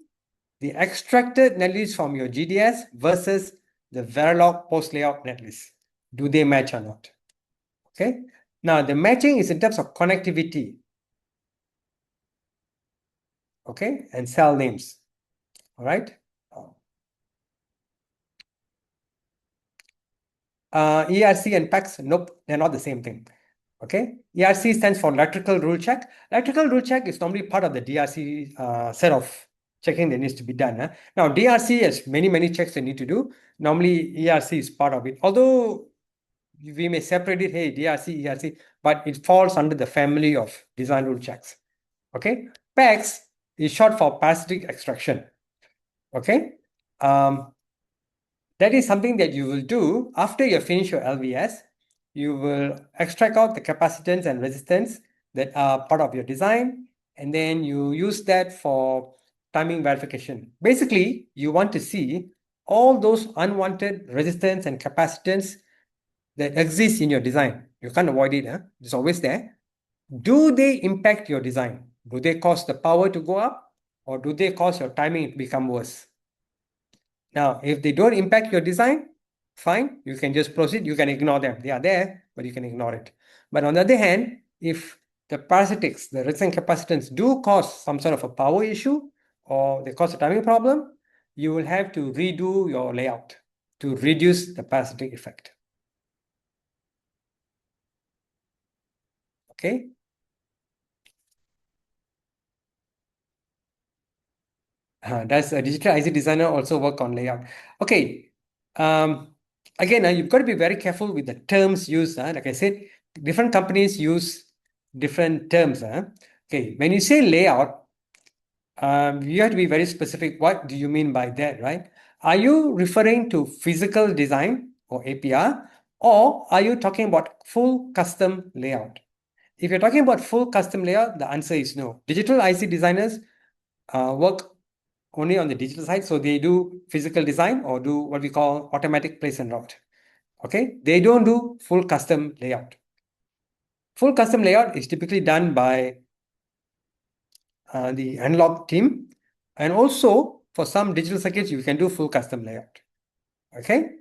the extracted netlist from your GDS versus the Verilog post layout netlist. Do they match or not? Okay. Now the matching is in terms of connectivity. Okay, and cell names. All right. ERC and PACS, nope, they're not the same thing. Okay, ERC stands for electrical rule check. Electrical rule check is normally part of the DRC set of checking that needs to be done. Now, DRC has many checks they need to do. Normally, ERC is part of it. Although we may separate it, hey, DRC, ERC, but it falls under the family of design rule checks. Okay, PACS is short for parasitic extraction. Okay, that is something that you will do after you finish your LVS. You will extract out the capacitance and resistance that are part of your design, and then you use that for timing verification. Basically, you want to see all those unwanted resistance and capacitance that exist in your design. You can't avoid it, it's always there. Do they impact your design? Do they cause the power to go up, or do they cause your timing to become worse? Now, if they don't impact your design, fine, you can just proceed. You can ignore them. They are there, but you can ignore it. But on the other hand, if the parasitics, the resistant capacitance do cause some sort of a power issue, or they cause a timing problem, you will have to redo your layout to reduce the parasitic effect. Okay. Does a digital IC designer also work on layout? Okay. Again, you've got to be very careful with the terms used. Like I said, different companies use different terms. Okay, when you say layout, you have to be very specific. What do you mean by that, right? Are you referring to physical design or APR, or are you talking about full custom layout? If you're talking about full custom layout, the answer is no. Digital IC designers work only on the digital side. So they do physical design or do what we call automatic place and route. Okay, they don't do full custom layout. Full custom layout is typically done by the analog team. And also for some digital circuits, you can do full custom layout. Okay.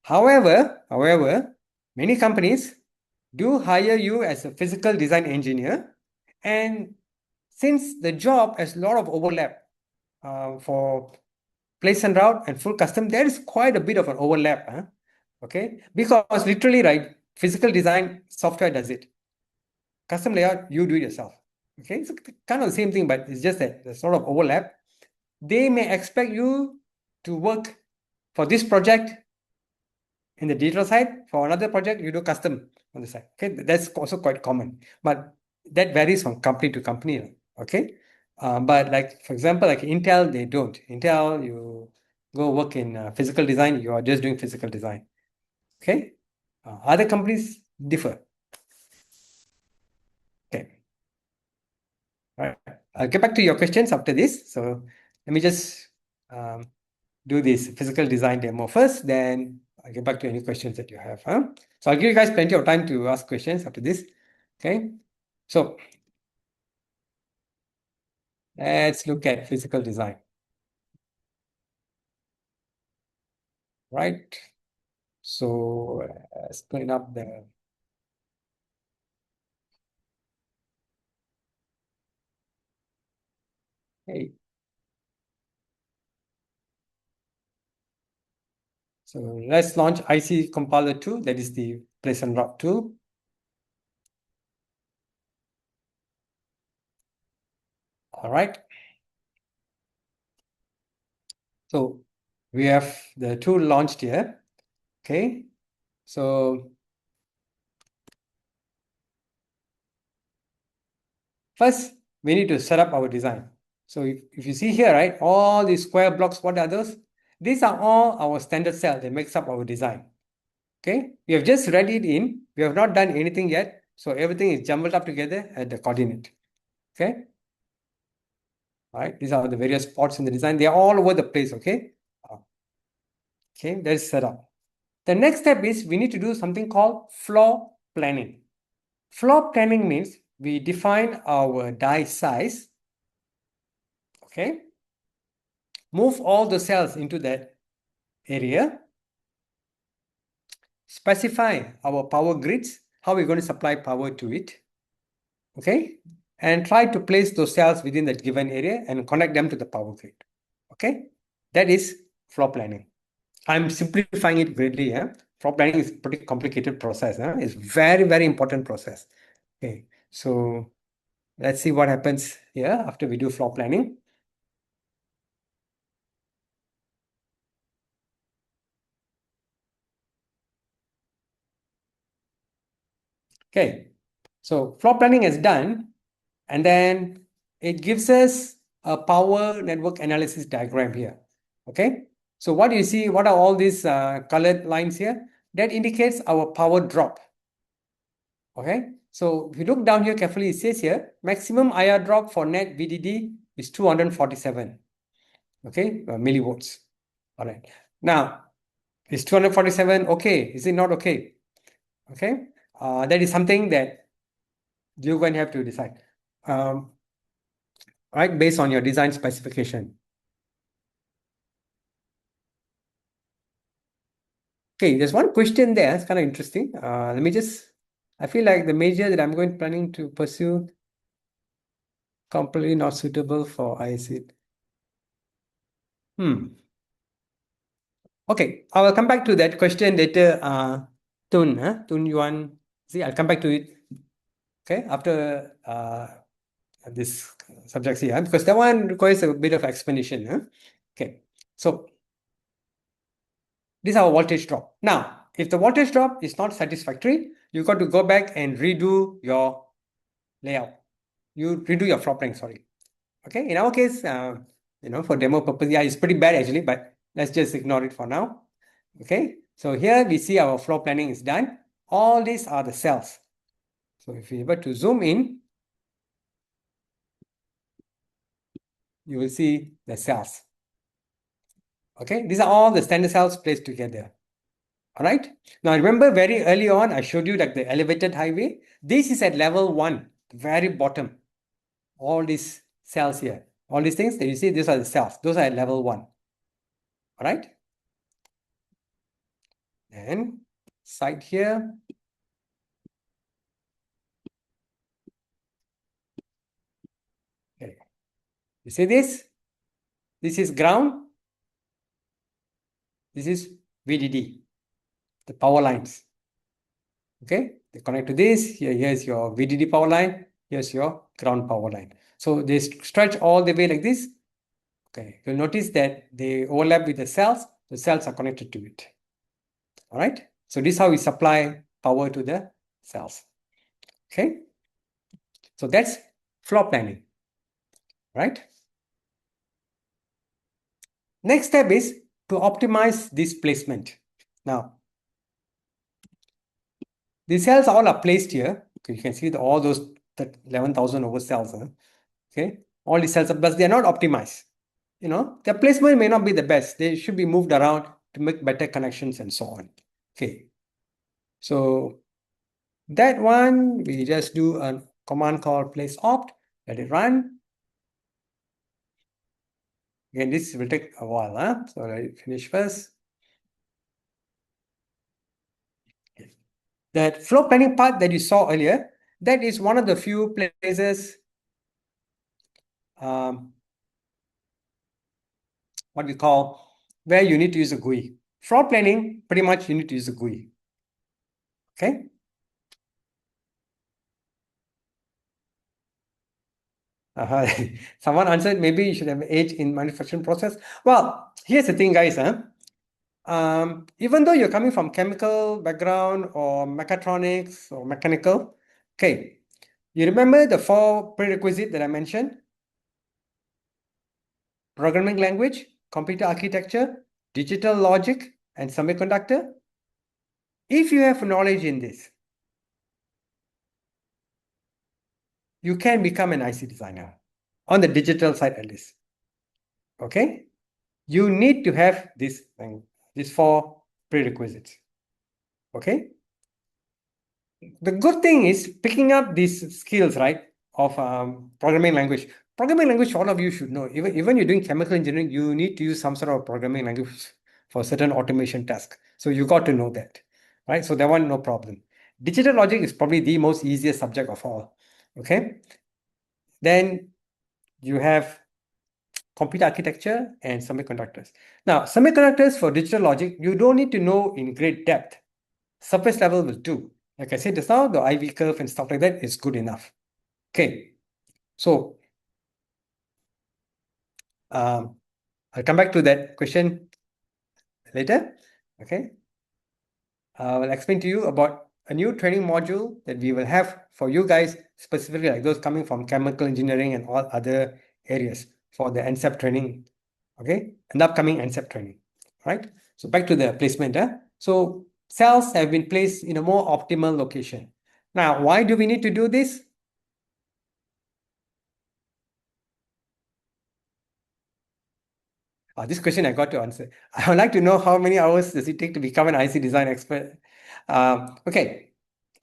However, many companies do hire you as a physical design engineer. And since the job has a lot of overlap for place and route and full custom, there is quite a bit of an overlap. Okay. Because literally, right, physical design software does it. Custom layout, you do it yourself. Okay. It's kind of the same thing, but it's just that there's sort of overlap. They may expect you to work for this project in the digital side. For another project, you do custom on the side. Okay, that's also quite common, but that varies from company to company. Okay, but like for example, like Intel, they don't. Intel, you go work in physical design, you are just doing physical design. Okay, other companies differ. Okay, all right. I'll get back to your questions after this. So let me just um, do this physical design demo first, then I'll get back to any questions that you have. So I'll give you guys plenty of time to ask questions after this. Okay. So let's look at physical design. Right. So let's clean up the. Hey. So let's launch IC Compiler 2, that is the place and route tool. All right. So we have the tool launched here. Okay. So first, we need to set up our design. So if you see here, right, all these square blocks, what are those? These are all our standard cells that makes up our design. Okay, we have just read it in. We have not done anything yet. So everything is jumbled up together at the coordinate. Okay. All right, these are the various spots in the design. They are all over the place. Okay. Okay, that is set up. The next step is we need to do something called floor planning. Floor planning means we define our die size. Okay. Move all the cells into that area. Specify our power grids, how we're going to supply power to it. Okay. And try to place those cells within that given area and connect them to the power grid. Okay. That is floor planning. I'm simplifying it greatly. Yeah? Floor planning is a pretty complicated process. It's very, very important process. Okay. So let's see what happens here after we do floor planning. Okay. So floor planning is done. And then it gives us a power network analysis diagram here. Okay. So what you see, what are all these colored lines here? That indicates our power drop. Okay. So if you look down here carefully, it says here, maximum IR drop for net VDD is 247. Okay. Millivolts. All right. Now, is 247 okay? Is it not okay? Okay. That is something that you're going to have to decide. Right, based on your design specification. Okay, there's one question there. It's kind of interesting. Let me just, I feel like the major that I'm planning to pursue completely not suitable for IC. Okay, I will come back to that question later. Tun Yuan. See, I'll come back to it. Okay, after this subject here, because that one requires a bit of explanation. Okay, so this is our voltage drop. Now, if the voltage drop is not satisfactory, you got to go back and redo your layout. You redo your floor plan, sorry. Okay, in our case, for demo purpose, yeah, it's pretty bad actually, but let's just ignore it for now. Okay, so here we see our floor planning is done. All these are the cells. So if you were to zoom in, you will see the cells. Okay, these are all the standard cells placed together. All right. Now remember very early on, I showed you like the elevated highway. This is at level 1, the very bottom. All these cells here, all these things that you see, these are the cells. Those are at level 1. All right. Then side here. Okay. You see this? This is ground. This is VDD, the power lines. Okay, they connect to this. Here's your VDD power line. Here's your ground power line. So they stretch all the way like this. Okay, you'll notice that they overlap with the cells. The cells are connected to it. All right. So this is how we supply power to the cells. Okay. So that's floor planning, right? Next step is to optimize this placement. Now, the cells all are placed here. Okay, you can see all those 11,000 over cells. Okay, all the cells, but they are not optimized. Their placement may not be the best. They should be moved around to make better connections and so on. Okay, so that one, we just do a command called place opt, let it run. Again, this will take a while, huh? So let it finish first. Okay. That floor planning part that you saw earlier, that is one of the few places, what we call, where you need to use a GUI. Floor planning, pretty much you need to use a GUI. Okay? Someone answered, maybe you should have age in manufacturing process. Well, here's the thing, guys. Even though you're coming from chemical background or mechatronics or mechanical, okay, you remember the 4 prerequisites that I mentioned? Programming language, computer architecture, digital logic, and semiconductor. If you have knowledge in this, you can become an IC designer on the digital side at least. Okay? You need to have these 4 prerequisites. Okay? The good thing is picking up these skills, right, of programming language. Programming language, all of you should know. Even you're doing chemical engineering, you need to use some sort of programming language for certain automation task. So you got to know that, right? So that one, no problem. Digital logic is probably the most easiest subject of all. Okay? Then you have computer architecture and semiconductors. Now, semiconductors for digital logic, you don't need to know in great depth. Surface level will do. Like I said just now, the IV curve and stuff like that is good enough. Okay, so I'll come back to that question later. Okay, I will explain to you about a new training module that we will have for you guys, specifically like those coming from chemical engineering and all other areas for the NSEP training. Okay, an upcoming NSEP training. Right. So back to the placement. So cells have been placed in a more optimal location. Now, why do we need to do this? This question I got to answer. I would like to know how many hours does it take to become an IC design expert? Okay,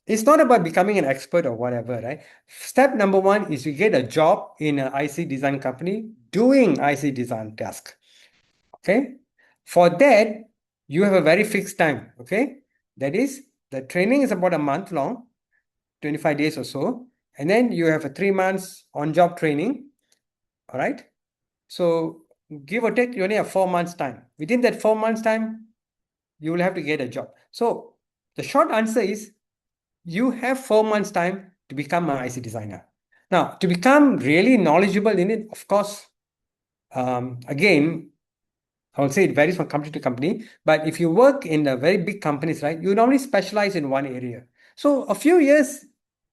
it's not about becoming an expert or whatever, right? Step number 1 is you get a job in an IC design company doing IC design task. Okay, for that, you have a very fixed time. Okay, that is, the training is about a month long, 25 days or so, and then you have a 3 months on-job training. All right. So give or take, you only have 4 months time. Within that 4 months time, you will have to get a job. So the short answer is you have 4 months time to become an IC designer. Now, to become really knowledgeable in it, of course, again, I would say it varies from company to company, but if you work in the very big companies, right, you normally specialize in one area. So a few years,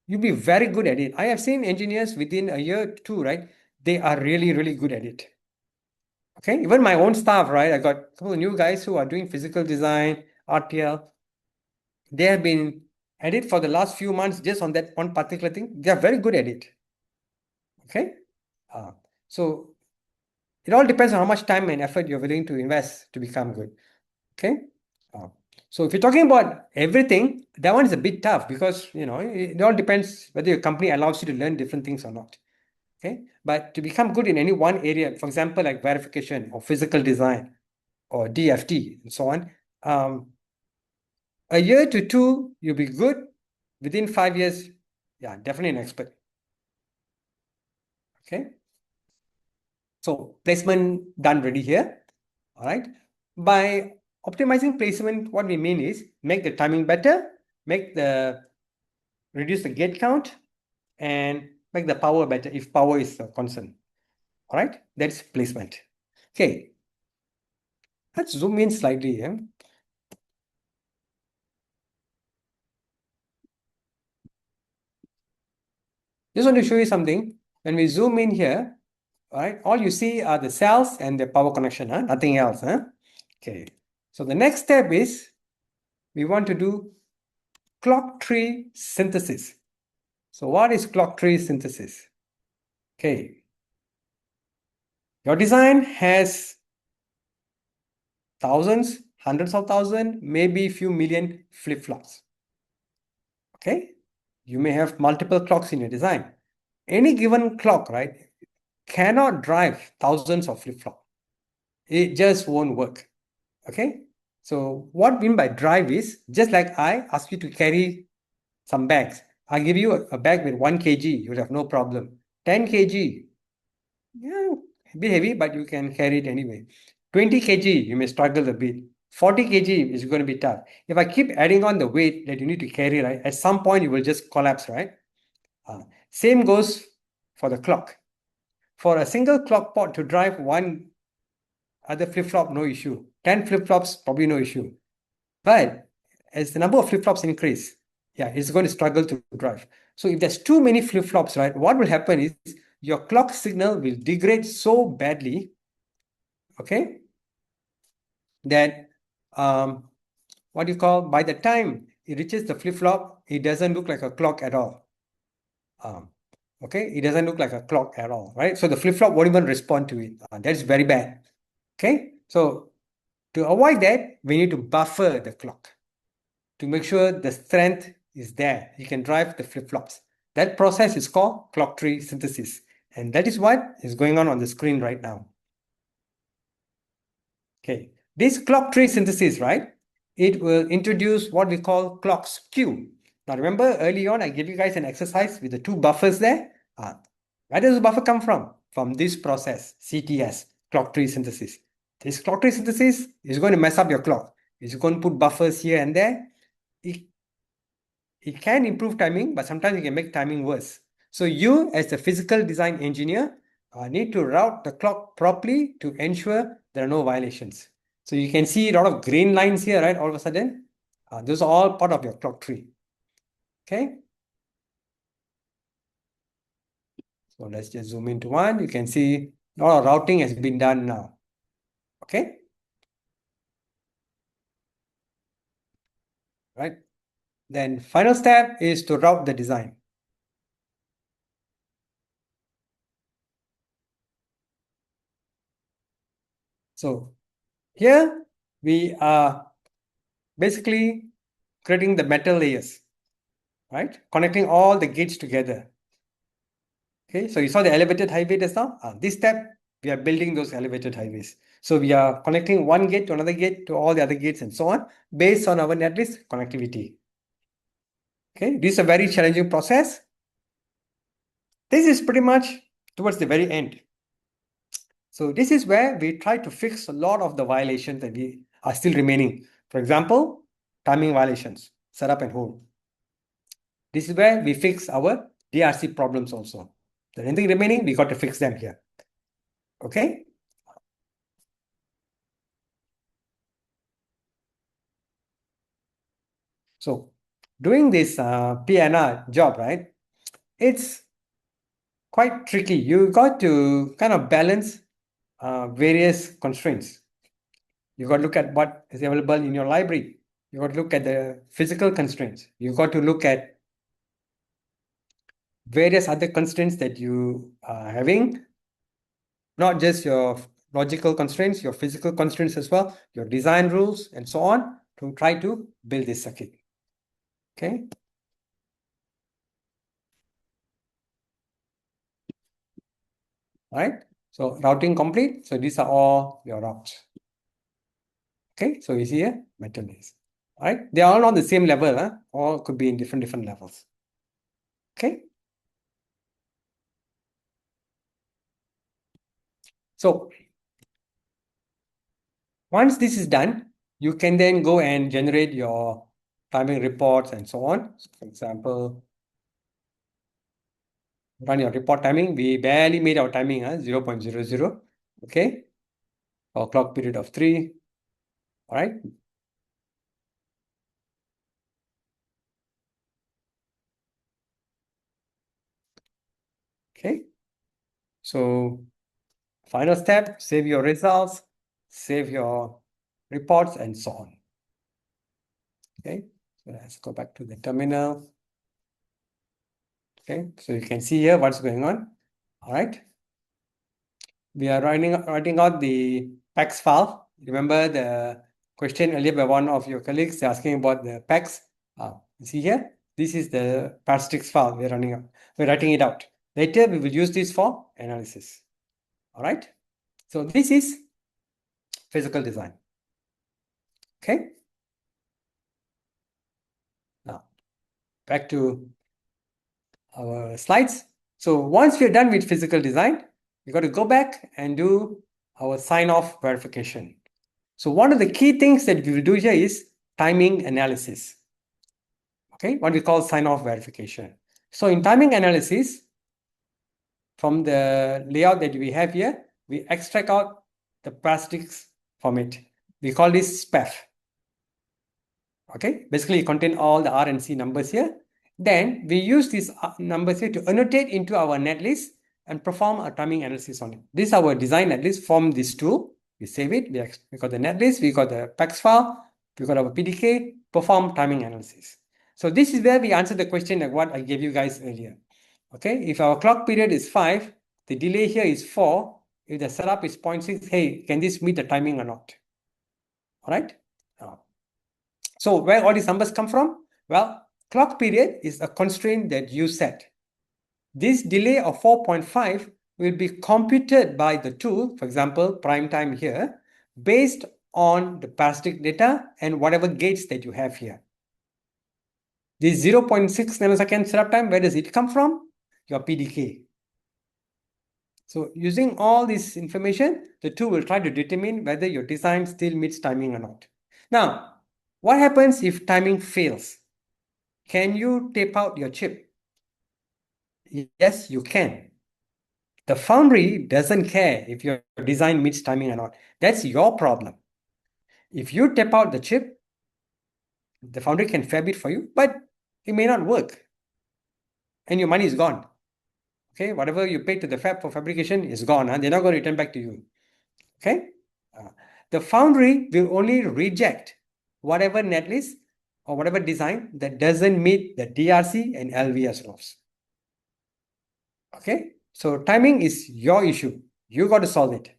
you'll be very good at it. I have seen engineers within a year or two, right? They are really, really good at it. Okay, even my own staff, right? I got a couple of new guys who are doing physical design, RTL. They have been at it for the last few months just on that one particular thing, they are very good at it. Okay. So it all depends on how much time and effort you're willing to invest to become good. Okay. So if you're talking about everything, that one is a bit tough because, it all depends whether your company allows you to learn different things or not. Okay. But to become good in any one area, for example, like verification or physical design or DFT and so on, a year to two, you'll be good. Within 5 years, yeah, definitely an expert. Okay. So placement done ready here. All right. By optimizing placement, what we mean is make the timing better, reduce the gate count, and make the power better if power is a concern. All right. That's placement. Okay. Let's zoom in slightly. Just want to show you something. When we zoom in here, all right, all you see are the cells and the power connection, nothing else. Okay. So the next step is we want to do clock tree synthesis. So what is clock tree synthesis? Okay. Your design has thousands, hundreds of thousands, maybe a few million flip-flops. Okay. You may have multiple clocks in your design. Any given clock, right, cannot drive thousands of flip-flops. It just won't work. Okay. So what I mean by drive is just like I ask you to carry some bags. I give you a bag with 1 kg, you'll have no problem. 10 kg, yeah, a bit heavy, but you can carry it anyway. 20 kg, you may struggle a bit. 40 kg is going to be tough. If I keep adding on the weight that you need to carry, right, at some point you will just collapse, right? Same goes for the clock. For a single clock pot to drive one other flip-flop, no issue. 10 flip-flops, probably no issue. But as the number of flip-flops increase, yeah, it's going to struggle to drive. So if there's too many flip-flops, right, what will happen is your clock signal will degrade so badly, okay, that what you call, by the time it reaches the flip-flop, it doesn't look like a clock at all. Okay, it doesn't look like a clock at all, right? So the flip-flop won't even respond to it. That's very bad. Okay, so to avoid that, we need to buffer the clock to make sure the strength is there. You can drive the flip-flops. That process is called clock tree synthesis. And that is what is going on the screen right now. Okay, this clock tree synthesis, right? It will introduce what we call clock skew. Now remember early on, I gave you guys an exercise with the two buffers there. Where does the buffer come from? From this process, CTS, clock tree synthesis. This clock tree synthesis is going to mess up your clock. It's going to put buffers here and there. It can improve timing, but sometimes it can make timing worse. So you, as the physical design engineer, need to route the clock properly to ensure there are no violations. So you can see a lot of green lines here, right? All of a sudden, those are all part of your clock tree. Okay. So let's just zoom into one. You can see a lot of routing has been done now. Okay. Right. Then final step is to route the design. So here we are basically creating the metal layers, right? Connecting all the gates together. Okay, so you saw the elevated highway just now. This step, we are building those elevated highways. So we are connecting one gate to another gate to all the other gates and so on based on our netlist connectivity. Okay, this is a very challenging process. This is pretty much towards the very end. So this is where we try to fix a lot of the violations that we are still remaining. For example, timing violations, setup and hold. This is where we fix our DRC problems also. The anything remaining, we got to fix them here. Okay. So doing this PNR job, right? It's quite tricky. You got to kind of balance various constraints. You got to look at what is available in your library. You got to look at the physical constraints. You got to look at various other constraints that you are having, not just your logical constraints, your physical constraints as well, your design rules, and so on, to try to build this circuit. Okay. All right. So routing complete. So these are all your routes. Okay. So you see here, metal is. All right. They are all on the same level. All could be in different levels. Okay. So once this is done, you can then go and generate your timing reports and so on. So for example, run your report timing. We barely made our timing 0.00. Okay. For clock period of 3. All right. Okay. So final step, save your results, save your reports, and so on. Okay. So let's go back to the terminal. Okay. So you can see here what's going on. All right. We are writing out the PAX file. Remember the question earlier by one of your colleagues asking about the PAX. You see here, this is the parasitic file we're running out. We're writing it out. Later, we will use this for analysis. All right. So this is physical design. Okay. Now, back to our slides. So once we're done with physical design, we got to go back and do our sign-off verification. So one of the key things that we will do here is timing analysis. Okay, what we call sign-off verification. So in timing analysis, from the layout that we have here, we extract out the parasitics from it. We call this SPEF. Okay, basically it contains all the R and C numbers here. Then we use these numbers here to annotate into our netlist and perform a timing analysis on it. This is our design netlist from this tool. We save it. We got the netlist. We got the PAX file. We got our PDK. Perform timing analysis. So this is where we answer the question like what I gave you guys earlier. Okay, if our clock period is 5, the delay here is 4. If the setup is 0.6, hey, can this meet the timing or not? All right. So where all these numbers come from? Well, clock period is a constraint that you set. This delay of 4.5 will be computed by the tool, for example, prime time here, based on the parasitic data and whatever gates that you have here. This 0.6 nanosecond setup time, where does it come from? Your PDK. So using all this information, the tool will try to determine whether your design still meets timing or not. Now, what happens if timing fails? Can you tape out your chip? Yes, you can. The foundry doesn't care if your design meets timing or not. That's your problem. If you tape out the chip, the foundry can fab it for you, but it may not work. And your money is gone. Okay, whatever you paid to the fab for fabrication is gone. They're not going to return back to you. Okay? The foundry will only reject whatever netlist or whatever design that doesn't meet the DRC and LVS rules. Okay? So timing is your issue. You got to solve it.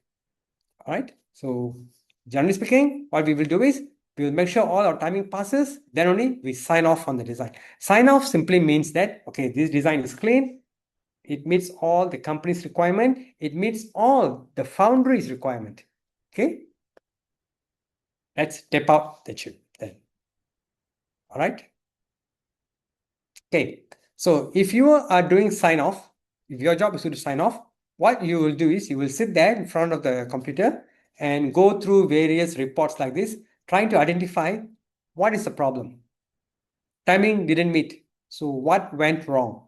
All right? So generally speaking, what we will do is we will make sure all our timing passes, then only we sign off on the design. Sign off simply means that, okay, this design is clean. It meets all the company's requirement. It meets all the foundry's requirement. Okay? Let's tape out the chip then. All right. Okay. So if you are doing sign off, if your job is to sign off, what you will do is you will sit there in front of the computer and go through various reports like this, trying to identify what is the problem. Timing didn't meet. So what went wrong?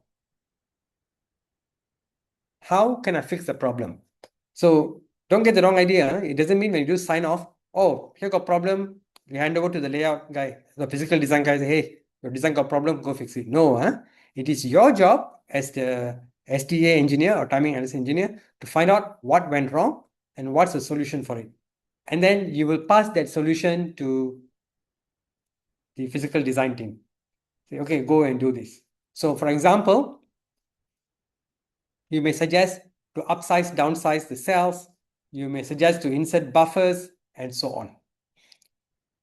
How can I fix the problem? So don't get the wrong idea. It doesn't mean when you do sign off, oh, here got problem, we hand over to the layout guy, the physical design guy, say, hey, your design got problem, go fix it. No, it is your job as the STA engineer or timing analysis engineer to find out what went wrong and what's the solution for it. And then you will pass that solution to the physical design team. Say, okay, go and do this. So for example, you may suggest to upsize, downsize the cells. You may suggest to insert buffers and so on.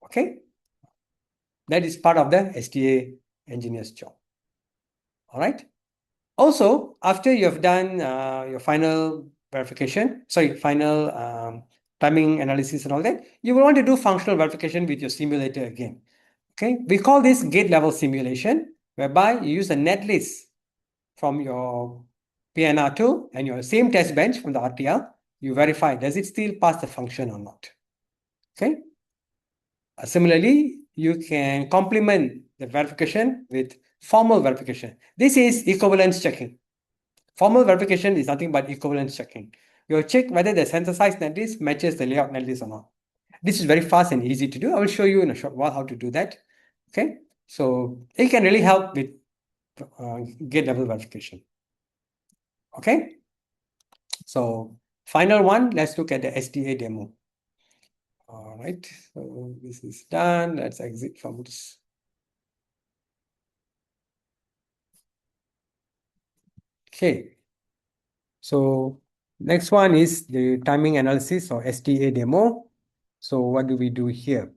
Okay. That is part of the SDA engineer's job. All right. Also, after you have done your final final timing analysis and all that, you will want to do functional verification with your simulator again. Okay, we call this gate level simulation, whereby you use a netlist from your PNR2 and your same test bench from the RTL. You verify, does it still pass the function or not? Okay. Similarly, you can complement the verification with formal verification. This is equivalence checking. Formal verification is nothing but equivalence checking. You check whether the synthesized netlist matches the layout netlist or not. This is very fast and easy to do. I will show you in a short while how to do that. Okay, so it can really help with gate level verification. Okay, so final one, let's look at the SDA demo. All right, so this is done. Let's exit from this. Okay, so next one is the timing analysis or SDA demo. So what do we do here?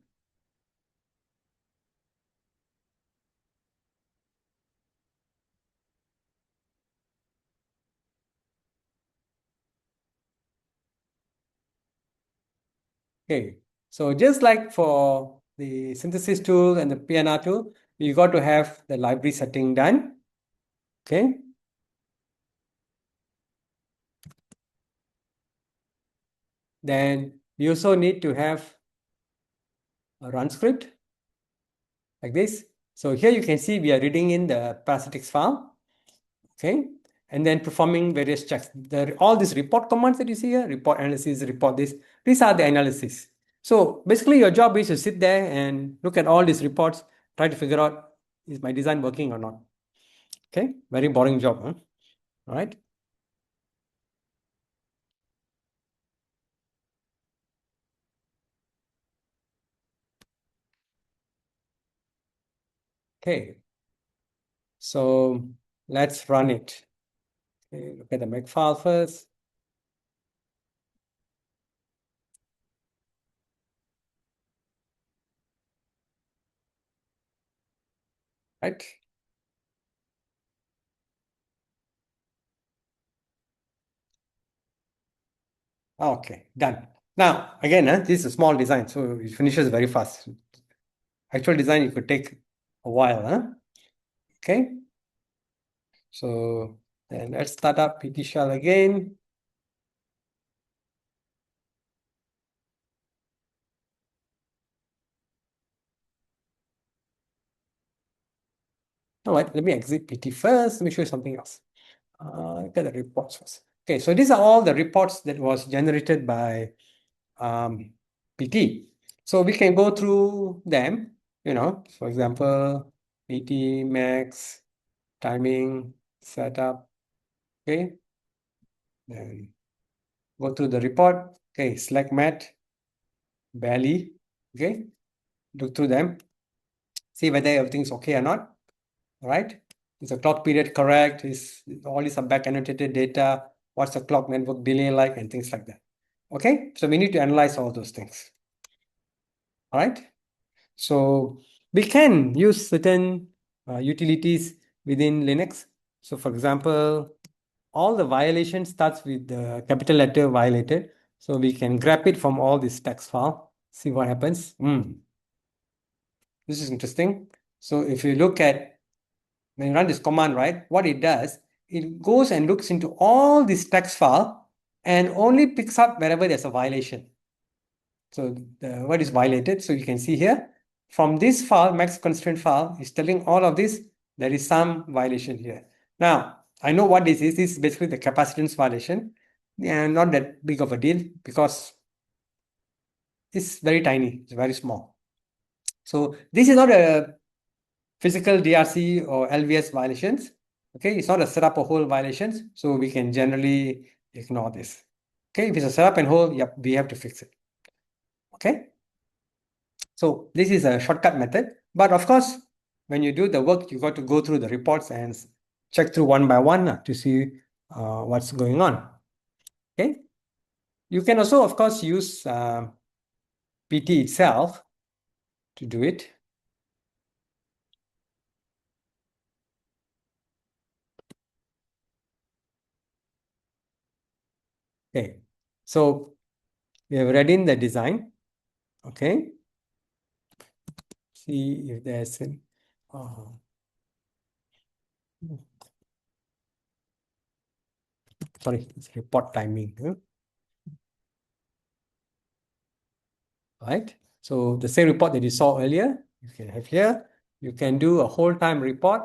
Okay, so just like for the synthesis tool and the PNR tool, you got to have the library setting done. Okay. Then you also need to have a run script like this. So here you can see we are reading in the parasitics file. Okay. And then performing various checks. All these report commands that you see here, report analysis, report this, these are the analysis. So basically your job is to sit there and look at all these reports, try to figure out, is my design working or not? Okay, very boring job, huh? All right. Okay, so let's run it. Okay, look at the make file first. Right. Okay, done. Now, again, this is a small design, so it finishes very fast. Actual design, it could take a while. Okay, so then let's start up PT shell again. All right, let me exit PT first. Let me show you something else. Look at the reports first. Okay, so these are all the reports that was generated by PT. So we can go through them, for example, PT, max, timing, setup, okay? Then go through the report, okay, select mat, belly, okay? Look through them, see whether everything's okay or not, all right? Is the clock period correct? Is all these are back annotated data? What's the clock network delay like and things like that, okay? So we need to analyze all those things, all right? So we can use certain utilities within Linux. So for example, all the violation starts with the capital letter violated. So we can grab it from all this text file, see what happens. This is interesting. So if you look at, when you run this command, right, what it does, it goes and looks into all this text file and only picks up wherever there's a violation. So what is violated? So you can see here, from this file, max constraint file, is telling all of this, there is some violation here. Now, I know what this is. This is basically the capacitance violation. And not that big of a deal because it's very tiny, it's very small. So this is not a physical DRC or LVS violations. Okay, it's not a setup or hold violations. So we can generally ignore this. Okay, if it's a setup and hold, yep, we have to fix it. Okay. So this is a shortcut method. But of course, when you do the work, you got to go through the reports and check through one by one to see what's going on. Okay. You can also, of course, use PT itself to do it. Okay. So we have read in the design. Okay. See if there's an sorry, it's report timing. Right? So the same report that you saw earlier, you can have here. You can do a whole time report.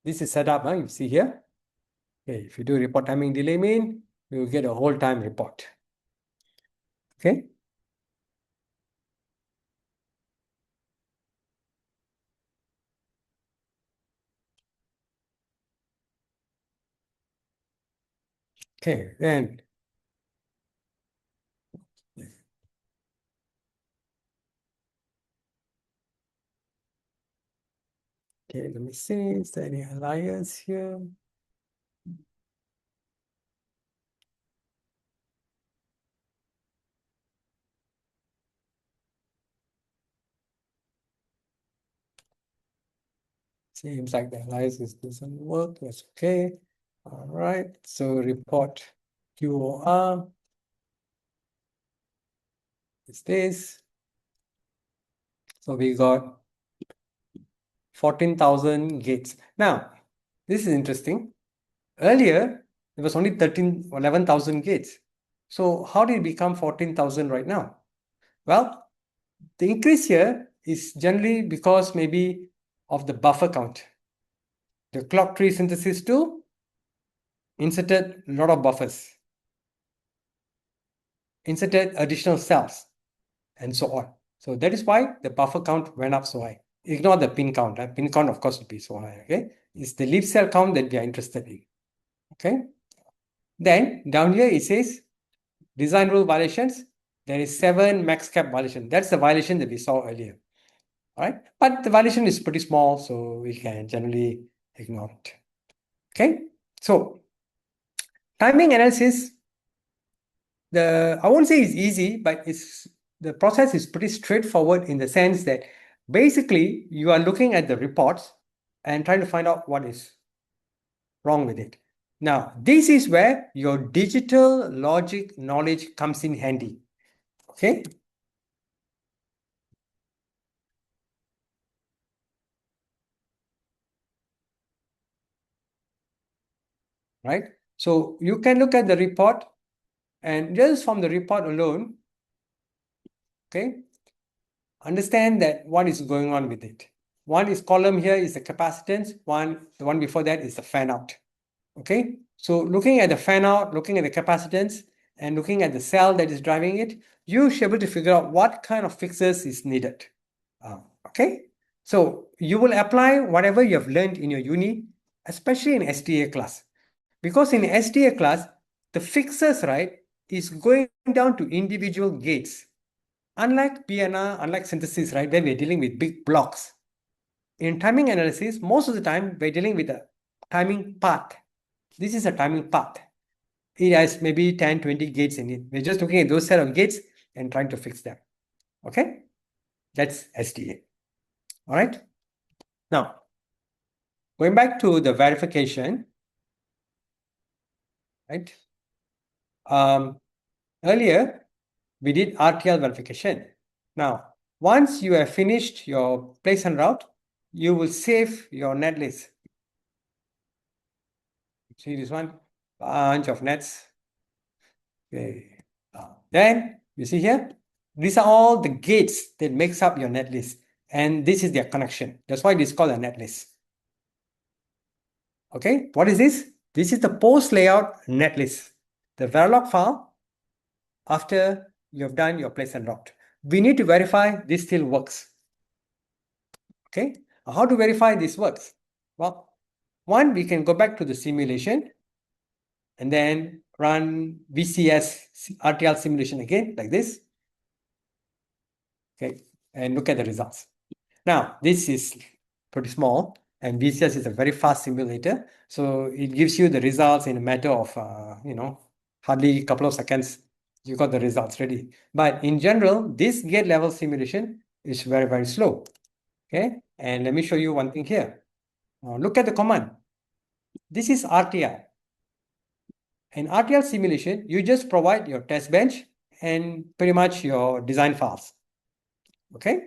This is set up, you see here. Okay, if you do report timing delay mean, you will get a whole time report. Okay. Okay, then okay, let me see, is there any alliance here? Seems like the alliance doesn't work. That's okay. All right. So report QOR is this. So we got 14,000 gates. Now, this is interesting. Earlier, there was only 11,000 gates. So how did it become 14,000 right now? Well, the increase here is generally because maybe of the buffer count. The clock tree synthesis tool inserted a lot of buffers, inserted additional cells, and so on. So that is why the buffer count went up so high. Ignore the pin count. Pin count, of course, will be so high. Okay, it's the leaf cell count that we are interested in. Okay. Then down here it says design rule violations. There is 7 max cap violation. That's the violation that we saw earlier. All right, but the violation is pretty small, so we can generally ignore it. Okay, so timing analysis, I won't say it's easy, but the process is pretty straightforward in the sense that basically you are looking at the reports and trying to find out what is wrong with it. Now, this is where your digital logic knowledge comes in handy. Okay. Right. So you can look at the report and just from the report alone, okay, understand that what is going on with it. One is column here is the capacitance. The one before that is the fan out. Okay. So looking at the fan out, looking at the capacitance, and looking at the cell that is driving it, you should be able to figure out what kind of fixes is needed. Okay. So you will apply whatever you have learned in your uni, especially in SDA class. Because in SDA class, the fixes, right, is going down to individual gates. Unlike PNR, unlike synthesis, right, where we're dealing with big blocks. In timing analysis, most of the time, we're dealing with a timing path. This is a timing path. It has maybe 10, 20 gates in it. We're just looking at those set of gates and trying to fix them. Okay? That's SDA. All right? Now, going back to the verification, right? Earlier, we did RTL verification. Now, once you have finished your place and route, you will save your netlist. See this one? Bunch of nets. Okay. Then, you see here? These are all the gates that makes up your netlist. And this is their connection. That's why it is called a netlist. Okay, what is this? This is the post layout netlist. The Verilog file after you have done your place and route. We need to verify this still works. Okay, how to verify this works? Well, one, we can go back to the simulation and then run VCS RTL simulation again, like this. Okay, and look at the results. Now, this is pretty small, and VCS is a very fast simulator. So it gives you the results in a matter of, hardly a couple of seconds. You got the results ready. But in general, this gate level simulation is very, very slow. Okay, and let me show you one thing here. Look at the command. This is RTL. In RTL simulation, you just provide your test bench and pretty much your design files. Okay.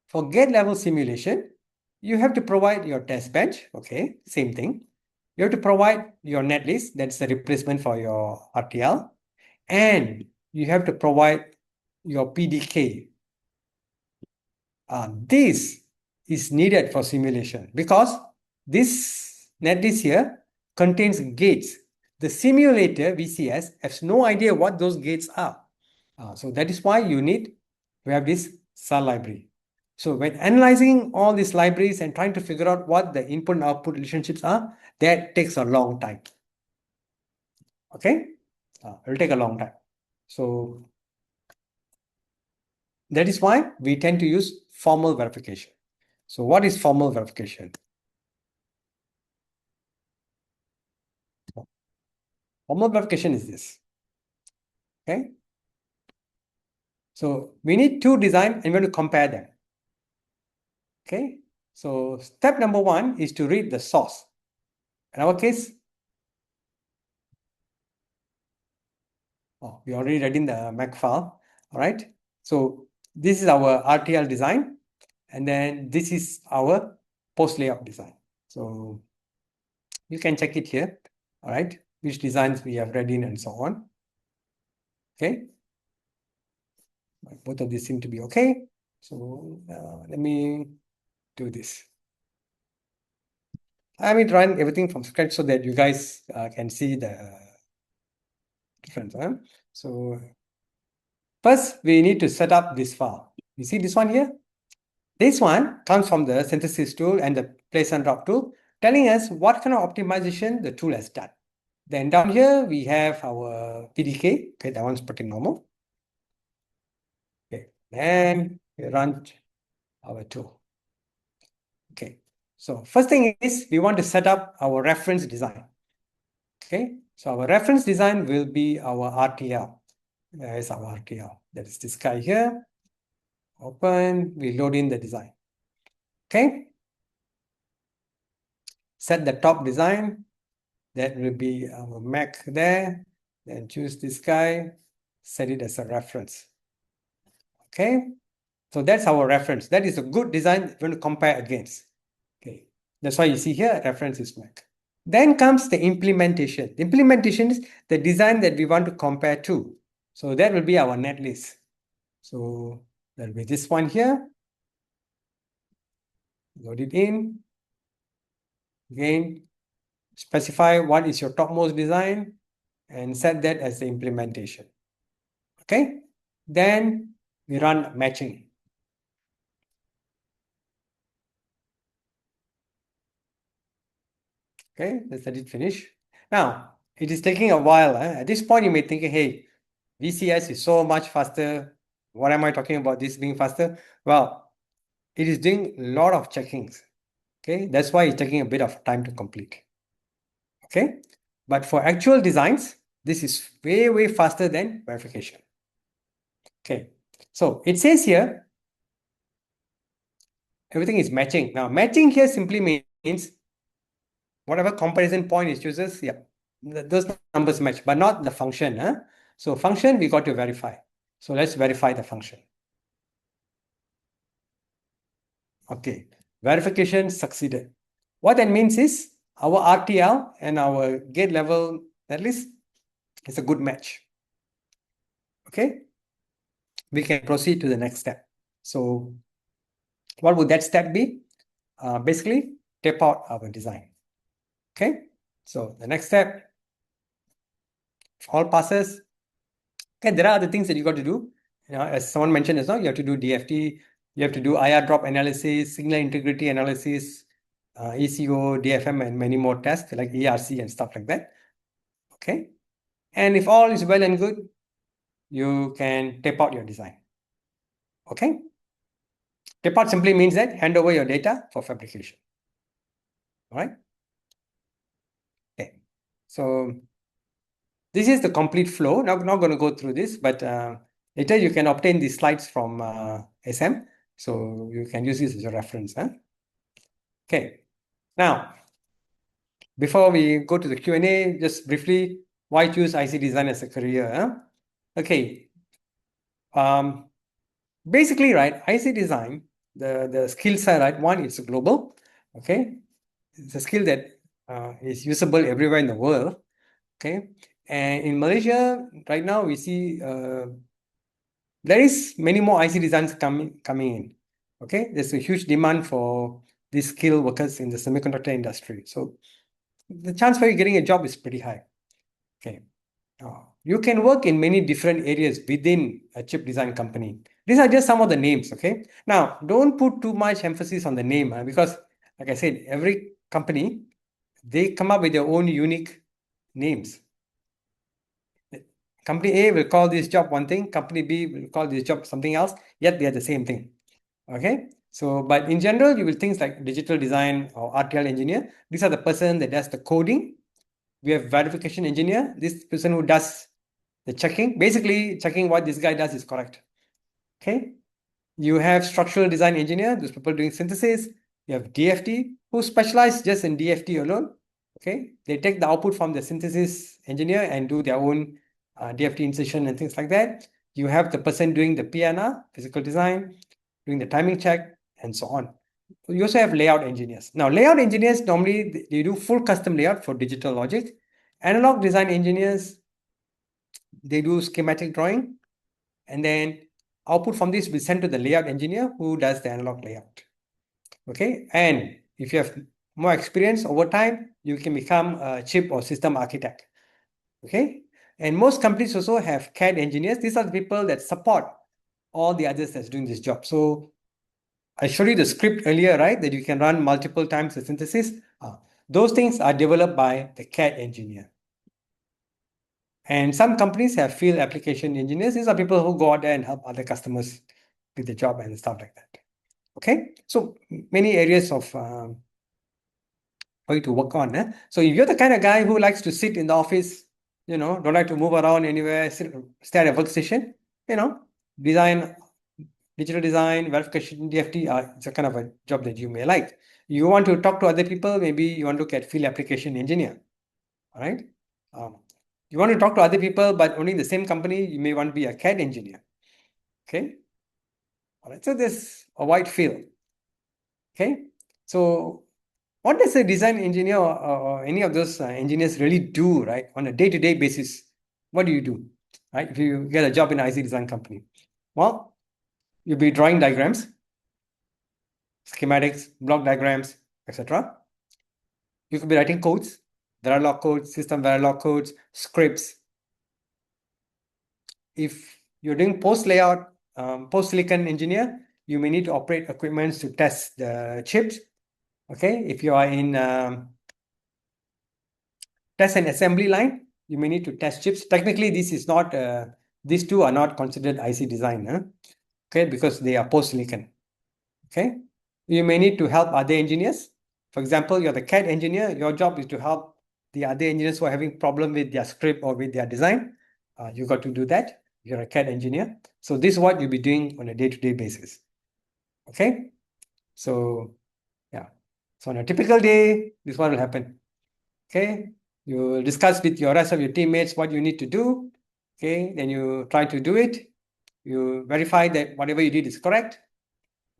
For gate level simulation, you have to provide your test bench. Okay, same thing. You have to provide your netlist, that's the replacement for your RTL, and you have to provide your PDK. This is needed for simulation because this netlist here contains gates. The simulator VCS has no idea what those gates are. So that is why you need to have this SAR library. So when analyzing all these libraries and trying to figure out what the input and output relationships are, that takes a long time. Okay, it will take a long time. So that is why we tend to use formal verification. So what is formal verification? Formal verification is this. Okay. So we need two designs and we're going to compare them. Okay. So step number one is to read the source. In our case, we already read in the Mac file. All right. So this is our RTL design. And then this is our post layout design. So you can check it here. All right. Which designs we have read in and so on. Okay. Both of these seem to be okay. So let me do this. I mean, run everything from scratch so that you guys can see the difference. So first, we need to set up this file. You see this one here? This one comes from the synthesis tool and the place and drop tool, telling us what kind of optimization the tool has done. Then down here, we have our PDK. Okay, that one's pretty normal. Okay, and we run our tool. Okay, so first thing is we want to set up our reference design. Okay, so our reference design will be our RTL. There is our RTL. That is this guy here. Open, we load in the design. Okay, set the top design. That will be our Mac there. Then choose this guy, set it as a reference. Okay, so that's our reference. That is a good design we're going to compare against. Okay, that's why you see here reference is Mac. Then comes the implementation. The implementation is the design that we want to compare to. So that will be our netlist. So that will be this one here. Load it in. Again, specify what is your topmost design and set that as the implementation. Okay, then we run matching. Okay, let's let it finish. Now, it is taking a while. At this point, you may think, hey, VCS is so much faster. What am I talking about this being faster? Well, it is doing a lot of checkings. Okay, that's why it's taking a bit of time to complete. Okay, but for actual designs, this is way, way faster than verification. Okay, so it says here, everything is matching. Now, matching here simply means whatever comparison point it chooses, yeah, those numbers match, but not the function. So function, we got to verify. So let's verify the function. Okay, verification succeeded. What that means is our RTL and our gate level netlist is a good match. Okay, we can proceed to the next step. So what would that step be? Basically, tape out our design. Okay, so the next step, all passes. Okay, there are other things that you got to do. As someone mentioned as well, you have to do DFT, you have to do IR drop analysis, signal integrity analysis, ECO, DFM, and many more tests like ERC and stuff like that. Okay, and if all is well and good, you can tape out your design. Okay. Depart simply means that hand over your data for fabrication. All right. Okay. So this is the complete flow. Now, not going to go through this, but later you can obtain these slides from ASEM. So you can use this as a reference. Huh? Okay. Now, before we go to the Q&A, just briefly, why choose IC design as a career? Huh? Okay. Basically, right, IC design, the skill set, right, one, it's global. Okay. It's a skill that is usable everywhere in the world. Okay. And in Malaysia, right now, we see there is many more IC designs coming in. Okay. There's a huge demand for these skilled workers in the semiconductor industry. So the chance for you getting a job is pretty high. Okay. You can work in many different areas within a chip design company. These are just some of the names, okay? Now, don't put too much emphasis on the name because, like I said, every company, they come up with their own unique names. Company A will call this job one thing, company B will call this job something else, yet they are the same thing, okay? So, but in general, you will things like digital design or RTL engineer. These are the person that does the coding. We have verification engineer, this person who does the checking, basically checking what this guy does is correct. Okay. You have structural design engineer, those people doing synthesis. You have DFT, who specialize just in DFT alone. Okay. They take the output from the synthesis engineer and do their own DFT insertion and things like that. You have the person doing the PNR, physical design, doing the timing check, and so on. You also have layout engineers. Now, layout engineers normally they do full custom layout for digital logic. Analog design engineers, they do schematic drawing, and then output from this will be sent to the layout engineer who does the analog layout. Okay, and if you have more experience over time, you can become a chip or system architect. Okay, and most companies also have CAD engineers. These are the people that support all the others that's doing this job. So I showed you the script earlier, right? That you can run multiple times the synthesis. Those things are developed by the CAD engineer. And some companies have field application engineers. These are people who go out there and help other customers with the job and stuff like that. Okay, so many areas of for you to work on. So if you're the kind of guy who likes to sit in the office, don't like to move around anywhere, stay at a workstation, design, digital design, verification, DFT, it's a kind of a job that you may like. You want to talk to other people, maybe you want to look at field application engineer. All right. You want to talk to other people, but only in the same company, you may want to be a CAD engineer. Okay. All right. So there's a wide field. Okay. So what does a design engineer or any of those engineers really do, right? On a day-to-day basis, what do you do, right? If you get a job in an IC design company, well, you'll be drawing diagrams, schematics, block diagrams, etc. You could be writing codes, Verilog codes, system Verilog codes, scripts. If you're doing post-layout, post-silicon engineer, you may need to operate equipment to test the chips. Okay, if you are in test and assembly line, you may need to test chips. Technically, this is not, these two are not considered IC design, okay, because they are post-silicon. Okay, you may need to help other engineers. For example, you're the CAD engineer, your job is to help the other engineers who are having problem with their script or with their design. You got to do that. You're a CAD engineer. So this is what you'll be doing on a day-to-day basis. Okay, so yeah. So on a typical day, this is what will happen. Okay, you discuss with your rest of your teammates what you need to do. Okay, then you try to do it. You verify that whatever you did is correct.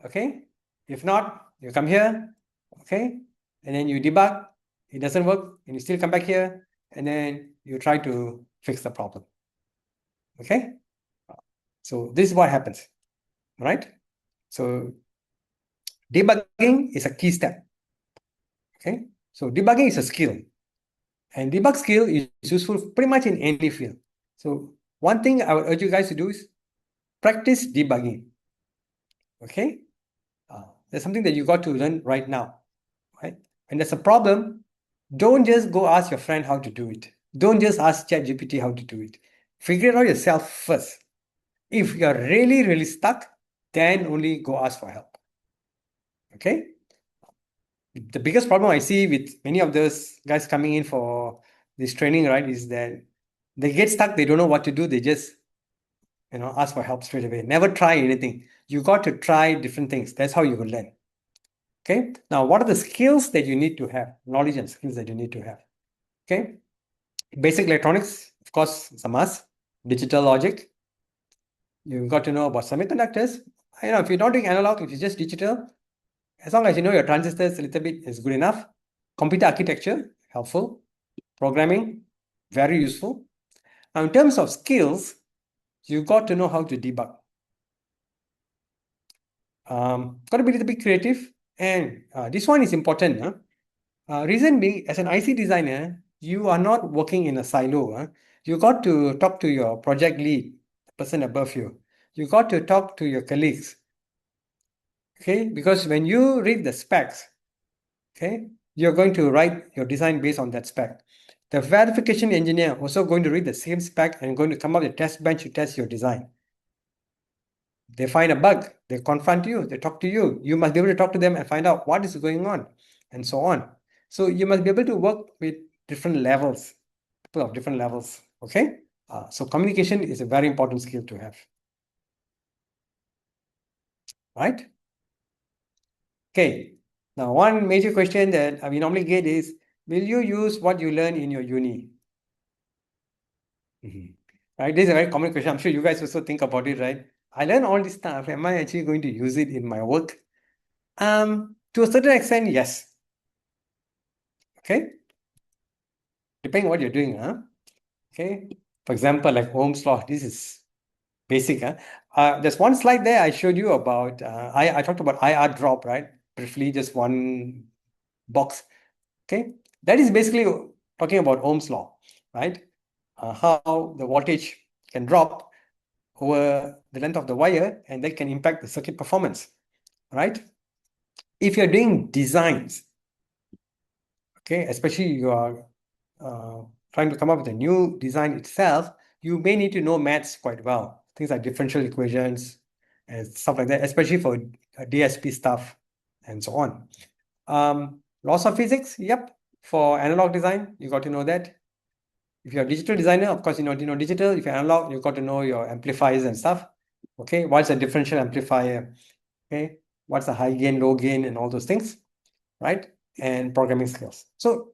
Okay, if not, you come here. Okay, and then you debug. It doesn't work, and you still come back here, and then you try to fix the problem. Okay, so this is what happens, right? So debugging is a key step. Okay, so debugging is a skill. And debug skill is useful pretty much in any field. So one thing I would urge you guys to do is practice debugging. Okay? That's something that you got to learn right now. Right? When there's a problem, don't just go ask your friend how to do it. Don't just ask ChatGPT how to do it. Figure it out yourself first. If you're really, really stuck, then only go ask for help. Okay? The biggest problem I see with many of those guys coming in for this training, right, is that they get stuck, they don't know what to do, they just ask for help straight away. Never try anything. You got to try different things. That's how you will learn. Okay. Now, what are the skills that you need to have? Knowledge and skills that you need to have. Okay. Basic electronics, of course, it's a must. Digital logic. You've got to know about semiconductors. If you're not doing analog, if it's just digital, as long as you know your transistors a little bit is good enough. Computer architecture, helpful. Programming, very useful. Now, in terms of skills, you've got to know how to debug. Got to be a little bit creative. And this one is important. Reason being, as an IC designer, you are not working in a silo. You got to talk to your project lead, the person above you. You got to talk to your colleagues. Okay, because when you read the specs, okay, you're going to write your design based on that spec. The verification engineer also going to read the same spec and going to come up with a test bench to test your design. They find a bug, they confront you, they talk to you. You must be able to talk to them and find out what is going on, and so on. So you must be able to work with different levels, people of different levels. Okay. So communication is a very important skill to have. Right? Okay. Now, one major question that we normally get is, will you use what you learn in your uni? Right? This is a very common question. I'm sure you guys also think about it, right? I learn all this stuff. Am I actually going to use it in my work? To a certain extent, yes. Okay. Depending on what you're doing, okay. For example, like Ohm's law, this is basic, there's one slide there I showed you about, I talked about IR drop, right? Briefly, just one box, okay. That is basically talking about Ohm's law, right? How the voltage can drop over the length of the wire, and that can impact the circuit performance, right? If you're doing designs, okay, especially you are trying to come up with a new design itself, you may need to know maths quite well. Things like differential equations and stuff like that, especially for DSP stuff and so on. Laws of physics, yep. For analog design, you got to know that. If you're a digital designer, of course, you know digital. If you're analog, you got to know your amplifiers and stuff. Okay, what's a differential amplifier? Okay, what's a high gain, low gain, and all those things, right? And programming skills. So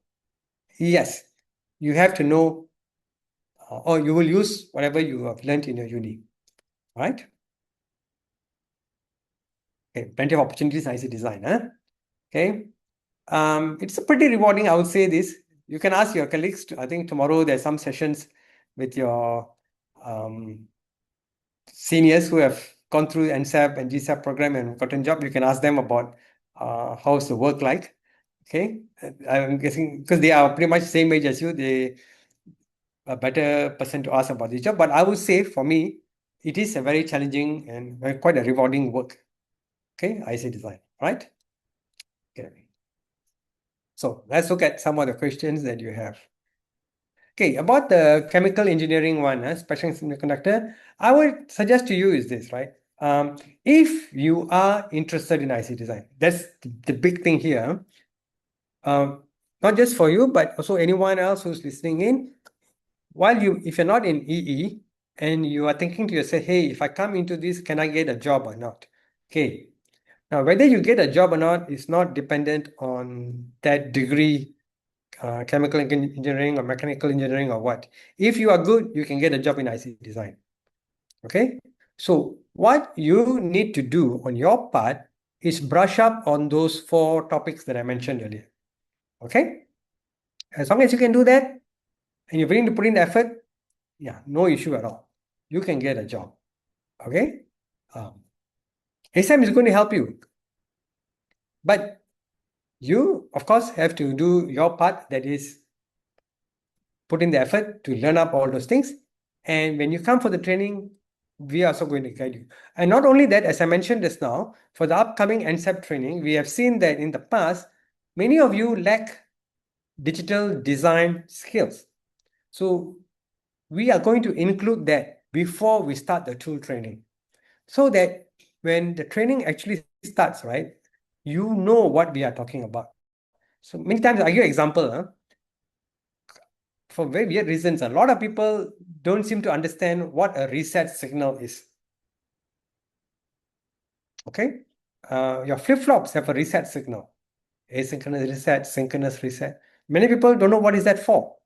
yes, you have to know, or you will use whatever you have learned in your uni, right? Okay, plenty of opportunities in IC design, okay. It's a pretty rewarding, I would say this. You can ask your colleagues, I think tomorrow there's some sessions with your seniors who have gone through NSEP and GSEP program and gotten job. You can ask them about how's the work like, okay. I'm guessing because they are pretty much the same age as you, they a better person to ask about this job. But I would say for me, it is a very challenging and quite a rewarding work. Okay, IC design, right? Okay. So let's look at some of the questions that you have. Okay, about the chemical engineering one, special semiconductor, I would suggest to you is this, right? If you are interested in IC design, that's the big thing here. Not just for you, but also anyone else who's listening in. If you're not in EE and you are thinking to yourself, hey, if I come into this, can I get a job or not? Okay. Now, whether you get a job or not is not dependent on that degree, chemical engineering or mechanical engineering or what. If you are good, you can get a job in IC design. Okay. So what you need to do on your part is brush up on those 4 topics that I mentioned earlier. Okay. As long as you can do that and you're willing to put in the effort, yeah, no issue at all. You can get a job. Okay. ASEM is going to help you. But you, of course, have to do your part, that is put in the effort to learn up all those things. And when you come for the training, we are also going to guide you. And not only that, as I mentioned just now, for the upcoming NSEP training, we have seen that in the past, many of you lack digital design skills. So we are going to include that before we start the tool training, so that when the training actually starts, right, you know what we are talking about. So many times, I give you example, for very weird reasons, a lot of people don't seem to understand what a reset signal is. Okay, your flip-flops have a reset signal, asynchronous reset, synchronous reset. Many people don't know what is that for.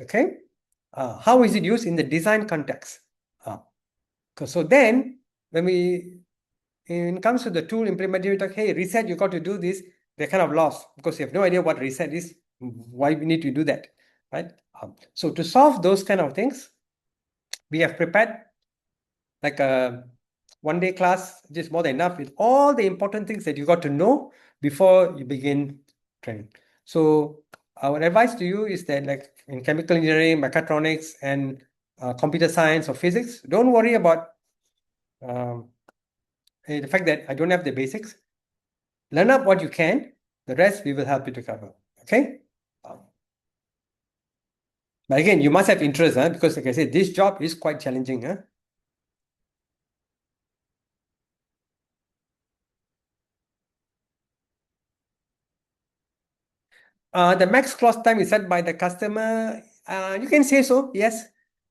Okay, how is it used in the design context? So then, when it comes to the tool implementation, we talk, hey, reset, you got to do this. They're kind of lost because you have no idea what reset is, why we need to do that, right? So to solve those kind of things, we have prepared like a one-day class, just more than enough, with all the important things that you got to know before you begin training. So our advice to you is that, like in chemical engineering, mechatronics, and computer science or physics, don't worry about the fact that I don't have the basics. Learn up what you can. The rest we will help you to cover. Okay. But again, you must have interest, because like I said, this job is quite challenging. The max cloth time is set by the customer. You can say so, yes.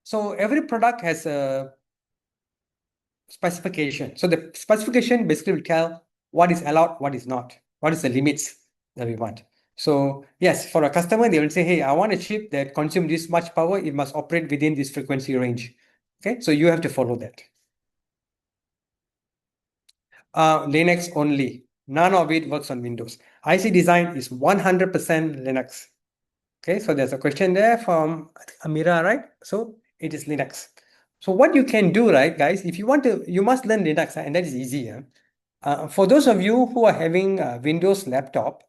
So every product has a specification. So the specification basically will tell what is allowed, what is not, what is the limits that we want. So yes, for a customer, they will say, hey, I want a chip that consumes this much power. It must operate within this frequency range. Okay, so you have to follow that. Linux only. None of it works on Windows. IC design is 100% Linux. Okay, so there's a question there from Amira, right? So it is Linux. So what you can do, right, guys, if you want to, you must learn Linux, and that is easy. For those of you who are having a Windows laptop,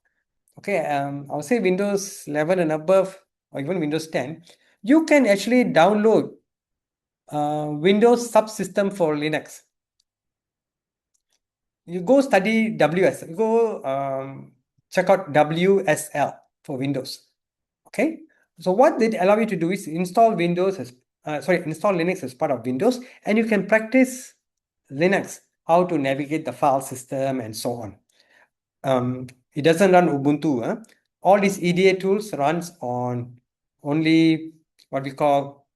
okay, I'll say Windows 11 and above, or even Windows 10, you can actually download Windows subsystem for Linux. You go study WS, go check out WSL for Windows. Okay, so what they allow you to do is install Windows as install Linux as part of Windows, and you can practice Linux, how to navigate the file system and so on. It doesn't run Ubuntu. All these EDA tools runs on only what we call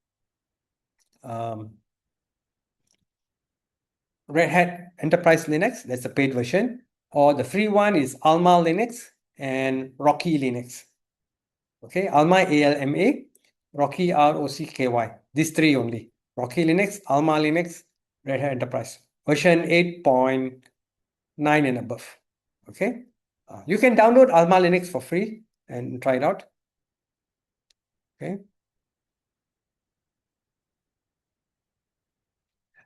Red Hat Enterprise Linux. That's the paid version, or the free one is Alma Linux and Rocky Linux. Okay, Alma ALMA, Rocky ROCKY. These three only. Rocky Linux, Alma Linux, Red Hat Enterprise. Version 8.9 and above. Okay. You can download Alma Linux for free and try it out. Okay.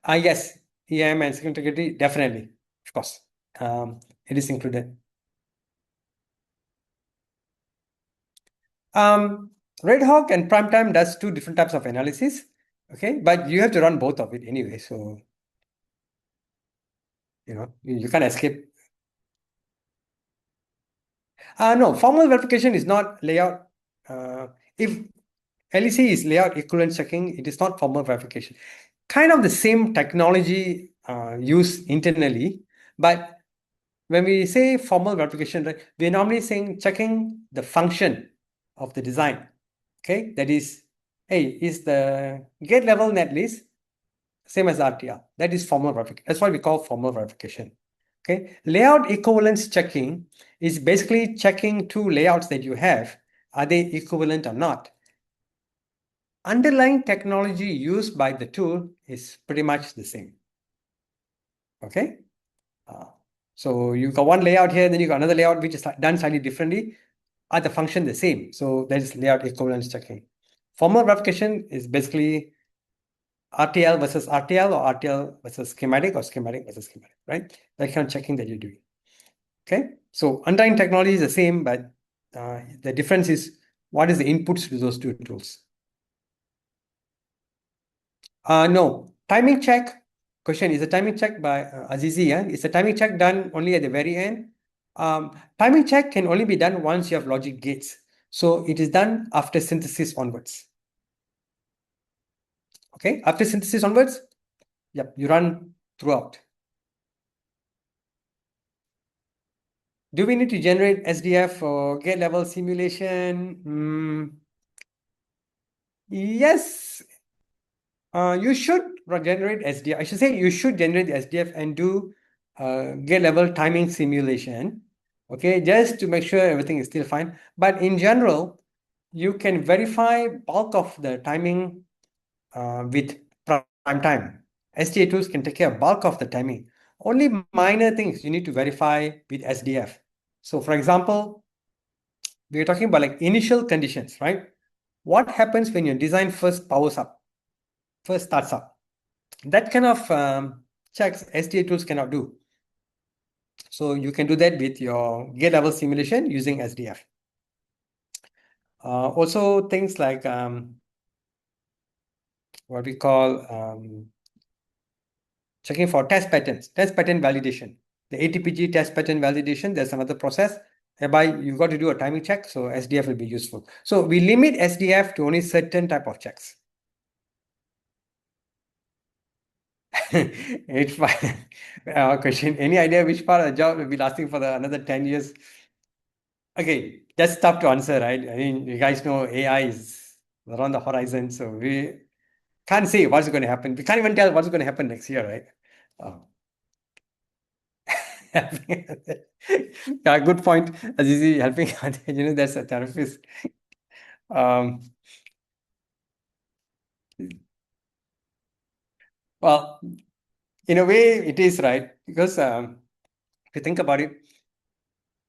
Yes, EM and security, definitely, of course. It is included. Red Hawk and Primetime does two different types of analysis. Okay, but you have to run both of it anyway. So, you can't escape. No, formal verification is not layout. If LEC is layout equivalence checking, it is not formal verification. Kind of the same technology used internally, but when we say formal verification, right, we're normally saying checking the function of the design. Okay, that is, hey, is the gate level netlist same as RTL? That is formal verification. That's what we call formal verification. Okay, layout equivalence checking is basically checking two layouts that you have. Are they equivalent or not? Underlying technology used by the tool is pretty much the same. Okay, so you got one layout here, then you got another layout which is done slightly differently. Are the function the same? So that is layout equivalence checking. Formal verification is basically RTL versus RTL, or RTL versus schematic, or schematic versus schematic, right? That kind of checking that you're doing. Okay, so underlying technology is the same, but the difference is what is the inputs to those two tools. No, timing check. Question is a timing check by Azizi. Is a timing check done only at the very end? Timing check can only be done once you have logic gates. So it is done after synthesis onwards. Okay, after synthesis onwards, Yep, you run throughout. Do we need to generate SDF for gate level simulation? Yes, you should generate SDF. I should say you should generate the SDF and do gate level timing simulation. Okay, just to make sure everything is still fine. But in general, you can verify bulk of the timing with prime time. STA tools can take care of bulk of the timing. Only minor things you need to verify with SDF. So for example, we're talking about like initial conditions, right? What happens when your design first powers up, first starts up? That kind of checks STA tools cannot do. So you can do that with your gate level simulation using SDF. Also things like what we call checking for test patterns, test pattern validation. The ATPG test pattern validation, there's another process whereby you got to do a timing check, so SDF will be useful. So we limit SDF to only certain type of checks. It's fine. Question. Any idea which part of the job will be lasting for another 10 years? Okay, that's tough to answer, right? I mean, you guys know AI is around the horizon, so we can't say what's going to happen. We can't even tell what's going to happen next year, right? Uh, yeah, good point. Azizi, helping, that's a therapist. Um, well, in a way, it is right because if you think about it,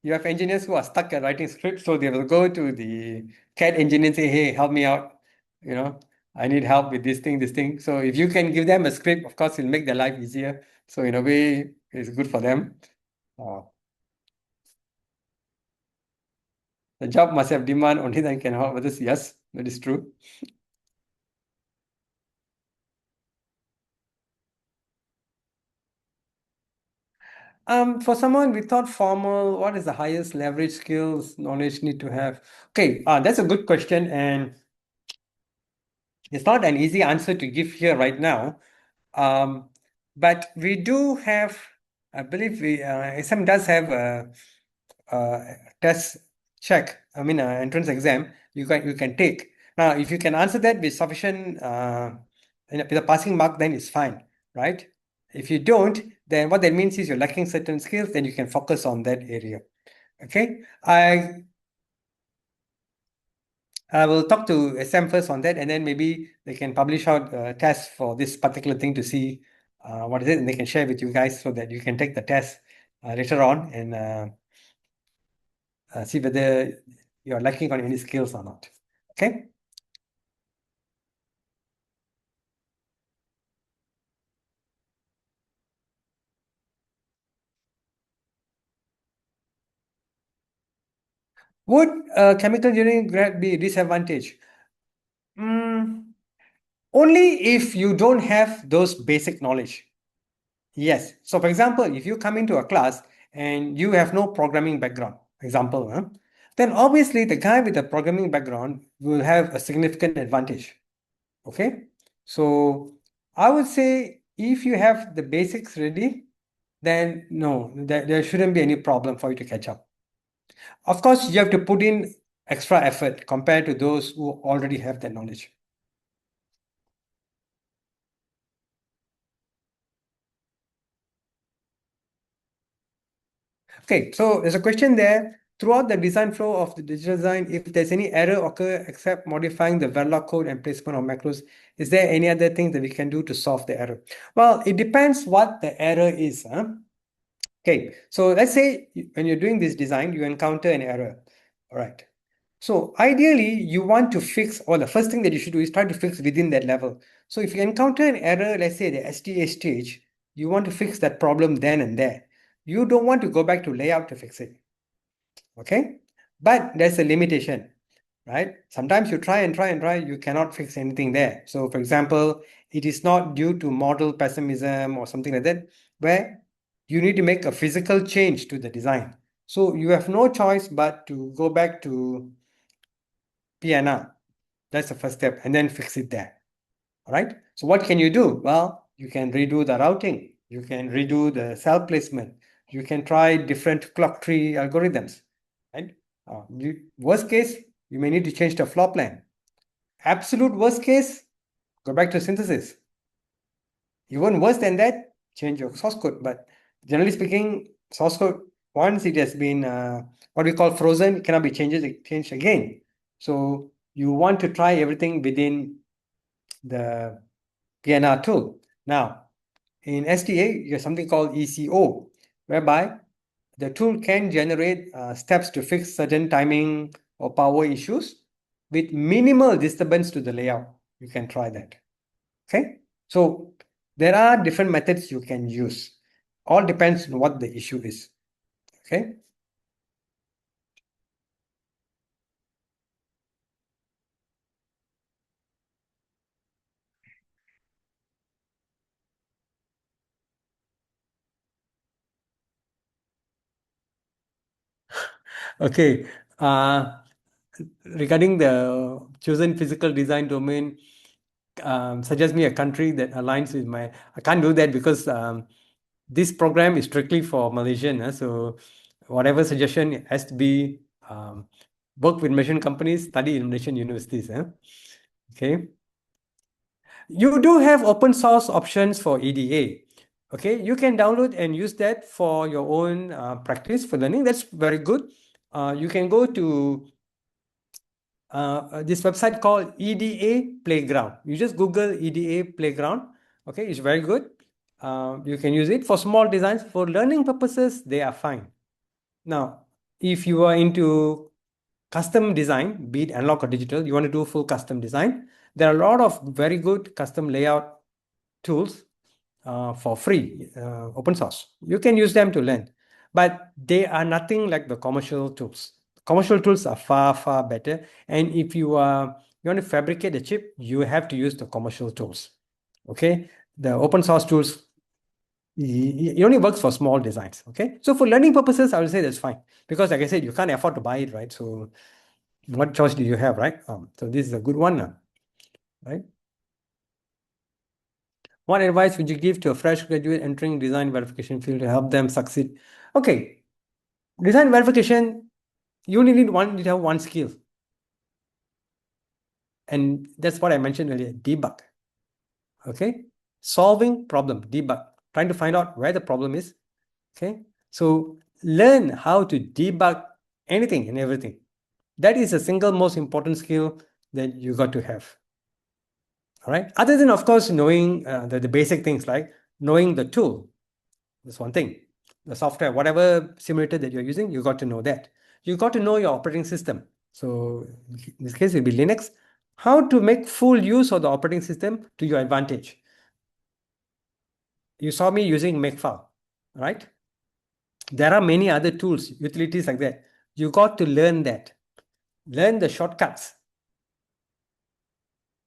you have engineers who are stuck at writing scripts, so they will go to the CAD engineer and say, "Hey, help me out. You know, I need help with this thing, this thing." So if you can give them a script, of course, it'll make their life easier. So in a way, it's good for them. Uh, the job must have demand, only then can help others. Yes, that is true. For someone without formal, what is the highest leverage skills knowledge need to have? Okay, that's a good question, and it's not an easy answer to give here right now. Um, but we do have, I believe ASEM does have a test check. I mean, an entrance exam you can take. Now, if you can answer that with sufficient with a passing mark, then it's fine, right? If you don't, then what that means is you're lacking certain skills, then you can focus on that area. Okay, I will talk to SM first on that, and then maybe they can publish out a test for this particular thing to see what is it, and they can share with you guys so that you can take the test later on and see whether you're lacking on any skills or not. Okay. Would chemical engineering grad be a disadvantage? Mm, only if you don't have those basic knowledge. Yes. So, for example, if you come into a class and you have no programming background, example, then obviously the guy with a programming background will have a significant advantage. Okay. So, I would say if you have the basics ready, then no, there shouldn't be any problem for you to catch up. Of course, you have to put in extra effort compared to those who already have that knowledge. Okay, so there's a question there. Throughout the design flow of the digital design, if there's any error occur except modifying the Verilog code and placement of macros, is there any other thing that we can do to solve the error? Well, it depends what the error is. Okay, so let's say when you're doing this design, you encounter an error. All right. So ideally, you want to fix, or the first thing that you should do is try to fix within that level. So if you encounter an error, let's say the STA stage, you want to fix that problem then and there. You don't want to go back to layout to fix it. Okay? But there's a limitation, right? Sometimes you try and try and try, you cannot fix anything there. So for example, it is not due to model pessimism or something like that, where you need to make a physical change to the design. So you have no choice but to go back to PNR. That's the first step, and then fix it there. All right. So what can you do? Well, You can redo the routing. You can redo the cell placement. You can try different clock tree algorithms, right? Worst case, you may need to change the floor plan. Absolute worst case, go back to synthesis. Even worse than that, change your source code. But generally speaking, source code, once it has been what we call frozen, it cannot be changed again. So you want to try everything within the PNR tool. Now, in STA, you have something called ECO, whereby the tool can generate steps to fix certain timing or power issues with minimal disturbance to the layout. You can try that. Okay, so there are different methods you can use. All depends on what the issue is. Okay. Okay. Regarding the chosen physical design domain, suggest me a country that aligns with my. I can't do that because this program is strictly for Malaysian. So whatever suggestion has to be work with Malaysian companies, study in Malaysian universities. Okay. You do have open source options for EDA. Okay, you can download and use that for your own practice for learning. That's very good. You can go to this website called EDA Playground. You just Google EDA Playground. Okay, it's very good. You can use it for small designs. For learning purposes, they are fine. Now, if you are into custom design, be it analog or digital, you want to do full custom design, there are a lot of very good custom layout tools for free, open source. You can use them to learn, but they are nothing like the commercial tools. Commercial tools are far, far better. And if you want to fabricate a chip, you have to use the commercial tools. Okay, the open source tools, it only works for small designs. Okay, so for learning purposes, I would say that's fine because, like I said, you can't afford to buy it, right? So, what choice do you have, right? So this is a good one, right? What advice would you give to a fresh graduate entering design verification field to help them succeed? Okay, design verification, you only need to have one skill. And that's what I mentioned earlier, debug. Okay, solving problem, debug, trying to find out where the problem is. Okay, so learn how to debug anything and everything. That is the single most important skill that you got to have. All right. Other than, of course, knowing the basic things like knowing the tool. That's one thing. The software, whatever simulator that you're using, you got to know that. You got to know your operating system. So in this case, it will be Linux. How to make full use of the operating system to your advantage. You saw me using Makefile, right? There are many other tools, utilities like that. You got to learn that. Learn the shortcuts.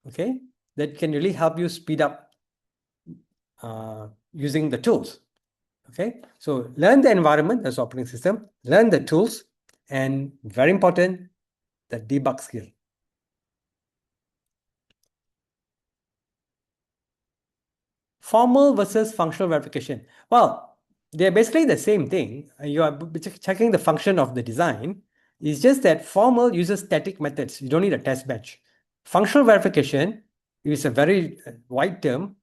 Okay, that can really help you speed up using the tools. Okay, so learn the environment as operating system, learn the tools, and very important, the debug skill. Formal versus functional verification. Well, they're basically the same thing. You are checking the function of the design. It's just that formal uses static methods. You don't need a test bench. Functional verification is a very wide term,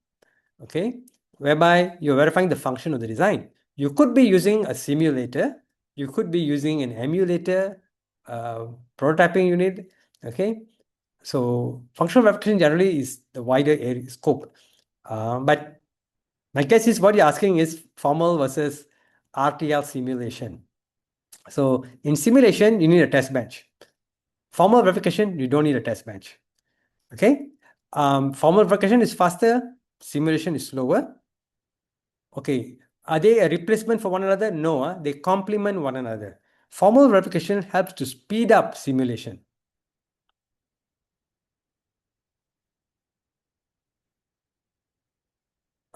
okay, whereby you're verifying the function of the design. You could be using a simulator, you could be using an emulator, prototyping unit, okay. So functional verification generally is the wider area scope. But my guess is what you're asking is formal versus RTL simulation. So in simulation, you need a test bench. Formal verification, you don't need a test bench. Okay. Formal verification is faster, simulation is slower. Okay. Are they a replacement for one another? No, they complement one another. Formal verification helps to speed up simulation.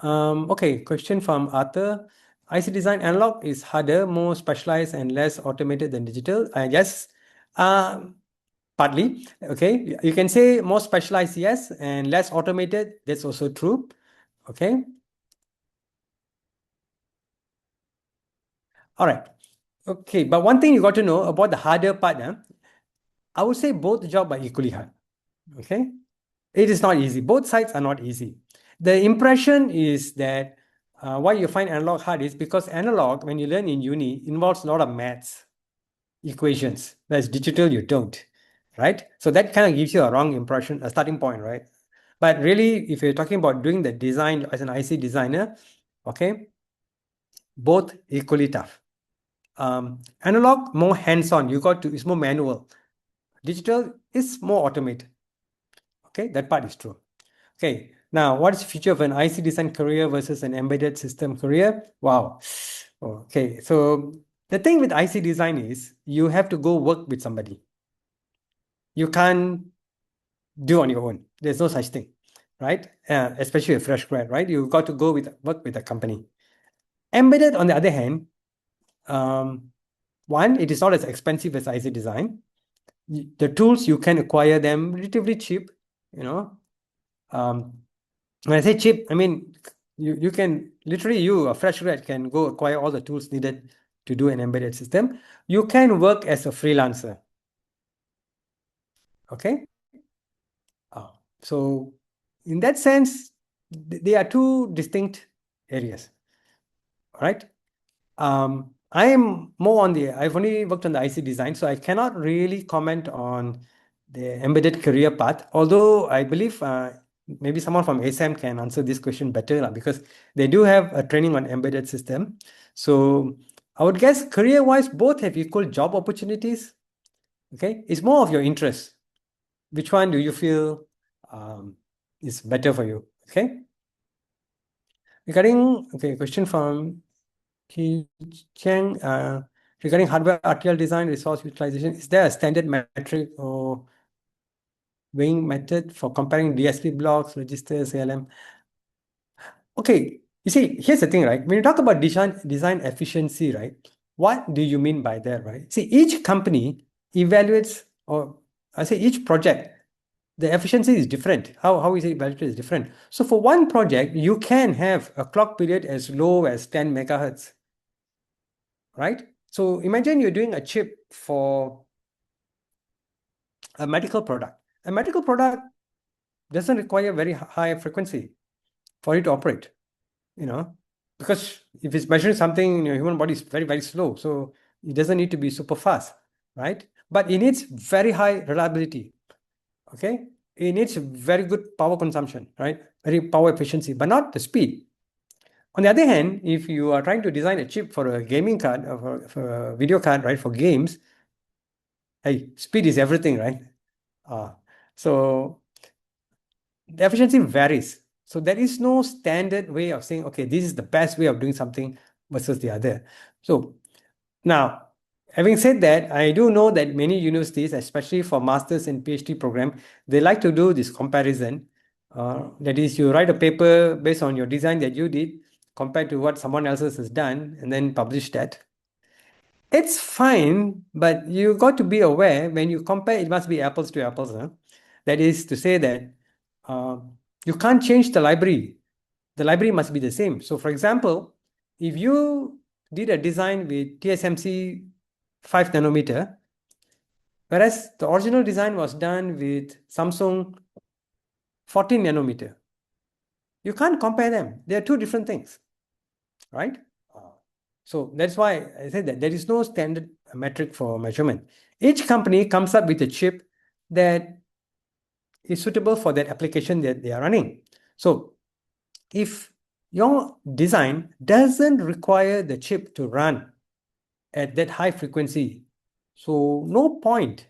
Okay, question from Arthur. IC design analog is harder, more specialized, and less automated than digital. I guess partly. Okay, you can say more specialized, yes, and less automated. That's also true. Okay. All right. Okay, but one thing you got to know about the harder part, I would say both jobs are equally hard. Okay, it is not easy. Both sides are not easy. The impression is that why you find analog hard is because analog, when you learn in uni, involves a lot of maths, equations. Whereas digital, you don't, right? So that kind of gives you a wrong impression, a starting point, right? But really, if you're talking about doing the design as an IC designer, okay, both equally tough. Analog, more hands-on. You got to, it's more manual. Digital is more automated. Okay, that part is true. Okay, now what is the future of an IC design career versus an embedded system career? Wow. Okay, so the thing with IC design is you have to go work with somebody. You can't do on your own. There's no such thing, right? Especially a fresh grad, right? You got to go with work with a company. Embedded, on the other hand, um, one, it is not as expensive as IC design. The tools you can acquire them relatively cheap, you know. Um, when I say cheap, I mean you can literally, you a fresh grad can go acquire all the tools needed to do an embedded system. You can work as a freelancer. Okay. So in that sense, they are two distinct areas. All right. I am more on the, I've only worked on the IC design, so I cannot really comment on the embedded career path, although I believe maybe someone from ASEM can answer this question better because they do have a training on embedded system. So I would guess career-wise, both have equal job opportunities. Okay, it's more of your interest. Which one do you feel is better for you? Okay. Regarding, okay, question from Ki Cheng, regarding hardware RTL design resource utilization, is there a standard metric or weighing method for comparing DSP blocks, registers, ALM? Okay, you see, here's the thing, right? When you talk about design efficiency, right? What do you mean by that, right? See, each company evaluates, or I say each project, the efficiency is different. How is it evaluated is different. So for one project, you can have a clock period as low as 10 megahertz, right? So imagine you're doing a chip for a medical product. A medical product doesn't require very high frequency for it to operate, you know, because if it's measuring something in your human body, is very, very slow. So it doesn't need to be super fast, right? But it needs very high reliability, okay? It needs very good power consumption, right? Very power efficiency, but not the speed. On the other hand, if you are trying to design a chip for a gaming card or for a video card, right, for games, hey, speed is everything, right? Uh, so the efficiency varies. So there is no standard way of saying, okay, this is the best way of doing something versus the other. So now, having said that, I do know that many universities, especially for masters and PhD program, they like to do this comparison. That is, you write a paper based on your design that you did compared to what someone else has done and then publish that. It's fine, but you got to be aware when you compare, it must be apples to apples. Huh? That is to say that uh, you can't change the library. The library must be the same. So, for example, if you did a design with TSMC 5 nanometer, whereas the original design was done with Samsung 14 nanometer, you can't compare them. They are two different things, right? So that's why I said that there is no standard metric for measurement. Each company comes up with a chip that is suitable for that application that they are running. So if your design doesn't require the chip to run at that high frequency, so no point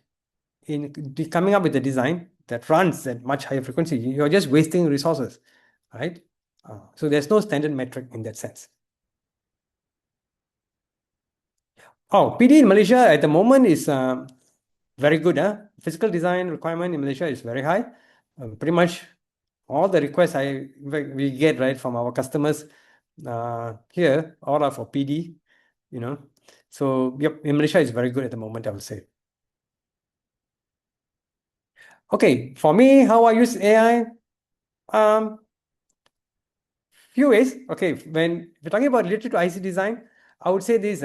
in coming up with a design that runs at much higher frequency. You're just wasting resources, right? So there's no standard metric in that sense. Oh, PD in Malaysia at the moment is very good. Physical design requirement in Malaysia is very high. Pretty much all the requests we get right from our customers here, all are for PD, you know. So yep, in Malaysia is very good at the moment, I would say. Okay, for me, how I use AI, um, few ways. Okay, when we're talking about related to IC design, I would say this.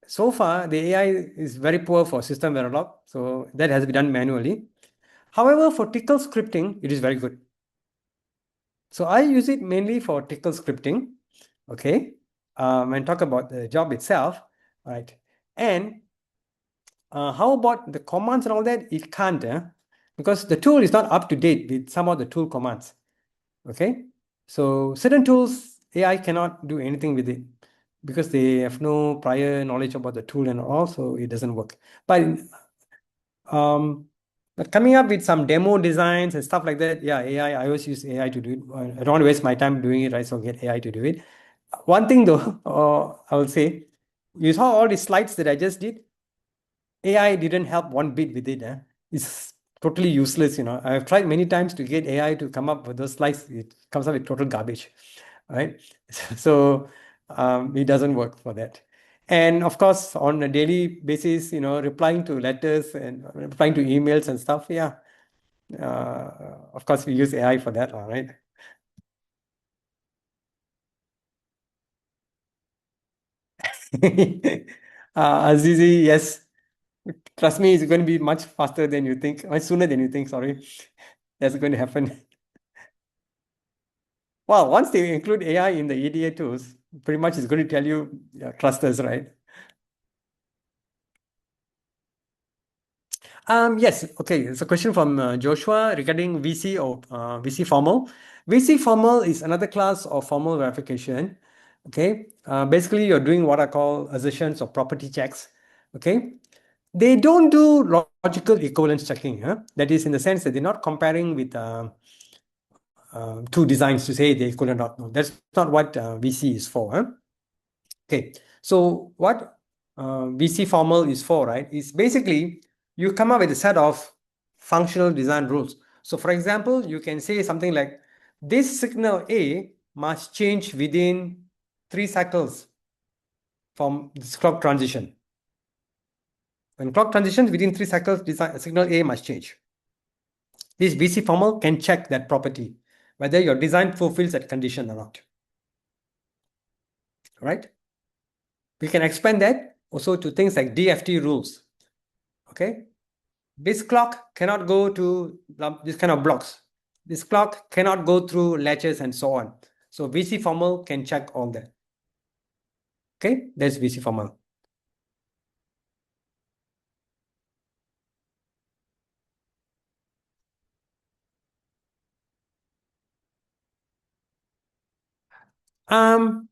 so far, the AI is very poor for system Verilog, so that has to be done manually. However, for tickle scripting, it is very good. So I use it mainly for tickle scripting, okay? And talk about the job itself, right? And how about the commands and all that? It can't, because the tool is not up to date with some of the tool commands, okay? So certain tools, AI cannot do anything with it because they have no prior knowledge about the tool and all, so it doesn't work. Um, but coming up with some demo designs and stuff like that, yeah, AI, I always use AI to do it. I don't want to waste my time doing it, right? So get AI to do it. One thing though, I will say, you saw all the slides that I just did. AI didn't help one bit with it. It's totally useless. I've tried many times to get AI to come up with those slides. It comes up with total garbage, right? So it doesn't work for that. And of course, on a daily basis, replying to letters and replying to emails and stuff. Yeah, of course, we use AI for that, all right? Azizi, yes. Trust me, it's going to be much faster than you think, much sooner than you think. Sorry, that's going to happen. Well, once they include AI in the EDA tools, pretty much it's going to tell you clusters, right? Yes. Okay. It's a question from Joshua regarding VC or VC formal. VC formal is another class of formal verification. Okay. Basically, you're doing what I call assertions or property checks. Okay. They don't do logical equivalence checking. That is in the sense that they're not comparing with two designs to say they're equivalent or not. No, that's not what VC is for. Okay, so what VC formal is for, right, is basically you come up with a set of functional design rules. So for example, you can say something like this signal A must change within 3 cycles from this clock transition. When clock transitions within 3 cycles, signal A must change. This VC formal can check that property, whether your design fulfills that condition or not. Right? We can expand that also to things like DFT rules. Okay? This clock cannot go to this kind of blocks. This clock cannot go through latches and so on. So VC formal can check all that. Okay, that's VC formal. Um,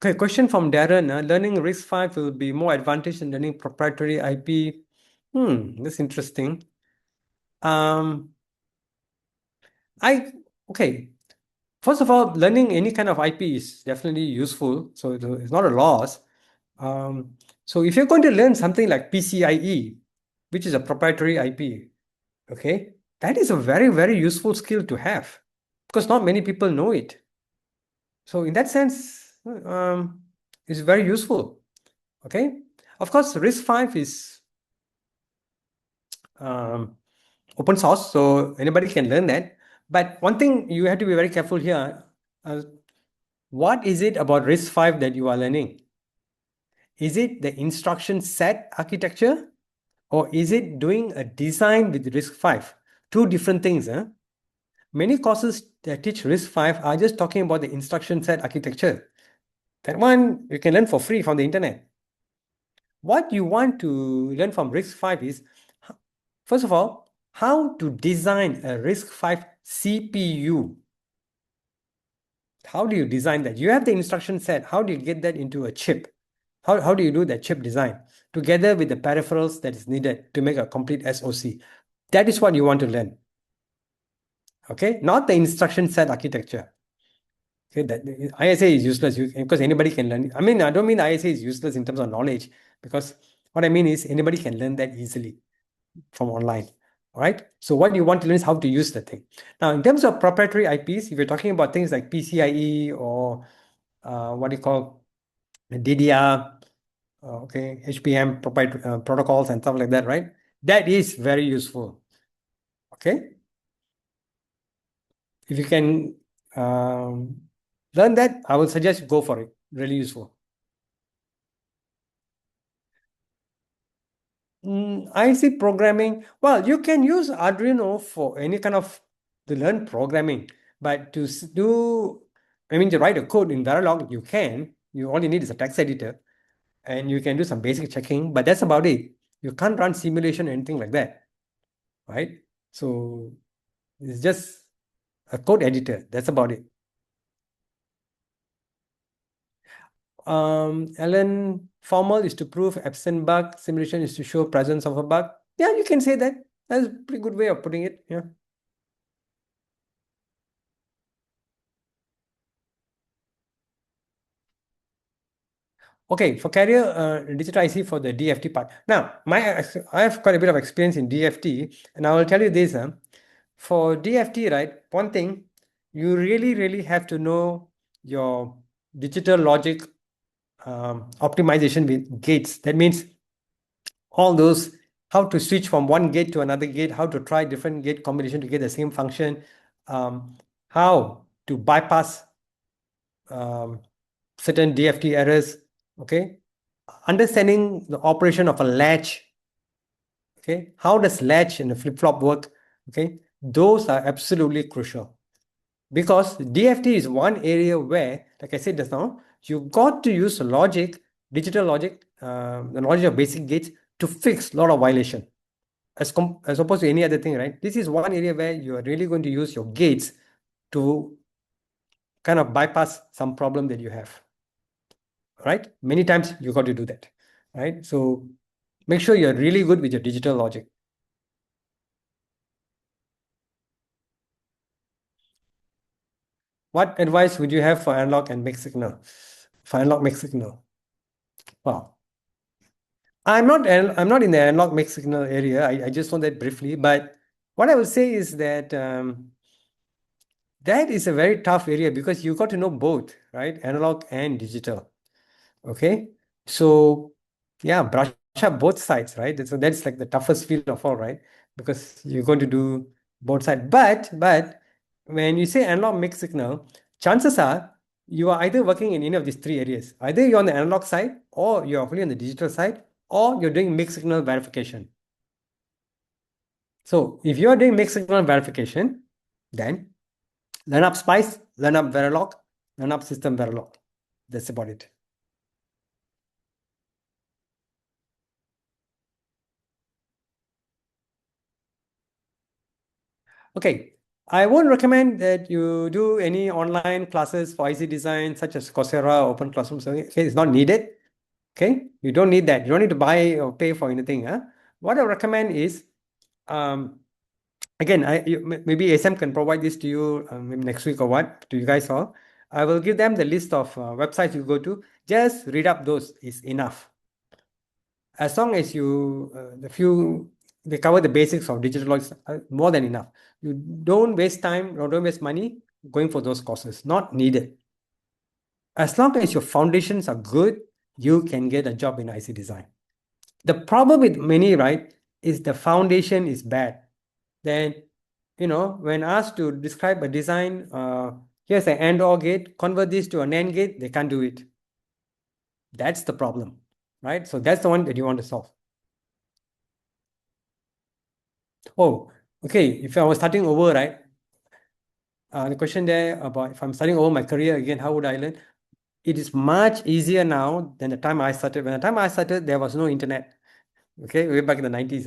okay, question from Darren. Learning RISC-V will be more advantage than learning proprietary IP. That's interesting. Um, I okay. First of all, learning any kind of IP is definitely useful. So it's not a loss. So if you're going to learn something like PCIe, which is a proprietary IP, okay, that is a very, very useful skill to have because not many people know it. So in that sense, it's very useful. Okay. Of course, RISC-V is um, open source, so anybody can learn that. But one thing you have to be very careful here. Uh, what is it about RISC-V that you are learning? Is it the instruction set architecture? Or is it doing a design with RISC-V? Two different things. Many courses that teach RISC-V are just talking about the instruction set architecture. That one you can learn for free from the internet. What you want to learn from RISC-V is, first of all, how to design a RISC-V CPU. How do you design that? You have the instruction set. How do you get that into a chip? How do you do that chip design together with the peripherals that is needed to make a complete SoC? That is what you want to learn. Okay, not the instruction set architecture. Okay, that ISA is useless because anybody can learn. I mean, I don't mean ISA is useless in terms of knowledge, because what I mean is anybody can learn that easily from online. All right. So what you want to learn is how to use the thing. Now, in terms of proprietary IPs, if you're talking about things like PCIe or what do you call DDR, okay, HBM proprietary protocols and stuff like that, right? That is very useful. Okay. If you can learn that, I would suggest go for it. Really useful. IC programming, well, you can use Arduino for any kind of to learn programming, but do, I mean, to write a code in Verilog, you can. You all you need is a text editor, and you can do some basic checking, but that's about it. You can't run simulation or anything like that, right? So it's just a code editor. That's about it. Alan, formal is to prove absent bug. Simulation is to show presence of a bug. Yeah, you can say that. That's a pretty good way of putting it. Yeah. Okay, for carrier digital IC for the DFT part. Now, I have quite a bit of experience in DFT, and I will tell you this. For DFT, right, one thing, you really, really have to know your digital logic optimization with gates. That means all those, how to switch from one gate to another gate, how to try different gate combination to get the same function, how to bypass um, certain DFT errors, okay? Understanding the operation of a latch, okay? How does latch and the flip-flop work, okay? Those are absolutely crucial because DFT is one area where, like I said just now, you got to use logic, digital logic, the knowledge of basic gates to fix a lot of violation as opposed to any other thing, right? This is one area where you are really going to use your gates to kind of bypass some problem that you have, right? Many times you got to do that, right? So make sure you're really good with your digital logic. What advice would you have for analog and mixed signal? For analog mixed signal. Wow. I'm not in the analog mixed signal area. I just know that briefly, but what I would say is that that is a very tough area because you got to know both, right? Analog and digital. Okay. So yeah, brush up both sides, right? So that's like the toughest field of all, right? Because you're going to do both sides. But when you say analog mixed signal, chances are you are either working in any of these three areas. Either you're on the analog side, or you're fully on the digital side, or you're doing mixed signal verification. So if you're doing mixed signal verification, then learn up Spice, learn up Verilog, learn up System Verilog. That's about it. Okay, I won't recommend that you do any online classes for IC design, such as Coursera, Open Classroom. So, okay, it's not needed. Okay, you don't need that. You don't need to buy or pay for anything. Huh? What I recommend is, um, again, maybe ASEM can provide this to you maybe next week or what to you guys all. I will give them the list of websites you go to. Just read up those is enough. As long as they cover the basics of digital logic, more than enough. You don't waste time or don't waste money going for those courses. Not needed. As long as your foundations are good, you can get a job in IC design. The problem with many, right, is the foundation is bad. Then, when asked to describe a design, here's an AND OR gate, convert this to an NAND gate, they can't do it. That's the problem, right? So that's the one that you want to solve. Oh, okay. If I was starting over, right? The question there about if I'm starting over my career again, how would I learn? It is much easier now than the time I started. When the time I started, there was no internet. Okay, way back in the 90s,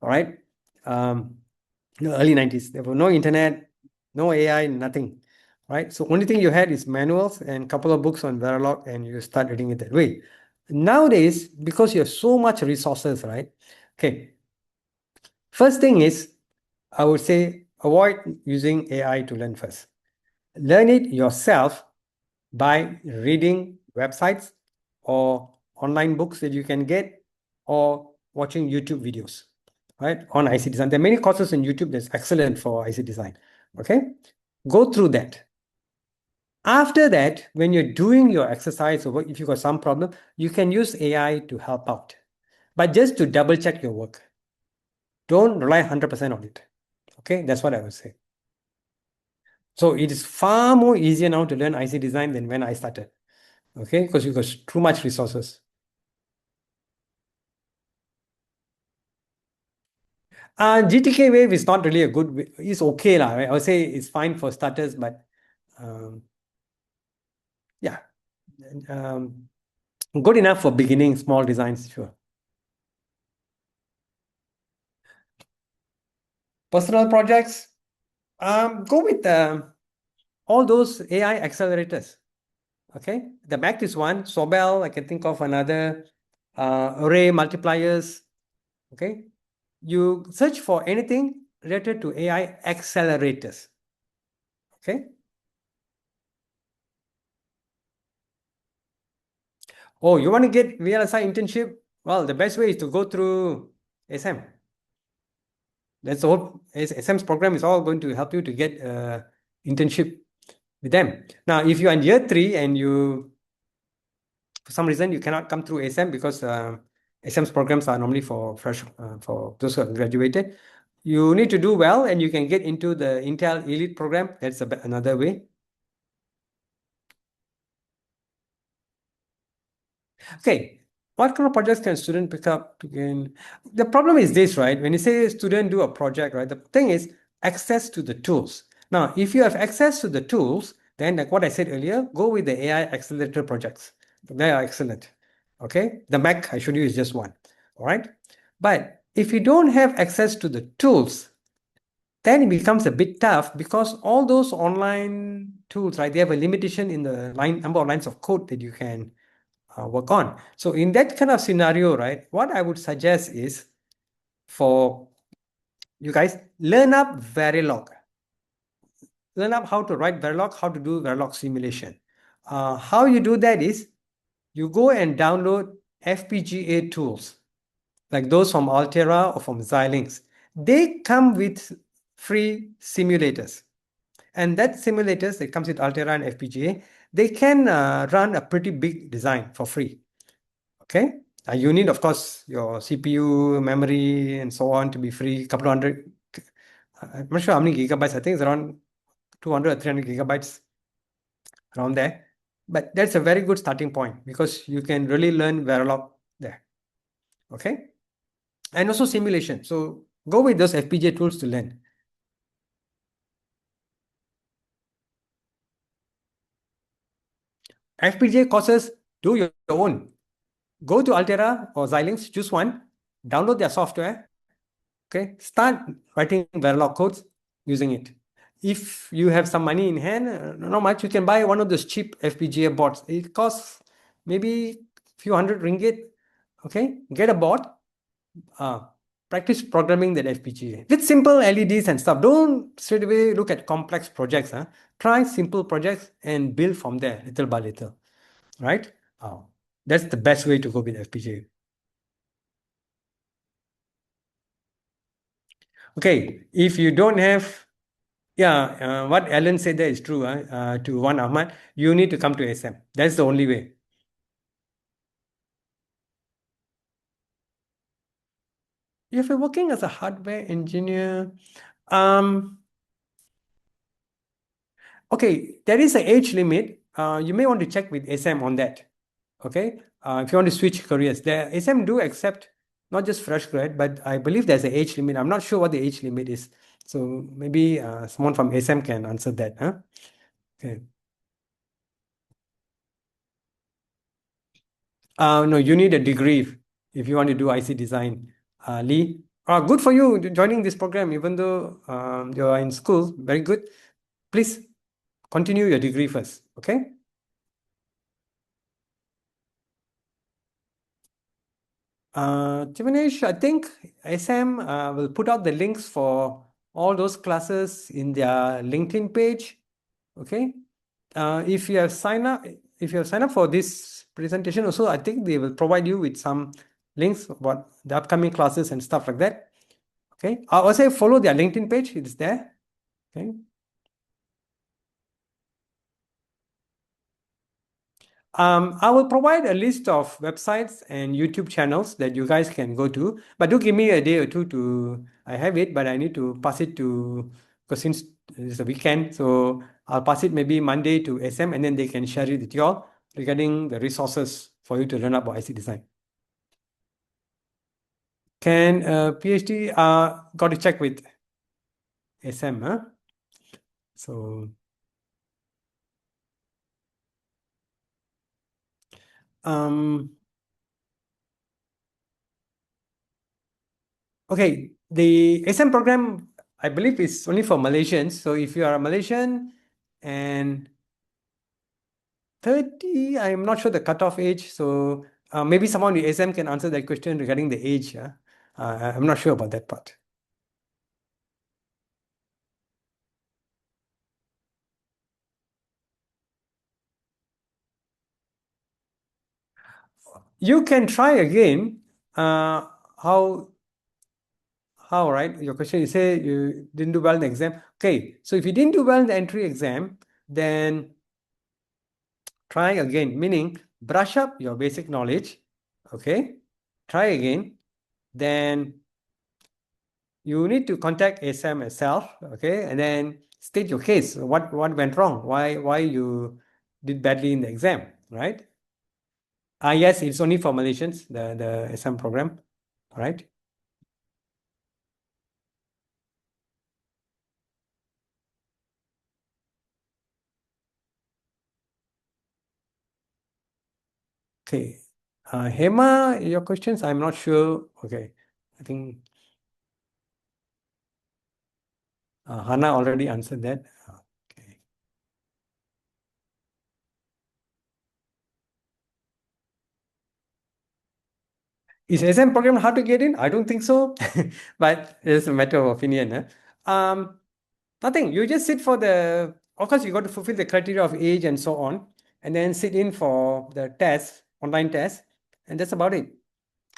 all right. No, early 90s. There was no internet, no AI, nothing. Right. So only thing you had is manuals and a couple of books on Verilog, and you start reading it that way. Nowadays, because you have so much resources, right? Okay. First thing is, I would say avoid using AI to learn first. Learn it yourself by reading websites or online books that you can get or watching YouTube videos, right, on IC design. There are many courses on YouTube that's excellent for IC design. Okay, go through that. After that, when you're doing your exercise or work, if you've got some problem, you can use AI to help out. But just to double check your work. Don't rely 100% on it. Okay, that's what I would say. So it is far more easier now to learn IC design than when I started. Okay, because you got too much resources. GTK wave is not really a good, it's okay lah, right? I would say it's fine for starters, but um, yeah, um, good enough for beginning small designs, sure. Personal projects, go with all those AI accelerators. Okay, the Mac is one. Sobel, I can think of another. Array multipliers. Okay, you search for anything related to AI accelerators. Okay. Oh, you want to get VLSI internship? Well, the best way is to go through ASEM. That's all. ASEM's program is all going to help you to get internship with them. Now, if you're in year three and you, for some reason, you cannot come through ASEM because ASEM's programs are normally for fresh, for those who have graduated. You need to do well and you can get into the Intel Elite program. That's another way. Okay, what kind of projects can student pick up to gain? The problem is this, right? When you say student do a project, right? The thing is access to the tools. Now, if you have access to the tools, then like what I said earlier, go with the AI accelerator projects. They are excellent. Okay, the Mac I showed you is just one. All right, but if you don't have access to the tools, then it becomes a bit tough because all those online tools, right? They have a limitation in the number of lines of code that you can work on. So in that kind of scenario, right, what I would suggest is for you guys, learn up Verilog. Learn up how to write Verilog, how to do Verilog simulation. How you do that is you go and download FPGA tools, like those from Altera or from Xilinx. They come with free simulators. And that simulators that comes with Altera and FPGA, they can run a pretty big design for free. Okay. You need, of course, your CPU, memory, and so on to be free. A couple of hundred. I'm not sure how many gigabytes. I think it's around 200 or 300 gigabytes around there. But that's a very good starting point because you can really learn Verilog there. Okay. And also simulation. So go with those FPGA tools to learn. FPGA courses, do your own. Go to Altera or Xilinx, choose one, download their software. Okay, start writing Verilog codes using it. If you have some money in hand, not much, you can buy one of those cheap FPGA boards. It costs maybe few hundred ringgit. Okay, get a board, uh, practice programming that FPGA with simple LEDs and stuff. Don't straight away look at complex projects. Huh? Try simple projects and build from there little by little. Right? That's the best way to go with FPGA. Okay, if you don't have, yeah, what Alan said there is true. To one Ahmad, you need to come to ASEM. That's the only way. If you're working as a hardware engineer, um, okay, there is an age limit. You may want to check with ASEM on that. Okay, if you want to switch careers, the ASEM do accept not just fresh grad, but I believe there's an age limit. I'm not sure what the age limit is. So maybe someone from ASEM can answer that. Huh? Okay. No, you need a degree if you want to do IC design. Lee, good for you joining this program, even though you are in school. Very good. Please continue your degree first. Okay. Jivanesh, I think SM will put out the links for all those classes in their LinkedIn page. Okay. If you have signed up for this presentation also, I think they will provide you with some links about the upcoming classes and stuff like that. Okay. I'll also follow their LinkedIn page. It's there. Okay. I will provide a list of websites and YouTube channels that you guys can go to, but do give me a day or two to, I have it, but I need to pass it to, because since it's a weekend, so I'll pass it maybe Monday to SM and then they can share it with you all regarding the resources for you to learn about IC design. Can PhD got to check with ASEM, huh? So um okay, the ASEM program I believe is only for Malaysians. So if you are a Malaysian and 30, I'm not sure the cutoff age. So maybe someone with ASEM can answer that question regarding the age. Yeah? I'm not sure about that part. You can try again. How right? Your question, you say you didn't do well in the exam. Okay, so if you didn't do well in the entry exam, then try again, meaning brush up your basic knowledge. Okay, try again. Then you need to contact ASM itself. Okay, and then state your case. What went wrong? Why you did badly in the exam, right? Yes, it's only for Malaysians, the ASM program, right? Okay. Hema, your questions, I'm not sure. Okay. I think Hannah already answered that. Okay. Is SM program hard to get in? I don't think so, but it's a matter of opinion. Nothing. You just sit for of course, you got to fulfill the criteria of age and so on, and then sit in for the test, online test, and that's about it,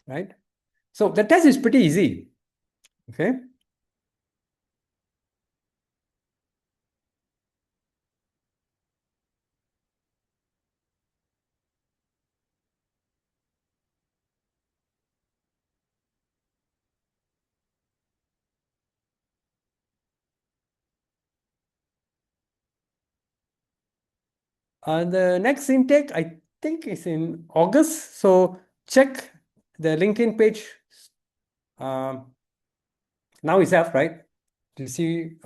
right? So the test is pretty easy. Okay. The next intake, I think, is in August. So check the LinkedIn page um, now itself, right? To see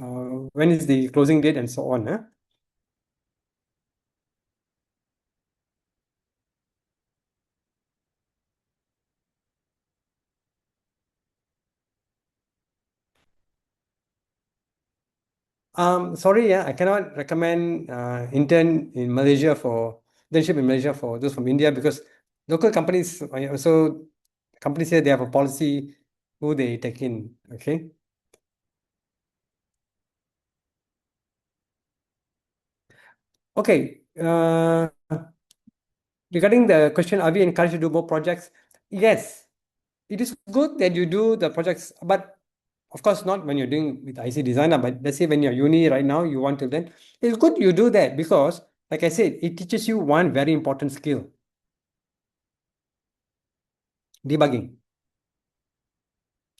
when is the closing date and so on. Huh? Sorry, yeah, I cannot recommend intern in Malaysia for internship in Malaysia for those from India because local companies also companies here they have a policy who they take in. Okay. Okay. Regarding the question, are we encouraged to do more projects? Yes, it is good that you do the projects, but of course not when you're doing with IC designer. But let's say when you're uni right now, you want to learn. It's good you do that because, like I said, it teaches you one very important skill: debugging.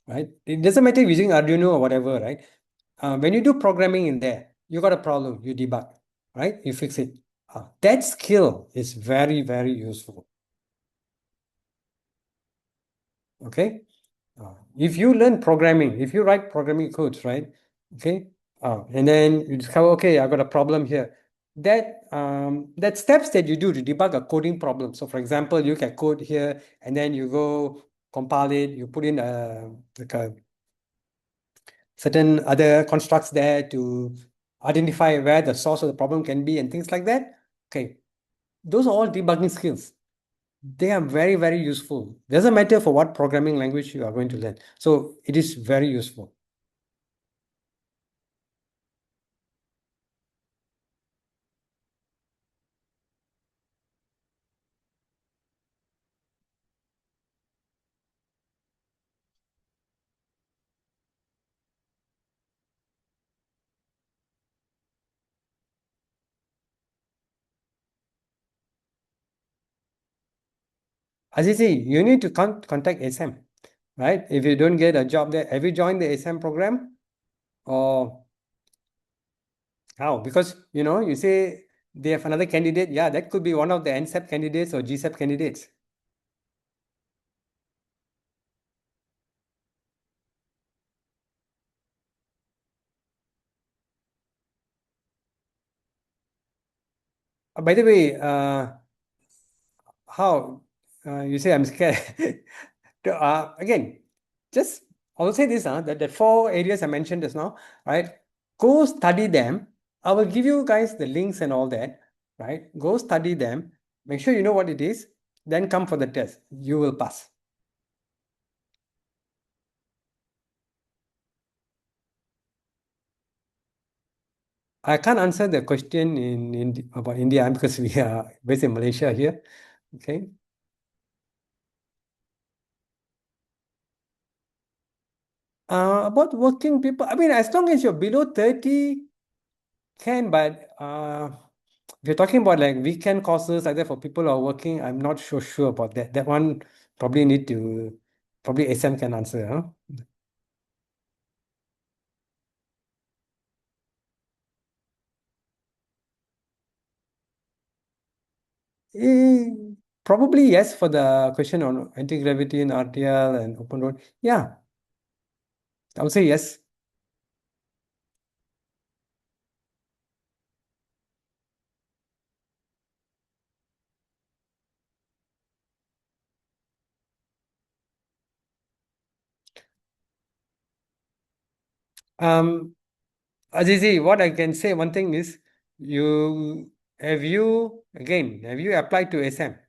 Right? It doesn't matter if you're using Arduino or whatever, right? When you do programming in there, you got a problem, you debug, right? You fix it. That skill is very, very useful. Okay. If you learn programming, if you write programming codes, right? Okay. And then you discover, okay, I got a problem here. That steps that you do to debug a coding problem. So, for example, you can code here, and then you go compile it. You put in like a certain other constructs there to identify where the source of the problem can be and things like that. Okay, those are all debugging skills. They are very, very useful. Doesn't matter for what programming language you are going to learn. So it is very useful. As you see, you need to contact ASM, right? If you don't get a job there, have you joined the ASM program or how? Because you say they have another candidate. Yeah, that could be one of the NSEP candidates or GSEP candidates. By the way, how you say I'm scared? Again, just I will say this, that the four areas I mentioned just now, right? Go study them. I will give you guys the links and all that, right? Go study them. Make sure you know what it is. Then come for the test. You will pass. I can't answer the question in about India because we are based in Malaysia here. Okay. About working people, I mean, as long as you're below 30, can, but if you're talking about like weekend courses like that for people who are working, I'm not so sure about that. That one probably need to, probably ASEM can answer, huh? Eh, Probably yes for the question on anti-gravity and RTL and open road. Yeah, I would say yes. Um, Azizi, what I can say one thing is have you applied to ASEM?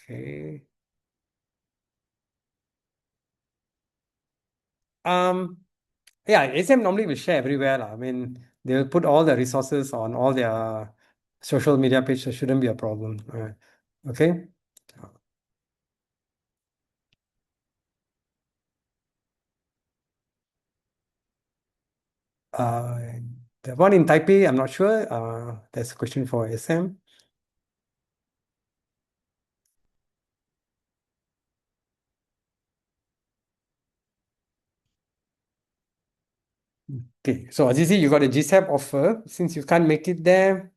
Okay. Um, yeah, ASEM normally will share everywhere, lah. I mean, they'll put all the resources on all their social media page, so shouldn't be a problem. Okay. Uh, the one in Taipei, I'm not sure. That's a question for ASEM. Okay, so Azizi, you got a GSAP offer. Since you can't make it there,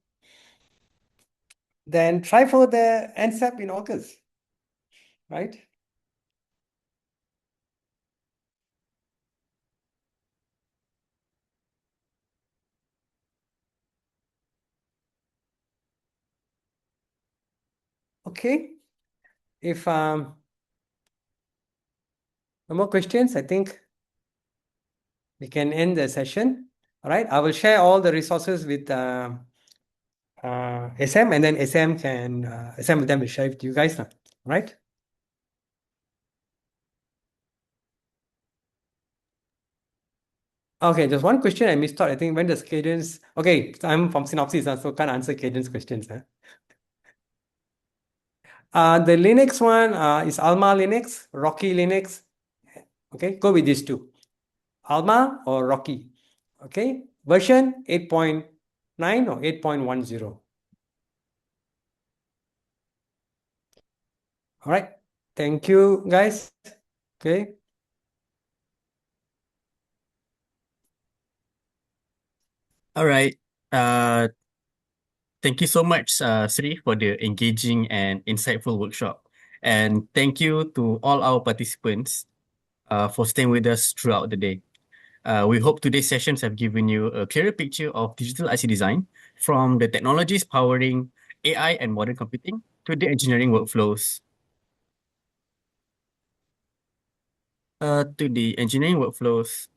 then try for the NSEP in August, right? Okay. If no more questions, I think we can end the session. All right. I will share all the resources with SM, and then SM can SM will then will share with you guys now. Right? Okay, there's one question I missed out. I think when does Cadence? Okay, so I'm from Synopsys, so can't answer Cadence questions. The Linux one is Alma Linux, Rocky Linux. Okay, go with these two. Alma or Rocky. Okay, version 8.9 or 8.10. All right. Thank you, guys. Okay. All right. Uh, Thank you so much, Sri, for the engaging and insightful workshop. And thank you to all our participants for staying with us throughout the day. We hope today's sessions have given you a clearer picture of digital IC design from the technologies powering AI and modern computing to the engineering workflows. To the engineering workflows